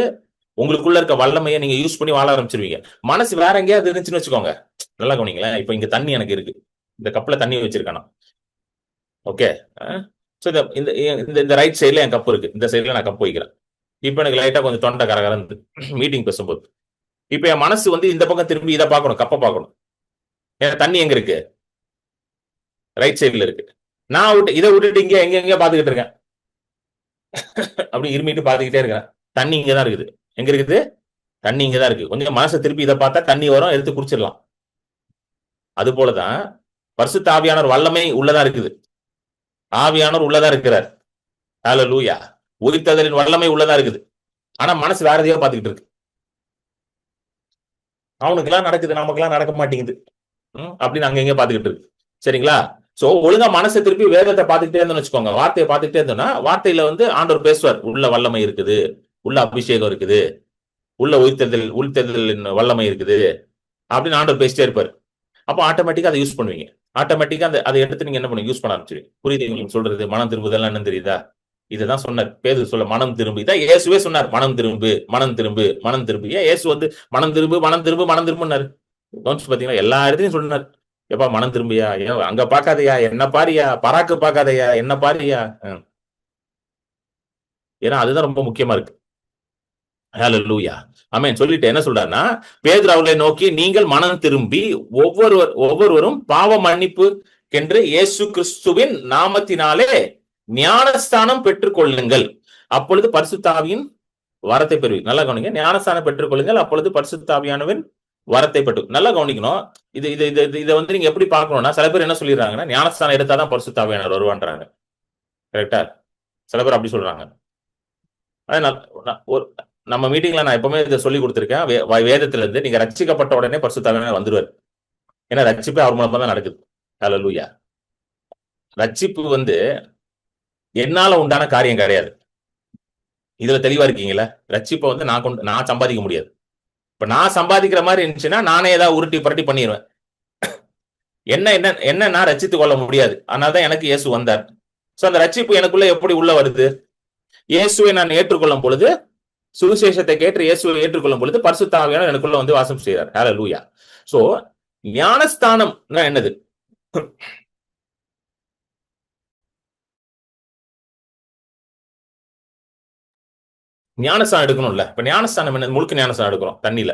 உங்களுக்குள்ள இருக்க வல்லமையை நீங்க யூஸ் பண்ணி வாழ ஆரம்பிச்சிருவீங்க. மனசு வேற எங்கேயாவது இருந்துச்சுன்னு வச்சுக்கோங்க. நல்லா கவனிங்களேன். இப்போ இங்க தண்ணி எனக்கு இருக்கு. இந்த கப்ல தண்ணி வச்சிருக்கேன் நான். ஓகே. ஸோ இந்த இந்த இந்த இந்த ரைட் சைடுல என் கப் இருக்கு. இந்த சைடுல நான் கப் வைக்கிறேன். இப்போ எனக்கு லைட்டா கொஞ்சம் தொண்டை கரகரந்து மீட்டிங் பேசும்போது. இப்போ என் மனசு வந்து இந்த பக்கம் திரும்பி இதை பார்க்கணும், கப்பை பார்க்கணும். ஏன் தண்ணி எங்க இருக்கு? ரைட் சைடுல இருக்கு. நான் இதை விட்டுட்டு இங்க எங்க பாத்துக்கிட்டு இருக்கேன். அப்படி இருமிட்டு பாத்துக்கிட்டே இருக்கேன். தண்ணி இங்கதான் இருக்குது. எங்க இருக்குது? தண்ணி இங்கதான் இருக்கு. கொஞ்சம் மனசை திருப்பி இதை பார்த்தா தண்ணி வரும், எடுத்து குடிச்சிடலாம். அது போலதான் பரிசுத்த ஆவியானவர் வல்லமை உள்ளதா இருக்குது. ஆவியானவர் உள்ளதா இருக்கிறார். ஹல்லேலூயா. உயிர்த்தெழுதலின் வல்லமை உள்ளதா இருக்குது. ஆனா மனசு வேற எதையோ பாத்துக்கிட்டு இருக்கு. அவனுக்கு எல்லாம் நடக்குது, நமக்கு எல்லாம் நடக்க மாட்டேங்குது அப்படின்னு அங்க எங்க பாத்துக்கிட்டு இருக்கு. சரிங்களா? சோ ஒழுங்கா மனசை திருப்பி வேதத்தை பார்த்துக்கிட்டே இருந்தோம்னு வச்சுக்கோங்க, வார்த்தையை பார்த்துக்கிட்டே இருந்தோம்னா வார்த்தையில வந்து ஆண்டவர் பேசுவார். உள்ள வல்லமை இருக்குது, உள்ள அபிஷேகம் இருக்குது, உள்ள உயிர்த்தெழுதலின் வல்லமை இருக்குது அப்படின்னு ஆண்டவர் பேசிட்டே இருப்பாரு. அப்போ ஆட்டோமேட்டிக்கா அதை யூஸ் பண்ணுவீங்க. ஆட்டோமேட்டிக்கா அதை எடுத்து நீங்க என்ன பண்ணுவீங்க? யூஸ் பண்ண ஆரம்பிச்சிருவீங்க. புரியுது உங்களுக்கு சொல்றது? மனம் திரும்புதெல்லாம் என்ன தெரியுதா? இதுதான் சொன்னார் பேதுரு. சொல்ல மனம் திரும்பு. இதான் இயேசுவே சொன்னார், மனம் திரும்பு, மனம் திரும்பு, மனம் திரும்பு. ஏன் இயேசு வந்து மனம் திரும்பு, மனம் திரும்பு, மனம் திரும்புனாரு? கவனிச்சு பாத்தீங்கன்னா எல்லா இடத்தையும் சொன்னார். எப்பா மனம் திரும்பியா, ஏன் அங்க பாக்காதையா, என்ன பாரியா, பராக்கு பாக்காதையா, என்ன பாரியா. ஏன்னா அதுதான் ரொம்ப முக்கியமா இருக்கு. ஹல்லேலூயா. ஆமென். சொல்லிட்டு என்ன சொல்றாருன்னா, பேதுரு அவர்களை நோக்கி, நீங்கள் மனம் திரும்பி ஒவ்வொருவரும் பாவ மன்னிப்பு என்று இயேசு கிறிஸ்துவின் நாமத்தினாலே ஞானஸ்தானம் பெற்றுக் கொள்ளுங்கள், அப்பொழுது பரிசுத்த ஆவியின் வரத்தை பெறுவீங்க. நல்லா கவனிங்க. ஞானஸ்தானம் பெற்றுக் கொள்ளுங்கள், அப்பொழுது பரிசுத்த ஆவியானவரின் வரத்தை பெற்று. நல்லா கவனிக்கணும். இதை வந்து நீங்க எப்படி பார்க்கணும்னா, சில பேர் என்ன சொல்லிடுறாங்கன்னா, ஞானஸ்தானம் எடுத்தாதான் பரிசுத்த ஆவியானவர் வருவான்றாங்க. கரெக்டா? சில பேர் அப்படி சொல்றாங்க. நம்ம மீட்டிங்ல நான் எப்பவுமே இதை சொல்லி கொடுத்திருக்கேன். வேதத்துல இருந்து நீங்க ரட்சிக்கப்பட்ட உடனே பரிசுத்த ஆவியானவர் வந்துருவார். ஏன்னா ரட்சிப்பு அவர் மூலமா தான் நடக்குது. ஹல்லேலூயா. ரட்சிப்பு வந்து என்னால உண்டான காரியம் கிடையாது. இதுல தெளிவா இருக்கீங்களா? ரட்சிப்பை வந்து நான் சம்பாதிக்க முடியாது. இப்ப நான் சம்பாதிக்கிற மாதிரி இருந்துச்சுன்னா நானே ஏதாவது உருட்டி புரட்டி பண்ணிடுவேன். என்ன நான் ரட்சித்துக் கொள்ள முடியாது. அதனாலதான் எனக்கு இயேசு வந்தார். சோ அந்த ரட்சிப்பு எனக்குள்ள எப்படி உள்ள வருது? இயேசுவை நான் ஏற்றுக்கொள்ளும் பொழுது, சுவிசேஷத்தை கேட்டு இயேசுவை ஏற்றுக்கொள்ளும் பொழுது பரிசுத்த ஆவியானவர் எனக்குள்ள வந்து வாசம் செய்கிறார். ஹல்லேலூயா. சோ ஞானஸ்தானம் என்னது? ஞானஸ்தானம் எடுக்கணும்ல. இப்ப ஞானஸ்தானம் என்ன? முழுக்க ஞானஸ்தானம் எடுக்கிறோம் தண்ணியில.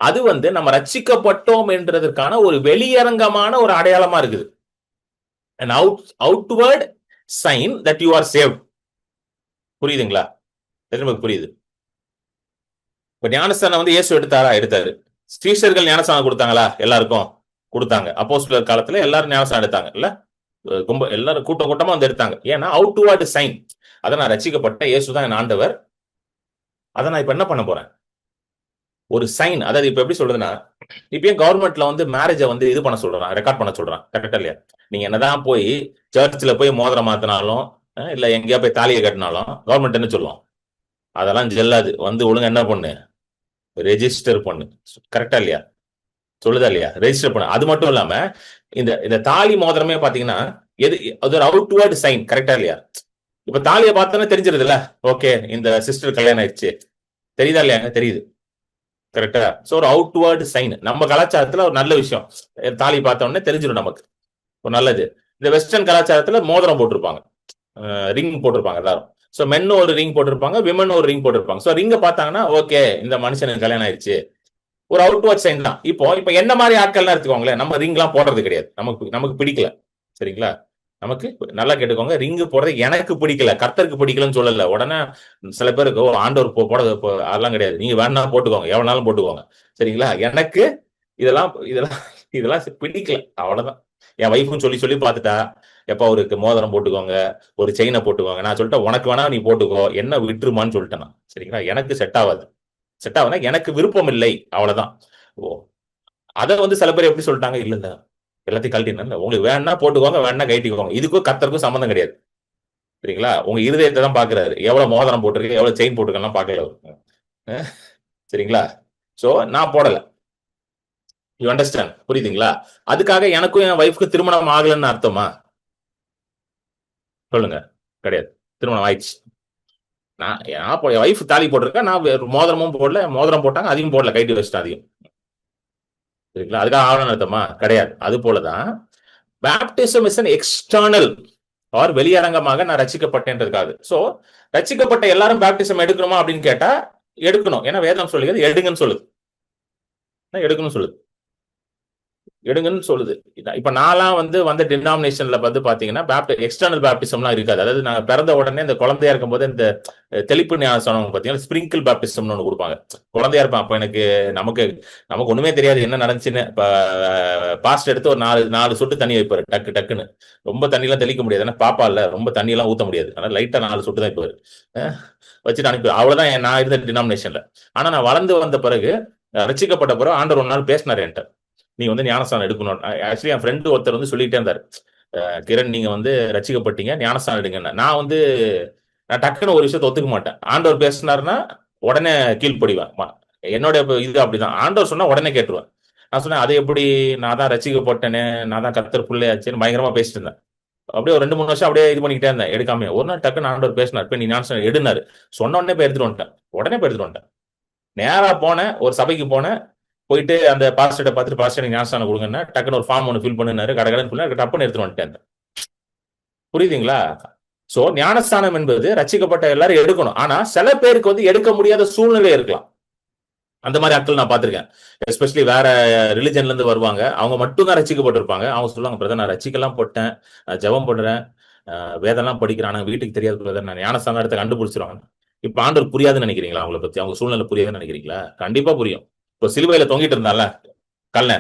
அது வந்து நம்ம ரட்சிக்கப்பட்டோம் என்றதற்கான ஒரு வெளியரங்கமான ஒரு அடையாளமா இருக்குது. an outward sign that you are saved. புரியுதுங்களா? நமக்கு புரியுது. இப்ப ஞானஸ்தானம் வந்து இயேசு எடுத்தாரு. ஸ்ரீஷர்கள் ஞானஸ்தானம் கொடுத்தாங்களா? எல்லாருக்கும் கொடுத்தாங்க. அப்போஸ்தலர் காலத்துல எல்லாரும் ஞானஸ்தானம் எடுத்தாங்க இல்ல? எல்லாரும் கூட்டமா வந்து எடுத்தாங்க. ஏன்னா அவுட்வர்ட் சைன். அதை நான் ரட்சிக்கப்பட்ட இயேசுதான் என் ஆண்டவர். அதை நான் இப்ப என்ன பண்ண போறேன்? ஒரு சைன். அதாவது இப்ப எப்படி சொல்றதுன்னா, இப்பயும் கவர்மெண்ட்ல வந்து மேரேஜை வந்து இது பண்ண சொல்றான், ரெக்கார்ட் பண்ண சொல்றான். கரெக்டா இல்லையா? நீங்க என்னதான் போய் சர்ச்சில் போய் மோதிரம் மாத்தினாலும் இல்ல எங்கேயா போய் தாலியை கட்டினாலும் கவர்மெண்ட் என்ன சொல்லுவோம்? அதெல்லாம் ஜெல்லாது, வந்து ஒழுங்கு என்ன பண்ணு, ரெஜிஸ்டர் பண்ணு. கரெக்டா இல்லையா? சொல்லுதா இல்லையா? ரெஜிஸ்டர் பண்ணு. அது மட்டும் இல்லாம இந்த தாலி மோதிரமே பாத்தீங்கன்னா அது ஒரு அவுட்வர்ட் சைன். கரெக்டா இல்லையா? இப்ப தாலியை பார்த்தோன்னா தெரிஞ்சிருது இல்ல, ஓகே இந்த சிஸ்டர் கல்யாணம் ஆயிடுச்சு. தெரியுதா இல்லையா? தெரியுது. கரெக்டா? சோ ஒரு அவுட்வர்ட் சைன். நம்ம கலாச்சாரத்துல ஒரு நல்ல விஷயம். தாலி பார்த்த உடனே தெரிஞ்சிடும் நமக்கு, ஒரு நல்லது. இந்த வெஸ்டர்ன் கலாச்சாரத்துல மோதிரம் போட்டிருப்பாங்க, ரிங் போட்டிருப்பாங்க எல்லாரும். சோ மென்னும் ஒரு ரிங் போட்டிருப்பாங்க, விமனும் ஒரு ரிங் போட்டிருப்பாங்க. சோ ரிங்க பார்த்தாங்கன்னா ஓகே இந்த மனுஷனுக்கு கல்யாணம் ஆயிடுச்சு. ஒரு அவுட்வர்ட் சைன் தான். இப்போ என்ன மாதிரி ஆட்கள்லாம் எடுத்துக்கோங்களேன், நம்ம ரிங் எல்லாம் போடுறது கிடையாது. நமக்கு பிடிக்கல. சரிங்களா? நமக்கு நல்லா கேட்டுக்கோங்க, ரிங்கு போடுறது எனக்கு பிடிக்கல, கர்த்தருக்கு பிடிக்கலன்னு சொல்லல. உடனே சில பேருக்கு ஆண்டவர் போட அதெல்லாம் கிடையாது. நீங்க வேணா போட்டுக்கோங்க, எவ்வளவு போட்டுக்கோங்க. சரிங்களா? எனக்கு இதெல்லாம் பிடிக்கல, அவ்வளவுதான். என் வைஃபும் சொல்லி பார்த்துட்டா, எப்ப அவருக்கு மோதிரம் போட்டுக்கோங்க, ஒரு செயினை போட்டுக்கோங்க. நான் சொல்லிட்டேன் உனக்கு வேணா நீ போட்டுக்கோ, என்ன விட்டுருமான்னு சொல்லிட்டேன் நான். சரிங்களா? எனக்கு செட் ஆகாது. எனக்கு விருப்பம் இல்லை, அவ்வளவுதான். அதை வந்து சில பேர் எப்படி சொல்லிட்டாங்க, இல்ல இல்ல எல்லாத்தையும் கழட்டினா உங்களுக்கு வேணா போட்டுக்கோங்க, வேணா கைட்டிக்கோங்க. இதுக்கும் கர்த்தருக்கும் சம்பந்தம் கிடையாது. சரிங்களா? உங்க இருதயத்தை தான் பாக்குறாரு. எவ்வளவு மோதிரம் போட்டிருக்கு, எவ்வளவு செயின் போட்டிருக்கெல்லாம் பாக்கல. சரிங்களா? சோ நான் போடல. You understand? புரியுதுங்களா? அதுக்காக எனக்கும் என் வைஃப்க்கு திருமணம் ஆகலன்னு அர்த்தமா? சொல்லுங்க. கிடையாது. திருமணம் ஆயிடுச்சு. நான் என் ஒய்ஃப் தாலி போட்டிருக்கேன், நான் மோதிரமும் போடல, மோதிரம் போட்டாங்க அதையும் போடல, கைட்டு வச்சுட்டேன் அதையும். சரிங்களா? அதுக்காக ஆவணம் நடத்தமா கிடையாது. அது போலதான் baptism is an external or வெளியரங்கமாக நான் ரசிக்கப்பட்டேன்றதுக்காக. சோ ரசிக்கப்பட்ட எல்லாரும் பேப்டிசம் எடுக்கணுமா அப்படின்னு கேட்டா எடுக்கணும். ஏன்னா வேதம் சொல்லுகிறது எடுங்கன்னு சொல்லுது, எடுக்கணும்னு சொல்லுது, எடுங்கன்னு சொல்லுது. இப்ப நான்லாம் வந்த டினாமினேஷன்ல பாத்தீங்கன்னா எக்ஸ்டர்னல் பேப்டிசம்லாம் இருக்காது. அதாவது நான் பிறந்த உடனே இந்த குழந்தையா இருக்கும்போது இந்த தெளிப்பு ஞானஸ்நானம் பாத்தீங்கன்னா ஸ்பிரிங்கிள் பேப்டிசம்னு ஒண்ணு கொடுப்பாங்க. குழந்தையா இருப்பேன் அப்ப நமக்கு ஒண்ணுமே தெரியாது என்ன நடந்துச்சுன்னு. பாஸ்ட் எடுத்து ஒரு நாலு சொட்டு தண்ணி வைப்பாரு, டக்கு டக்குன்னு. ரொம்ப தண்ணி எல்லாம் தெளிக்க முடியாது, ஏன்னா பாப்பா இல்ல, ரொம்ப தண்ணி எல்லாம் ஊத்த முடியாது. ஆனா லைட்டா 4 சொட்டு தான் வைப்பாரு, வச்சுட்டு அனுப்பி. அவ்வளவுதான் நான் இருந்த டினாமினேஷன்ல. ஆனா நான் வளர்ந்து வந்த பிறகு, ரசிக்கப்பட்ட பிறகு ஆண்டவர் ஒரு நாள் பேசினார் என்கிட்ட, நீ ஞானஸ்தானம் எடுக்கணும். ஆக்சுவலி என் ஃப்ரெண்டு ஒருத்தர் சொல்லிட்டே இருந்தாரு, கிரண் நீங்க ரசிக்கப்பட்டீங்க, ஞானஸ்தானம் எடுங்க. நான் டக்குன்னு ஒரு விஷயத்தை ஒத்துக்க மாட்டேன். ஆண்டவர் பேசினாருன்னா உடனே கீழ்ப்படிவேன். என்னோட இது அப்படிதான், ஆண்டவர் சொன்னா உடனே கேட்டுருவேன். நான் சொன்னேன், அது எப்படி, நான் தான் ரசிக்கப்பட்டேனே, நான் தான் கர்த்தர் பிள்ளையாச்சுன்னு பயங்கரமா பேசிட்டு இருந்தேன். அப்படியே ஒரு 2-3 வருஷம் அப்படியே இது பண்ணிக்கிட்டே இருந்தேன், எடுக்காம. ஒரு நாள் டக்குன்னு ஆண்டவர் பேசினார், இப்ப நீ ஞானஸ்தானம் எடுனாரு. சொன்ன உடனே போய் எடுத்துட்டு வந்துட்டேன், உடனே போய் எடுத்துட்டு வந்துட்டேன். நேரா போனேன், ஒரு சபைக்கு போனேன், போயிட்டு அந்த பாஸ்டரை பார்த்துட்டு, பாஸ்டர் எனக்கு ஞானஸ்தானம் கொடுங்கன்னா, டக்குன்னு ஒரு ஃபார்ம் ஒன்று ஃபில் பண்ணுனாரு, கடகடன்னு ஃபில் டப்புன்னு எடுத்துட்டு வந்துட்டேன். புரியுதுங்களா? சோ ஞானஸ்தானம் என்பது ரசிக்கப்பட்ட எல்லாரும் எடுக்கணும். ஆனா சில பேருக்கு எடுக்க முடியாத சூழ்நிலை இருக்கலாம். அந்த மாதிரி ஆட்கள் நான் பார்த்திருக்கேன். எஸ்பெஷலி வேற ரிலிஜன்ல இருந்து வருவாங்க, அவங்க மட்டும் தான் ரசிக்கப்பட்டிருப்பாங்க. அவங்க சொல்லுவாங்க, பிரதர் நான் ரசிக்கலாம் போட்டேன், ஜெபம் பண்றேன், வேதெல்லாம் படிக்கிறான், வீட்டுக்கு தெரியாது பிரதர், நான் ஞானஸ்தானம் எடுத்து கண்டுபிடிச்சிருவாங்க. இப்ப ஆண்டவர் புரியாதுன்னு நினைக்கிறீங்களா? அவங்களை பத்தி அவங்க சூழ்நிலை புரியாதுன்னு நினைக்கிறீங்களா? கண்டிப்பா புரியும். இப்போ சிலுவையில தொங்கிட்டு இருந்தால கல்ல,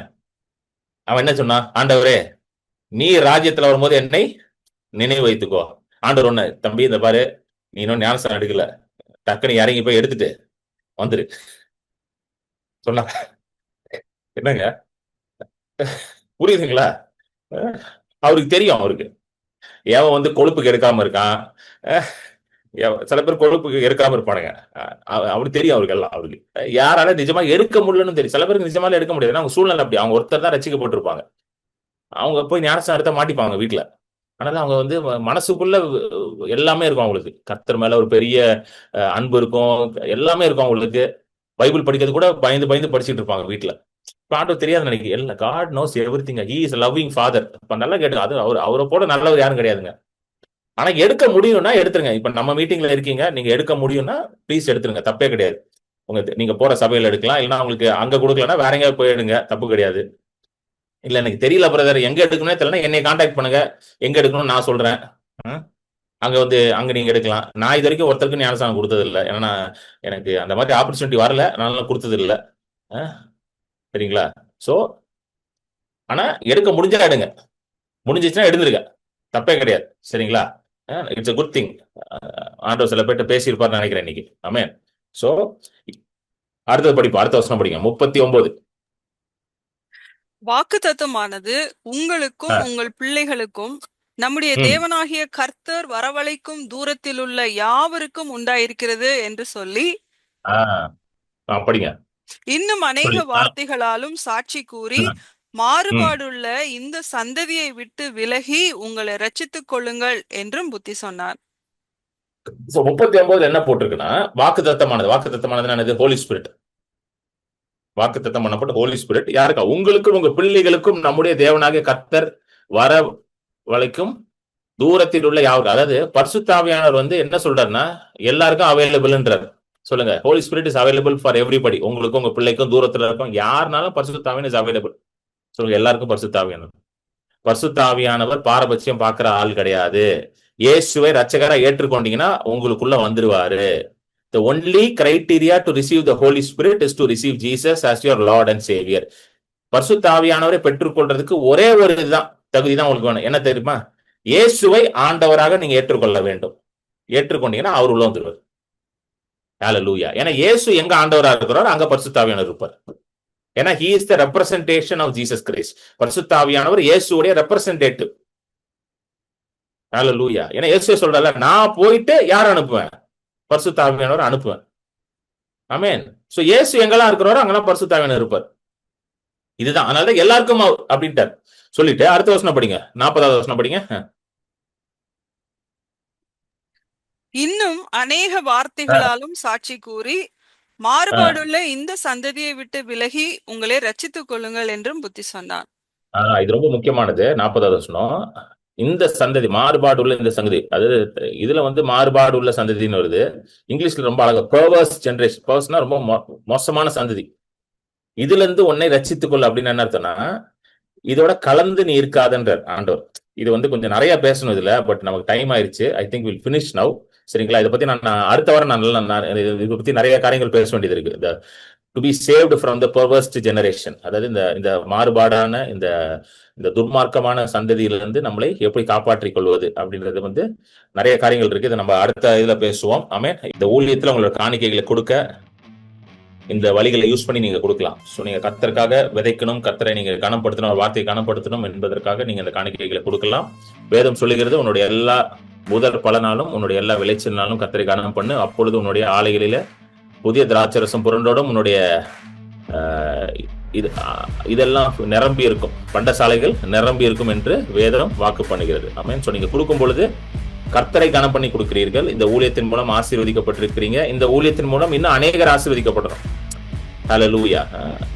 அவன் என்ன சொன்னான்? ஆண்டவரே நீ ராஜ்யத்துல வரும்போது என்னை நினைவு வைத்துக்கோ. ஆண்டவர் ஒண்ணு, தம்பி இந்த பாரு, நீ இன்னும் ஞானஸ்தானம் எடுக்கல, டக்குனு இறங்கி போய் எடுத்துட்டு வந்துரு சொன்ன. என்னங்க புரியுதுங்களா? அவருக்கு தெரியும், அவருக்கு ஏன் கொழுப்புக்கு எடுக்காம இருக்கான். சில பேர் கொழுப்புக்கு எடுக்காம இருப்பானுங்க. அவருக்கு தெரியும், அவருக்கு எல்லாம். அவருக்கு யாரால நிஜமா எடுக்க முடியலன்னு தெரியும். சில பேருக்கு நிஜமால எடுக்க முடியாது, அவங்க சூழ்நிலை அப்படி. அவங்க ஒருத்தர் தான் ரசிக்கப்பட்டிருப்பாங்க, அவங்க போய் ஞானஸ்தானம் எடுத்த மாட்டிப்பாங்க வீட்டுல. அதனால அவங்க மனசுக்குள்ள எல்லாமே இருக்கும் அவங்களுக்கு. கர்த்தர் மேல ஒரு பெரிய அன்பு இருக்கும், எல்லாமே இருக்கும் அவங்களுக்கு. பைபிள் படிக்கிறது கூட பயந்து பயந்து படிச்சுட்டு இருப்பாங்க வீட்டுல. ஆண்டவர் தெரியாது நினைக்கிறேன். God knows everything, he is loving father. இப்ப நல்லா கேட்டு, அது அவரை போல நல்லவர் யாரும் கிடையாதுங்க. ஆனா எடுக்க முடியும்னா எடுத்துருங்க. இப்ப நம்ம மீட்டிங்ல இருக்கீங்க, நீங்க எடுக்க முடியும்னா ப்ளீஸ் எடுத்துருங்க, தப்பே கிடையாது. நீங்க போற சபையில எடுக்கலாம், இல்லைன்னா உங்களுக்கு அங்க கொடுக்கலன்னா வேற எங்கேயாவது போயிடுங்க, தப்பு கிடையாது. இல்ல எனக்கு தெரியல பிரதர், எங்க எடுக்கணும்னே தெரியல, என்னை கான்டாக்ட் பண்ணுங்க, எங்க எடுக்கணும்னு நான் சொல்றேன். அங்க அங்க நீங்க எடுக்கலாம். நான் இது வரைக்கும் ஒருத்தருக்கு ஞானஸ்தானம் கொடுத்தது இல்லை, ஏன்னா எனக்கு அந்த மாதிரி ஆப்பர்ச்சுனிட்டி வரல, அதனால கொடுத்தது இல்லை. சரிங்களா? சோ ஆனா எடுக்க முடிஞ்சா எடுங்க, முடிஞ்சிச்சுன்னா எடுந்துருங்க, தப்பே கிடையாது. சரிங்களா? It's a good thing. ஆண்டவர் சில பேர்ட்ட பேசியிருப்பார் நினைக்கிறேன் இன்னைக்கு. ஆமென். சோ அடுத்தது படிப்போம், அடுத்த வசனம் படிங்க, 39. வாக்குத்தத்தமானது உங்களுக்கும் உங்கள் பிள்ளைகளுக்கும் நம்முடைய தேவனாகிய கர்த்தர் வரவழைக்கும் தூரத்தில் உள்ள யாவருக்கும் உண்டாயிருக்கிறது என்று சொல்லி படிங்க. இன்னும் அநேக வார்த்தைகளாலும் சாட்சி கூறி, மாறுபாடுள்ள இந்த சந்ததியை விட்டு விலகி உங்களை ரட்சித்துக் கொள்ளுங்கள் என்றும் புத்தி சொன்னார். 39 என்ன போட்டிருக்குன்னா, வாக்குத்தத்தமானது ஹோலி ஸ்பிரிட். வாக்குத்தத்தம் பண்ணப்பட்ட ஹோலி ஸ்பிரிட் யாருக்கா? உங்களுக்கும் உங்க பிள்ளைகளுக்கும் நம்முடைய தேவனாகிய கர்த்தர் வர வரைக்கும் தூரத்தில் உள்ள யாருக்கு. அதாவது பரிசுத்த ஆவியானவர் என்ன சொல்றாருன்னா, எல்லாருக்கும் அவைலபிள்ன்றார். சொல்லுங்க, Holy Spirit is available for everybody. உங்களுக்கும் உங்க பிள்ளைக்கும் தூரத்துல இருக்கும் யாருனாலும் பரிசுத்த ஆவியானவர் இஸ் அவைலபிள். சொல்லுங்க, எல்லாருக்கும் பரிசுத்த ஆவியானவர். பரிசுத்த ஆவியானவர் பாரபட்சியம் பார்க்கிற ஆள் கிடையாது. இயேசுவை ரட்சகரா ஏற்றுக்கொண்டீங்கன்னா உங்களுக்குள்ள வந்துருவாரு. The only criteria to receive the Holy Spirit is to receive Jesus as your Lord and Savior. பரிசுத்த ஆவியானவரை பெற்றுக்கொள்றதுக்கு ஒரே ஒரு இதுதான், தகுதி தான் உங்களுக்கு வேணும். என்ன தெரியுமா? இயேசுவை ஆண்டவராக நீங்க ஏற்றுக்கொள்ள வேண்டும். ஏற்றுக்கொண்டீங்கன்னா அவர் உள்ள வந்துருவார். ஹல்லேலூயா. ஏன்னா இயேசு எங்க ஆண்டவராக இருக்கிறார், அங்க பரிசுத்த ஆவியானவர் இருப்பார். ஏன்னா he is the representation of Jesus Christ. பரிசுத்த ஆவியானவர் இயேசுவுடைய ரெப்ரசன்டேட்டிவ். ஹல்லேலூயா. ஏன்னா இயேசு சொல்றாரு, நான் போயிட்டு யார் அனுப்புவேன்? பரிசுத்த ஆவியானவர் அனுப்புவேன். ஆமென். சோ இயேசு எங்கெல்லாம் இருக்கிறாரோ அங்கெல்லாம் பரிசுத்த ஆவியானவர் இருப்பார். இதுதான், அதனால எல்லாருக்கும் அப்படின்ட்டார். சொல்லிட்டு அடுத்த வசனம் படிங்க, 40வது வசனம் படிங்க. இன்னும் அநேக வார்த்தைகளாலும் சாட்சி கூறி மாறுபாடுள்ள இந்த சந்ததியை விட்டு விலகி உங்களை ரட்சித்துக் கொள்ளுங்கள் என்றும் புத்தி சொன்னான். இது ரொம்ப முக்கியமானது. 40வது வசனம். இந்த சந்ததி, மாறுபாடு உள்ள இந்த சந்ததி, அதாவது இதுல வந்து மாறுபாடு உள்ள சந்ததின்னு வருது. இங்கிலீஷ்ல ரொம்ப அழகா பெர்வர்ஸ் ஜெனரேஷன், பெர்வர்ஸ்னா ரொம்ப மோசமான சந்ததி. இதுல இருந்து உன்னை ரட்சித்துக் கொள்ள அப்படின்னு என்ன அர்த்தம்னா, இதோட கலந்து நீ இருக்காதன்றார் ஆண்டவர். இது வந்து கொஞ்சம் நிறைய பேசணும் இதுல, பட் நமக்கு டைம் ஆயிருச்சு. I think will finish now. சரிங்களா? இதை பத்தி நான் அடுத்த வாரம் நான் இதை பத்தி நிறைய காரியங்கள் பேச வேண்டியது இருக்கு. இந்த to be saved from the perverse generation, அதாவது இந்த மாறுபாடான இந்த துர்மார்க்கமான சந்ததியிலிருந்து நம்மளை எப்படி காப்பாற்றிக் கொள்வது அப்படின்றது வந்து நிறைய காரியங்கள் இருக்கு. இதை நம்ம அடுத்த இதுல பேசுவோம். ஆமென். இந்த ஊழியத்துல உங்களோட காணிக்கைகளை கொடுக்க இந்த வழிகளை யூஸ் பண்ணி நீங்க கொடுக்கலாம். ஸோ நீங்க கர்த்தருக்காக விதைக்கணும், கர்த்தரை நீங்க கனப்படுத்தணும், வார்த்தையை கனப்படுத்தணும் என்பதற்காக நீங்க இந்த காணிக்கைகளை கொடுக்கலாம். வேதம் சொல்லுகிறது, உன்னுடைய எல்லா முதல் பலனாலும் உன்னுடைய எல்லா விளைச்சல்னாலும் கர்த்தரை கனம் பண்ணு, அப்பொழுது உன்னுடைய ஆலைகளில புதிய திராட்சரசம் புரண்டோடும் உன்னுடைய இதெல்லாம் நிரம்பி இருக்கும், பண்டசாலைகள் நிரம்பி இருக்கும் என்று வேதம் வாக்கு பண்ணுகிறது. ஆமென். ஸோ நீங்க கொடுக்கும் பொழுது கர்த்தரை கனம் பண்ணி கொடுக்கிறீர்கள். இந்த ஊழியத்தின் மூலம் ஆசீர்வதிக்கப்பட்டிருக்கிறீங்க. இந்த ஊழியத்தின் மூலம் இன்னும் அநேகர் ஆசீர்வதிக்கப்படுறோம். Hallelujah.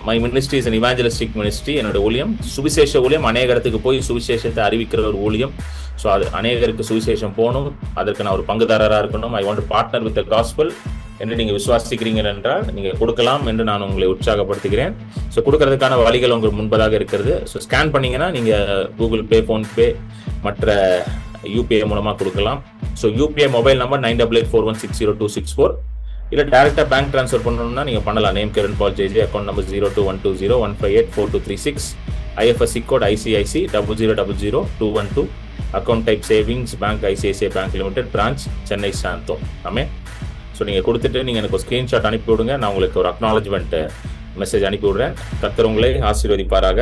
My ministry is an evangelistic ministry. என்னோட ஊழியம் சுவிசேஷ ஊழியம், அநேகருக்கு போய் சுவிசேஷத்தை அறிவிக்கிற ஒரு ஊழியம். ஸோ அது அநேகருக்கு சுவிசேஷம் போகணும், அதற்கு நான் ஒரு பங்குதாரராக இருக்கணும். I want to partner with the gospel என்று நீங்க விசுவாசிக்கிறீங்க என்றால் நீங்க கொடுக்கலாம் என்று நான் உங்களை உற்சாகப்படுத்துகிறேன். ஸோ கொடுக்கறதுக்கான வழிகள் உங்களுக்கு முன்பதாக இருக்கிறது. ஸோ ஸ்கேன் பண்ணீங்கன்னா நீங்க கூகுள் பே, ஃபோன்பே, மற்ற யூபிஐ மூலமா கொடுக்கலாம். So UPI mobile number 9884160264. இல்ல டைரக்டா பேங்க் ட்ரான்ஸ்ஃபர் பண்ணணும்னா நீங்க பண்ணலாம். Name Kevin Paul JJ, account number 021201584236, IFSC code ICIC 00000212, account type savings bank, ICICI bank limited, branch Chennai Santhome. Amen. So நீங்க கொடுத்துட்டு நீங்க எனக்கு ஒரு ஸ்கிரீன்ஷாட் அனுப்பி விடுங்க. நான் உங்களுக்கு ஒரு அக்னாலஜ்மெண்ட் மெசேஜ் அனுப்பி விடுறேன். கர்த்தர் உங்களை ஆசீர்வதிப்பாராக.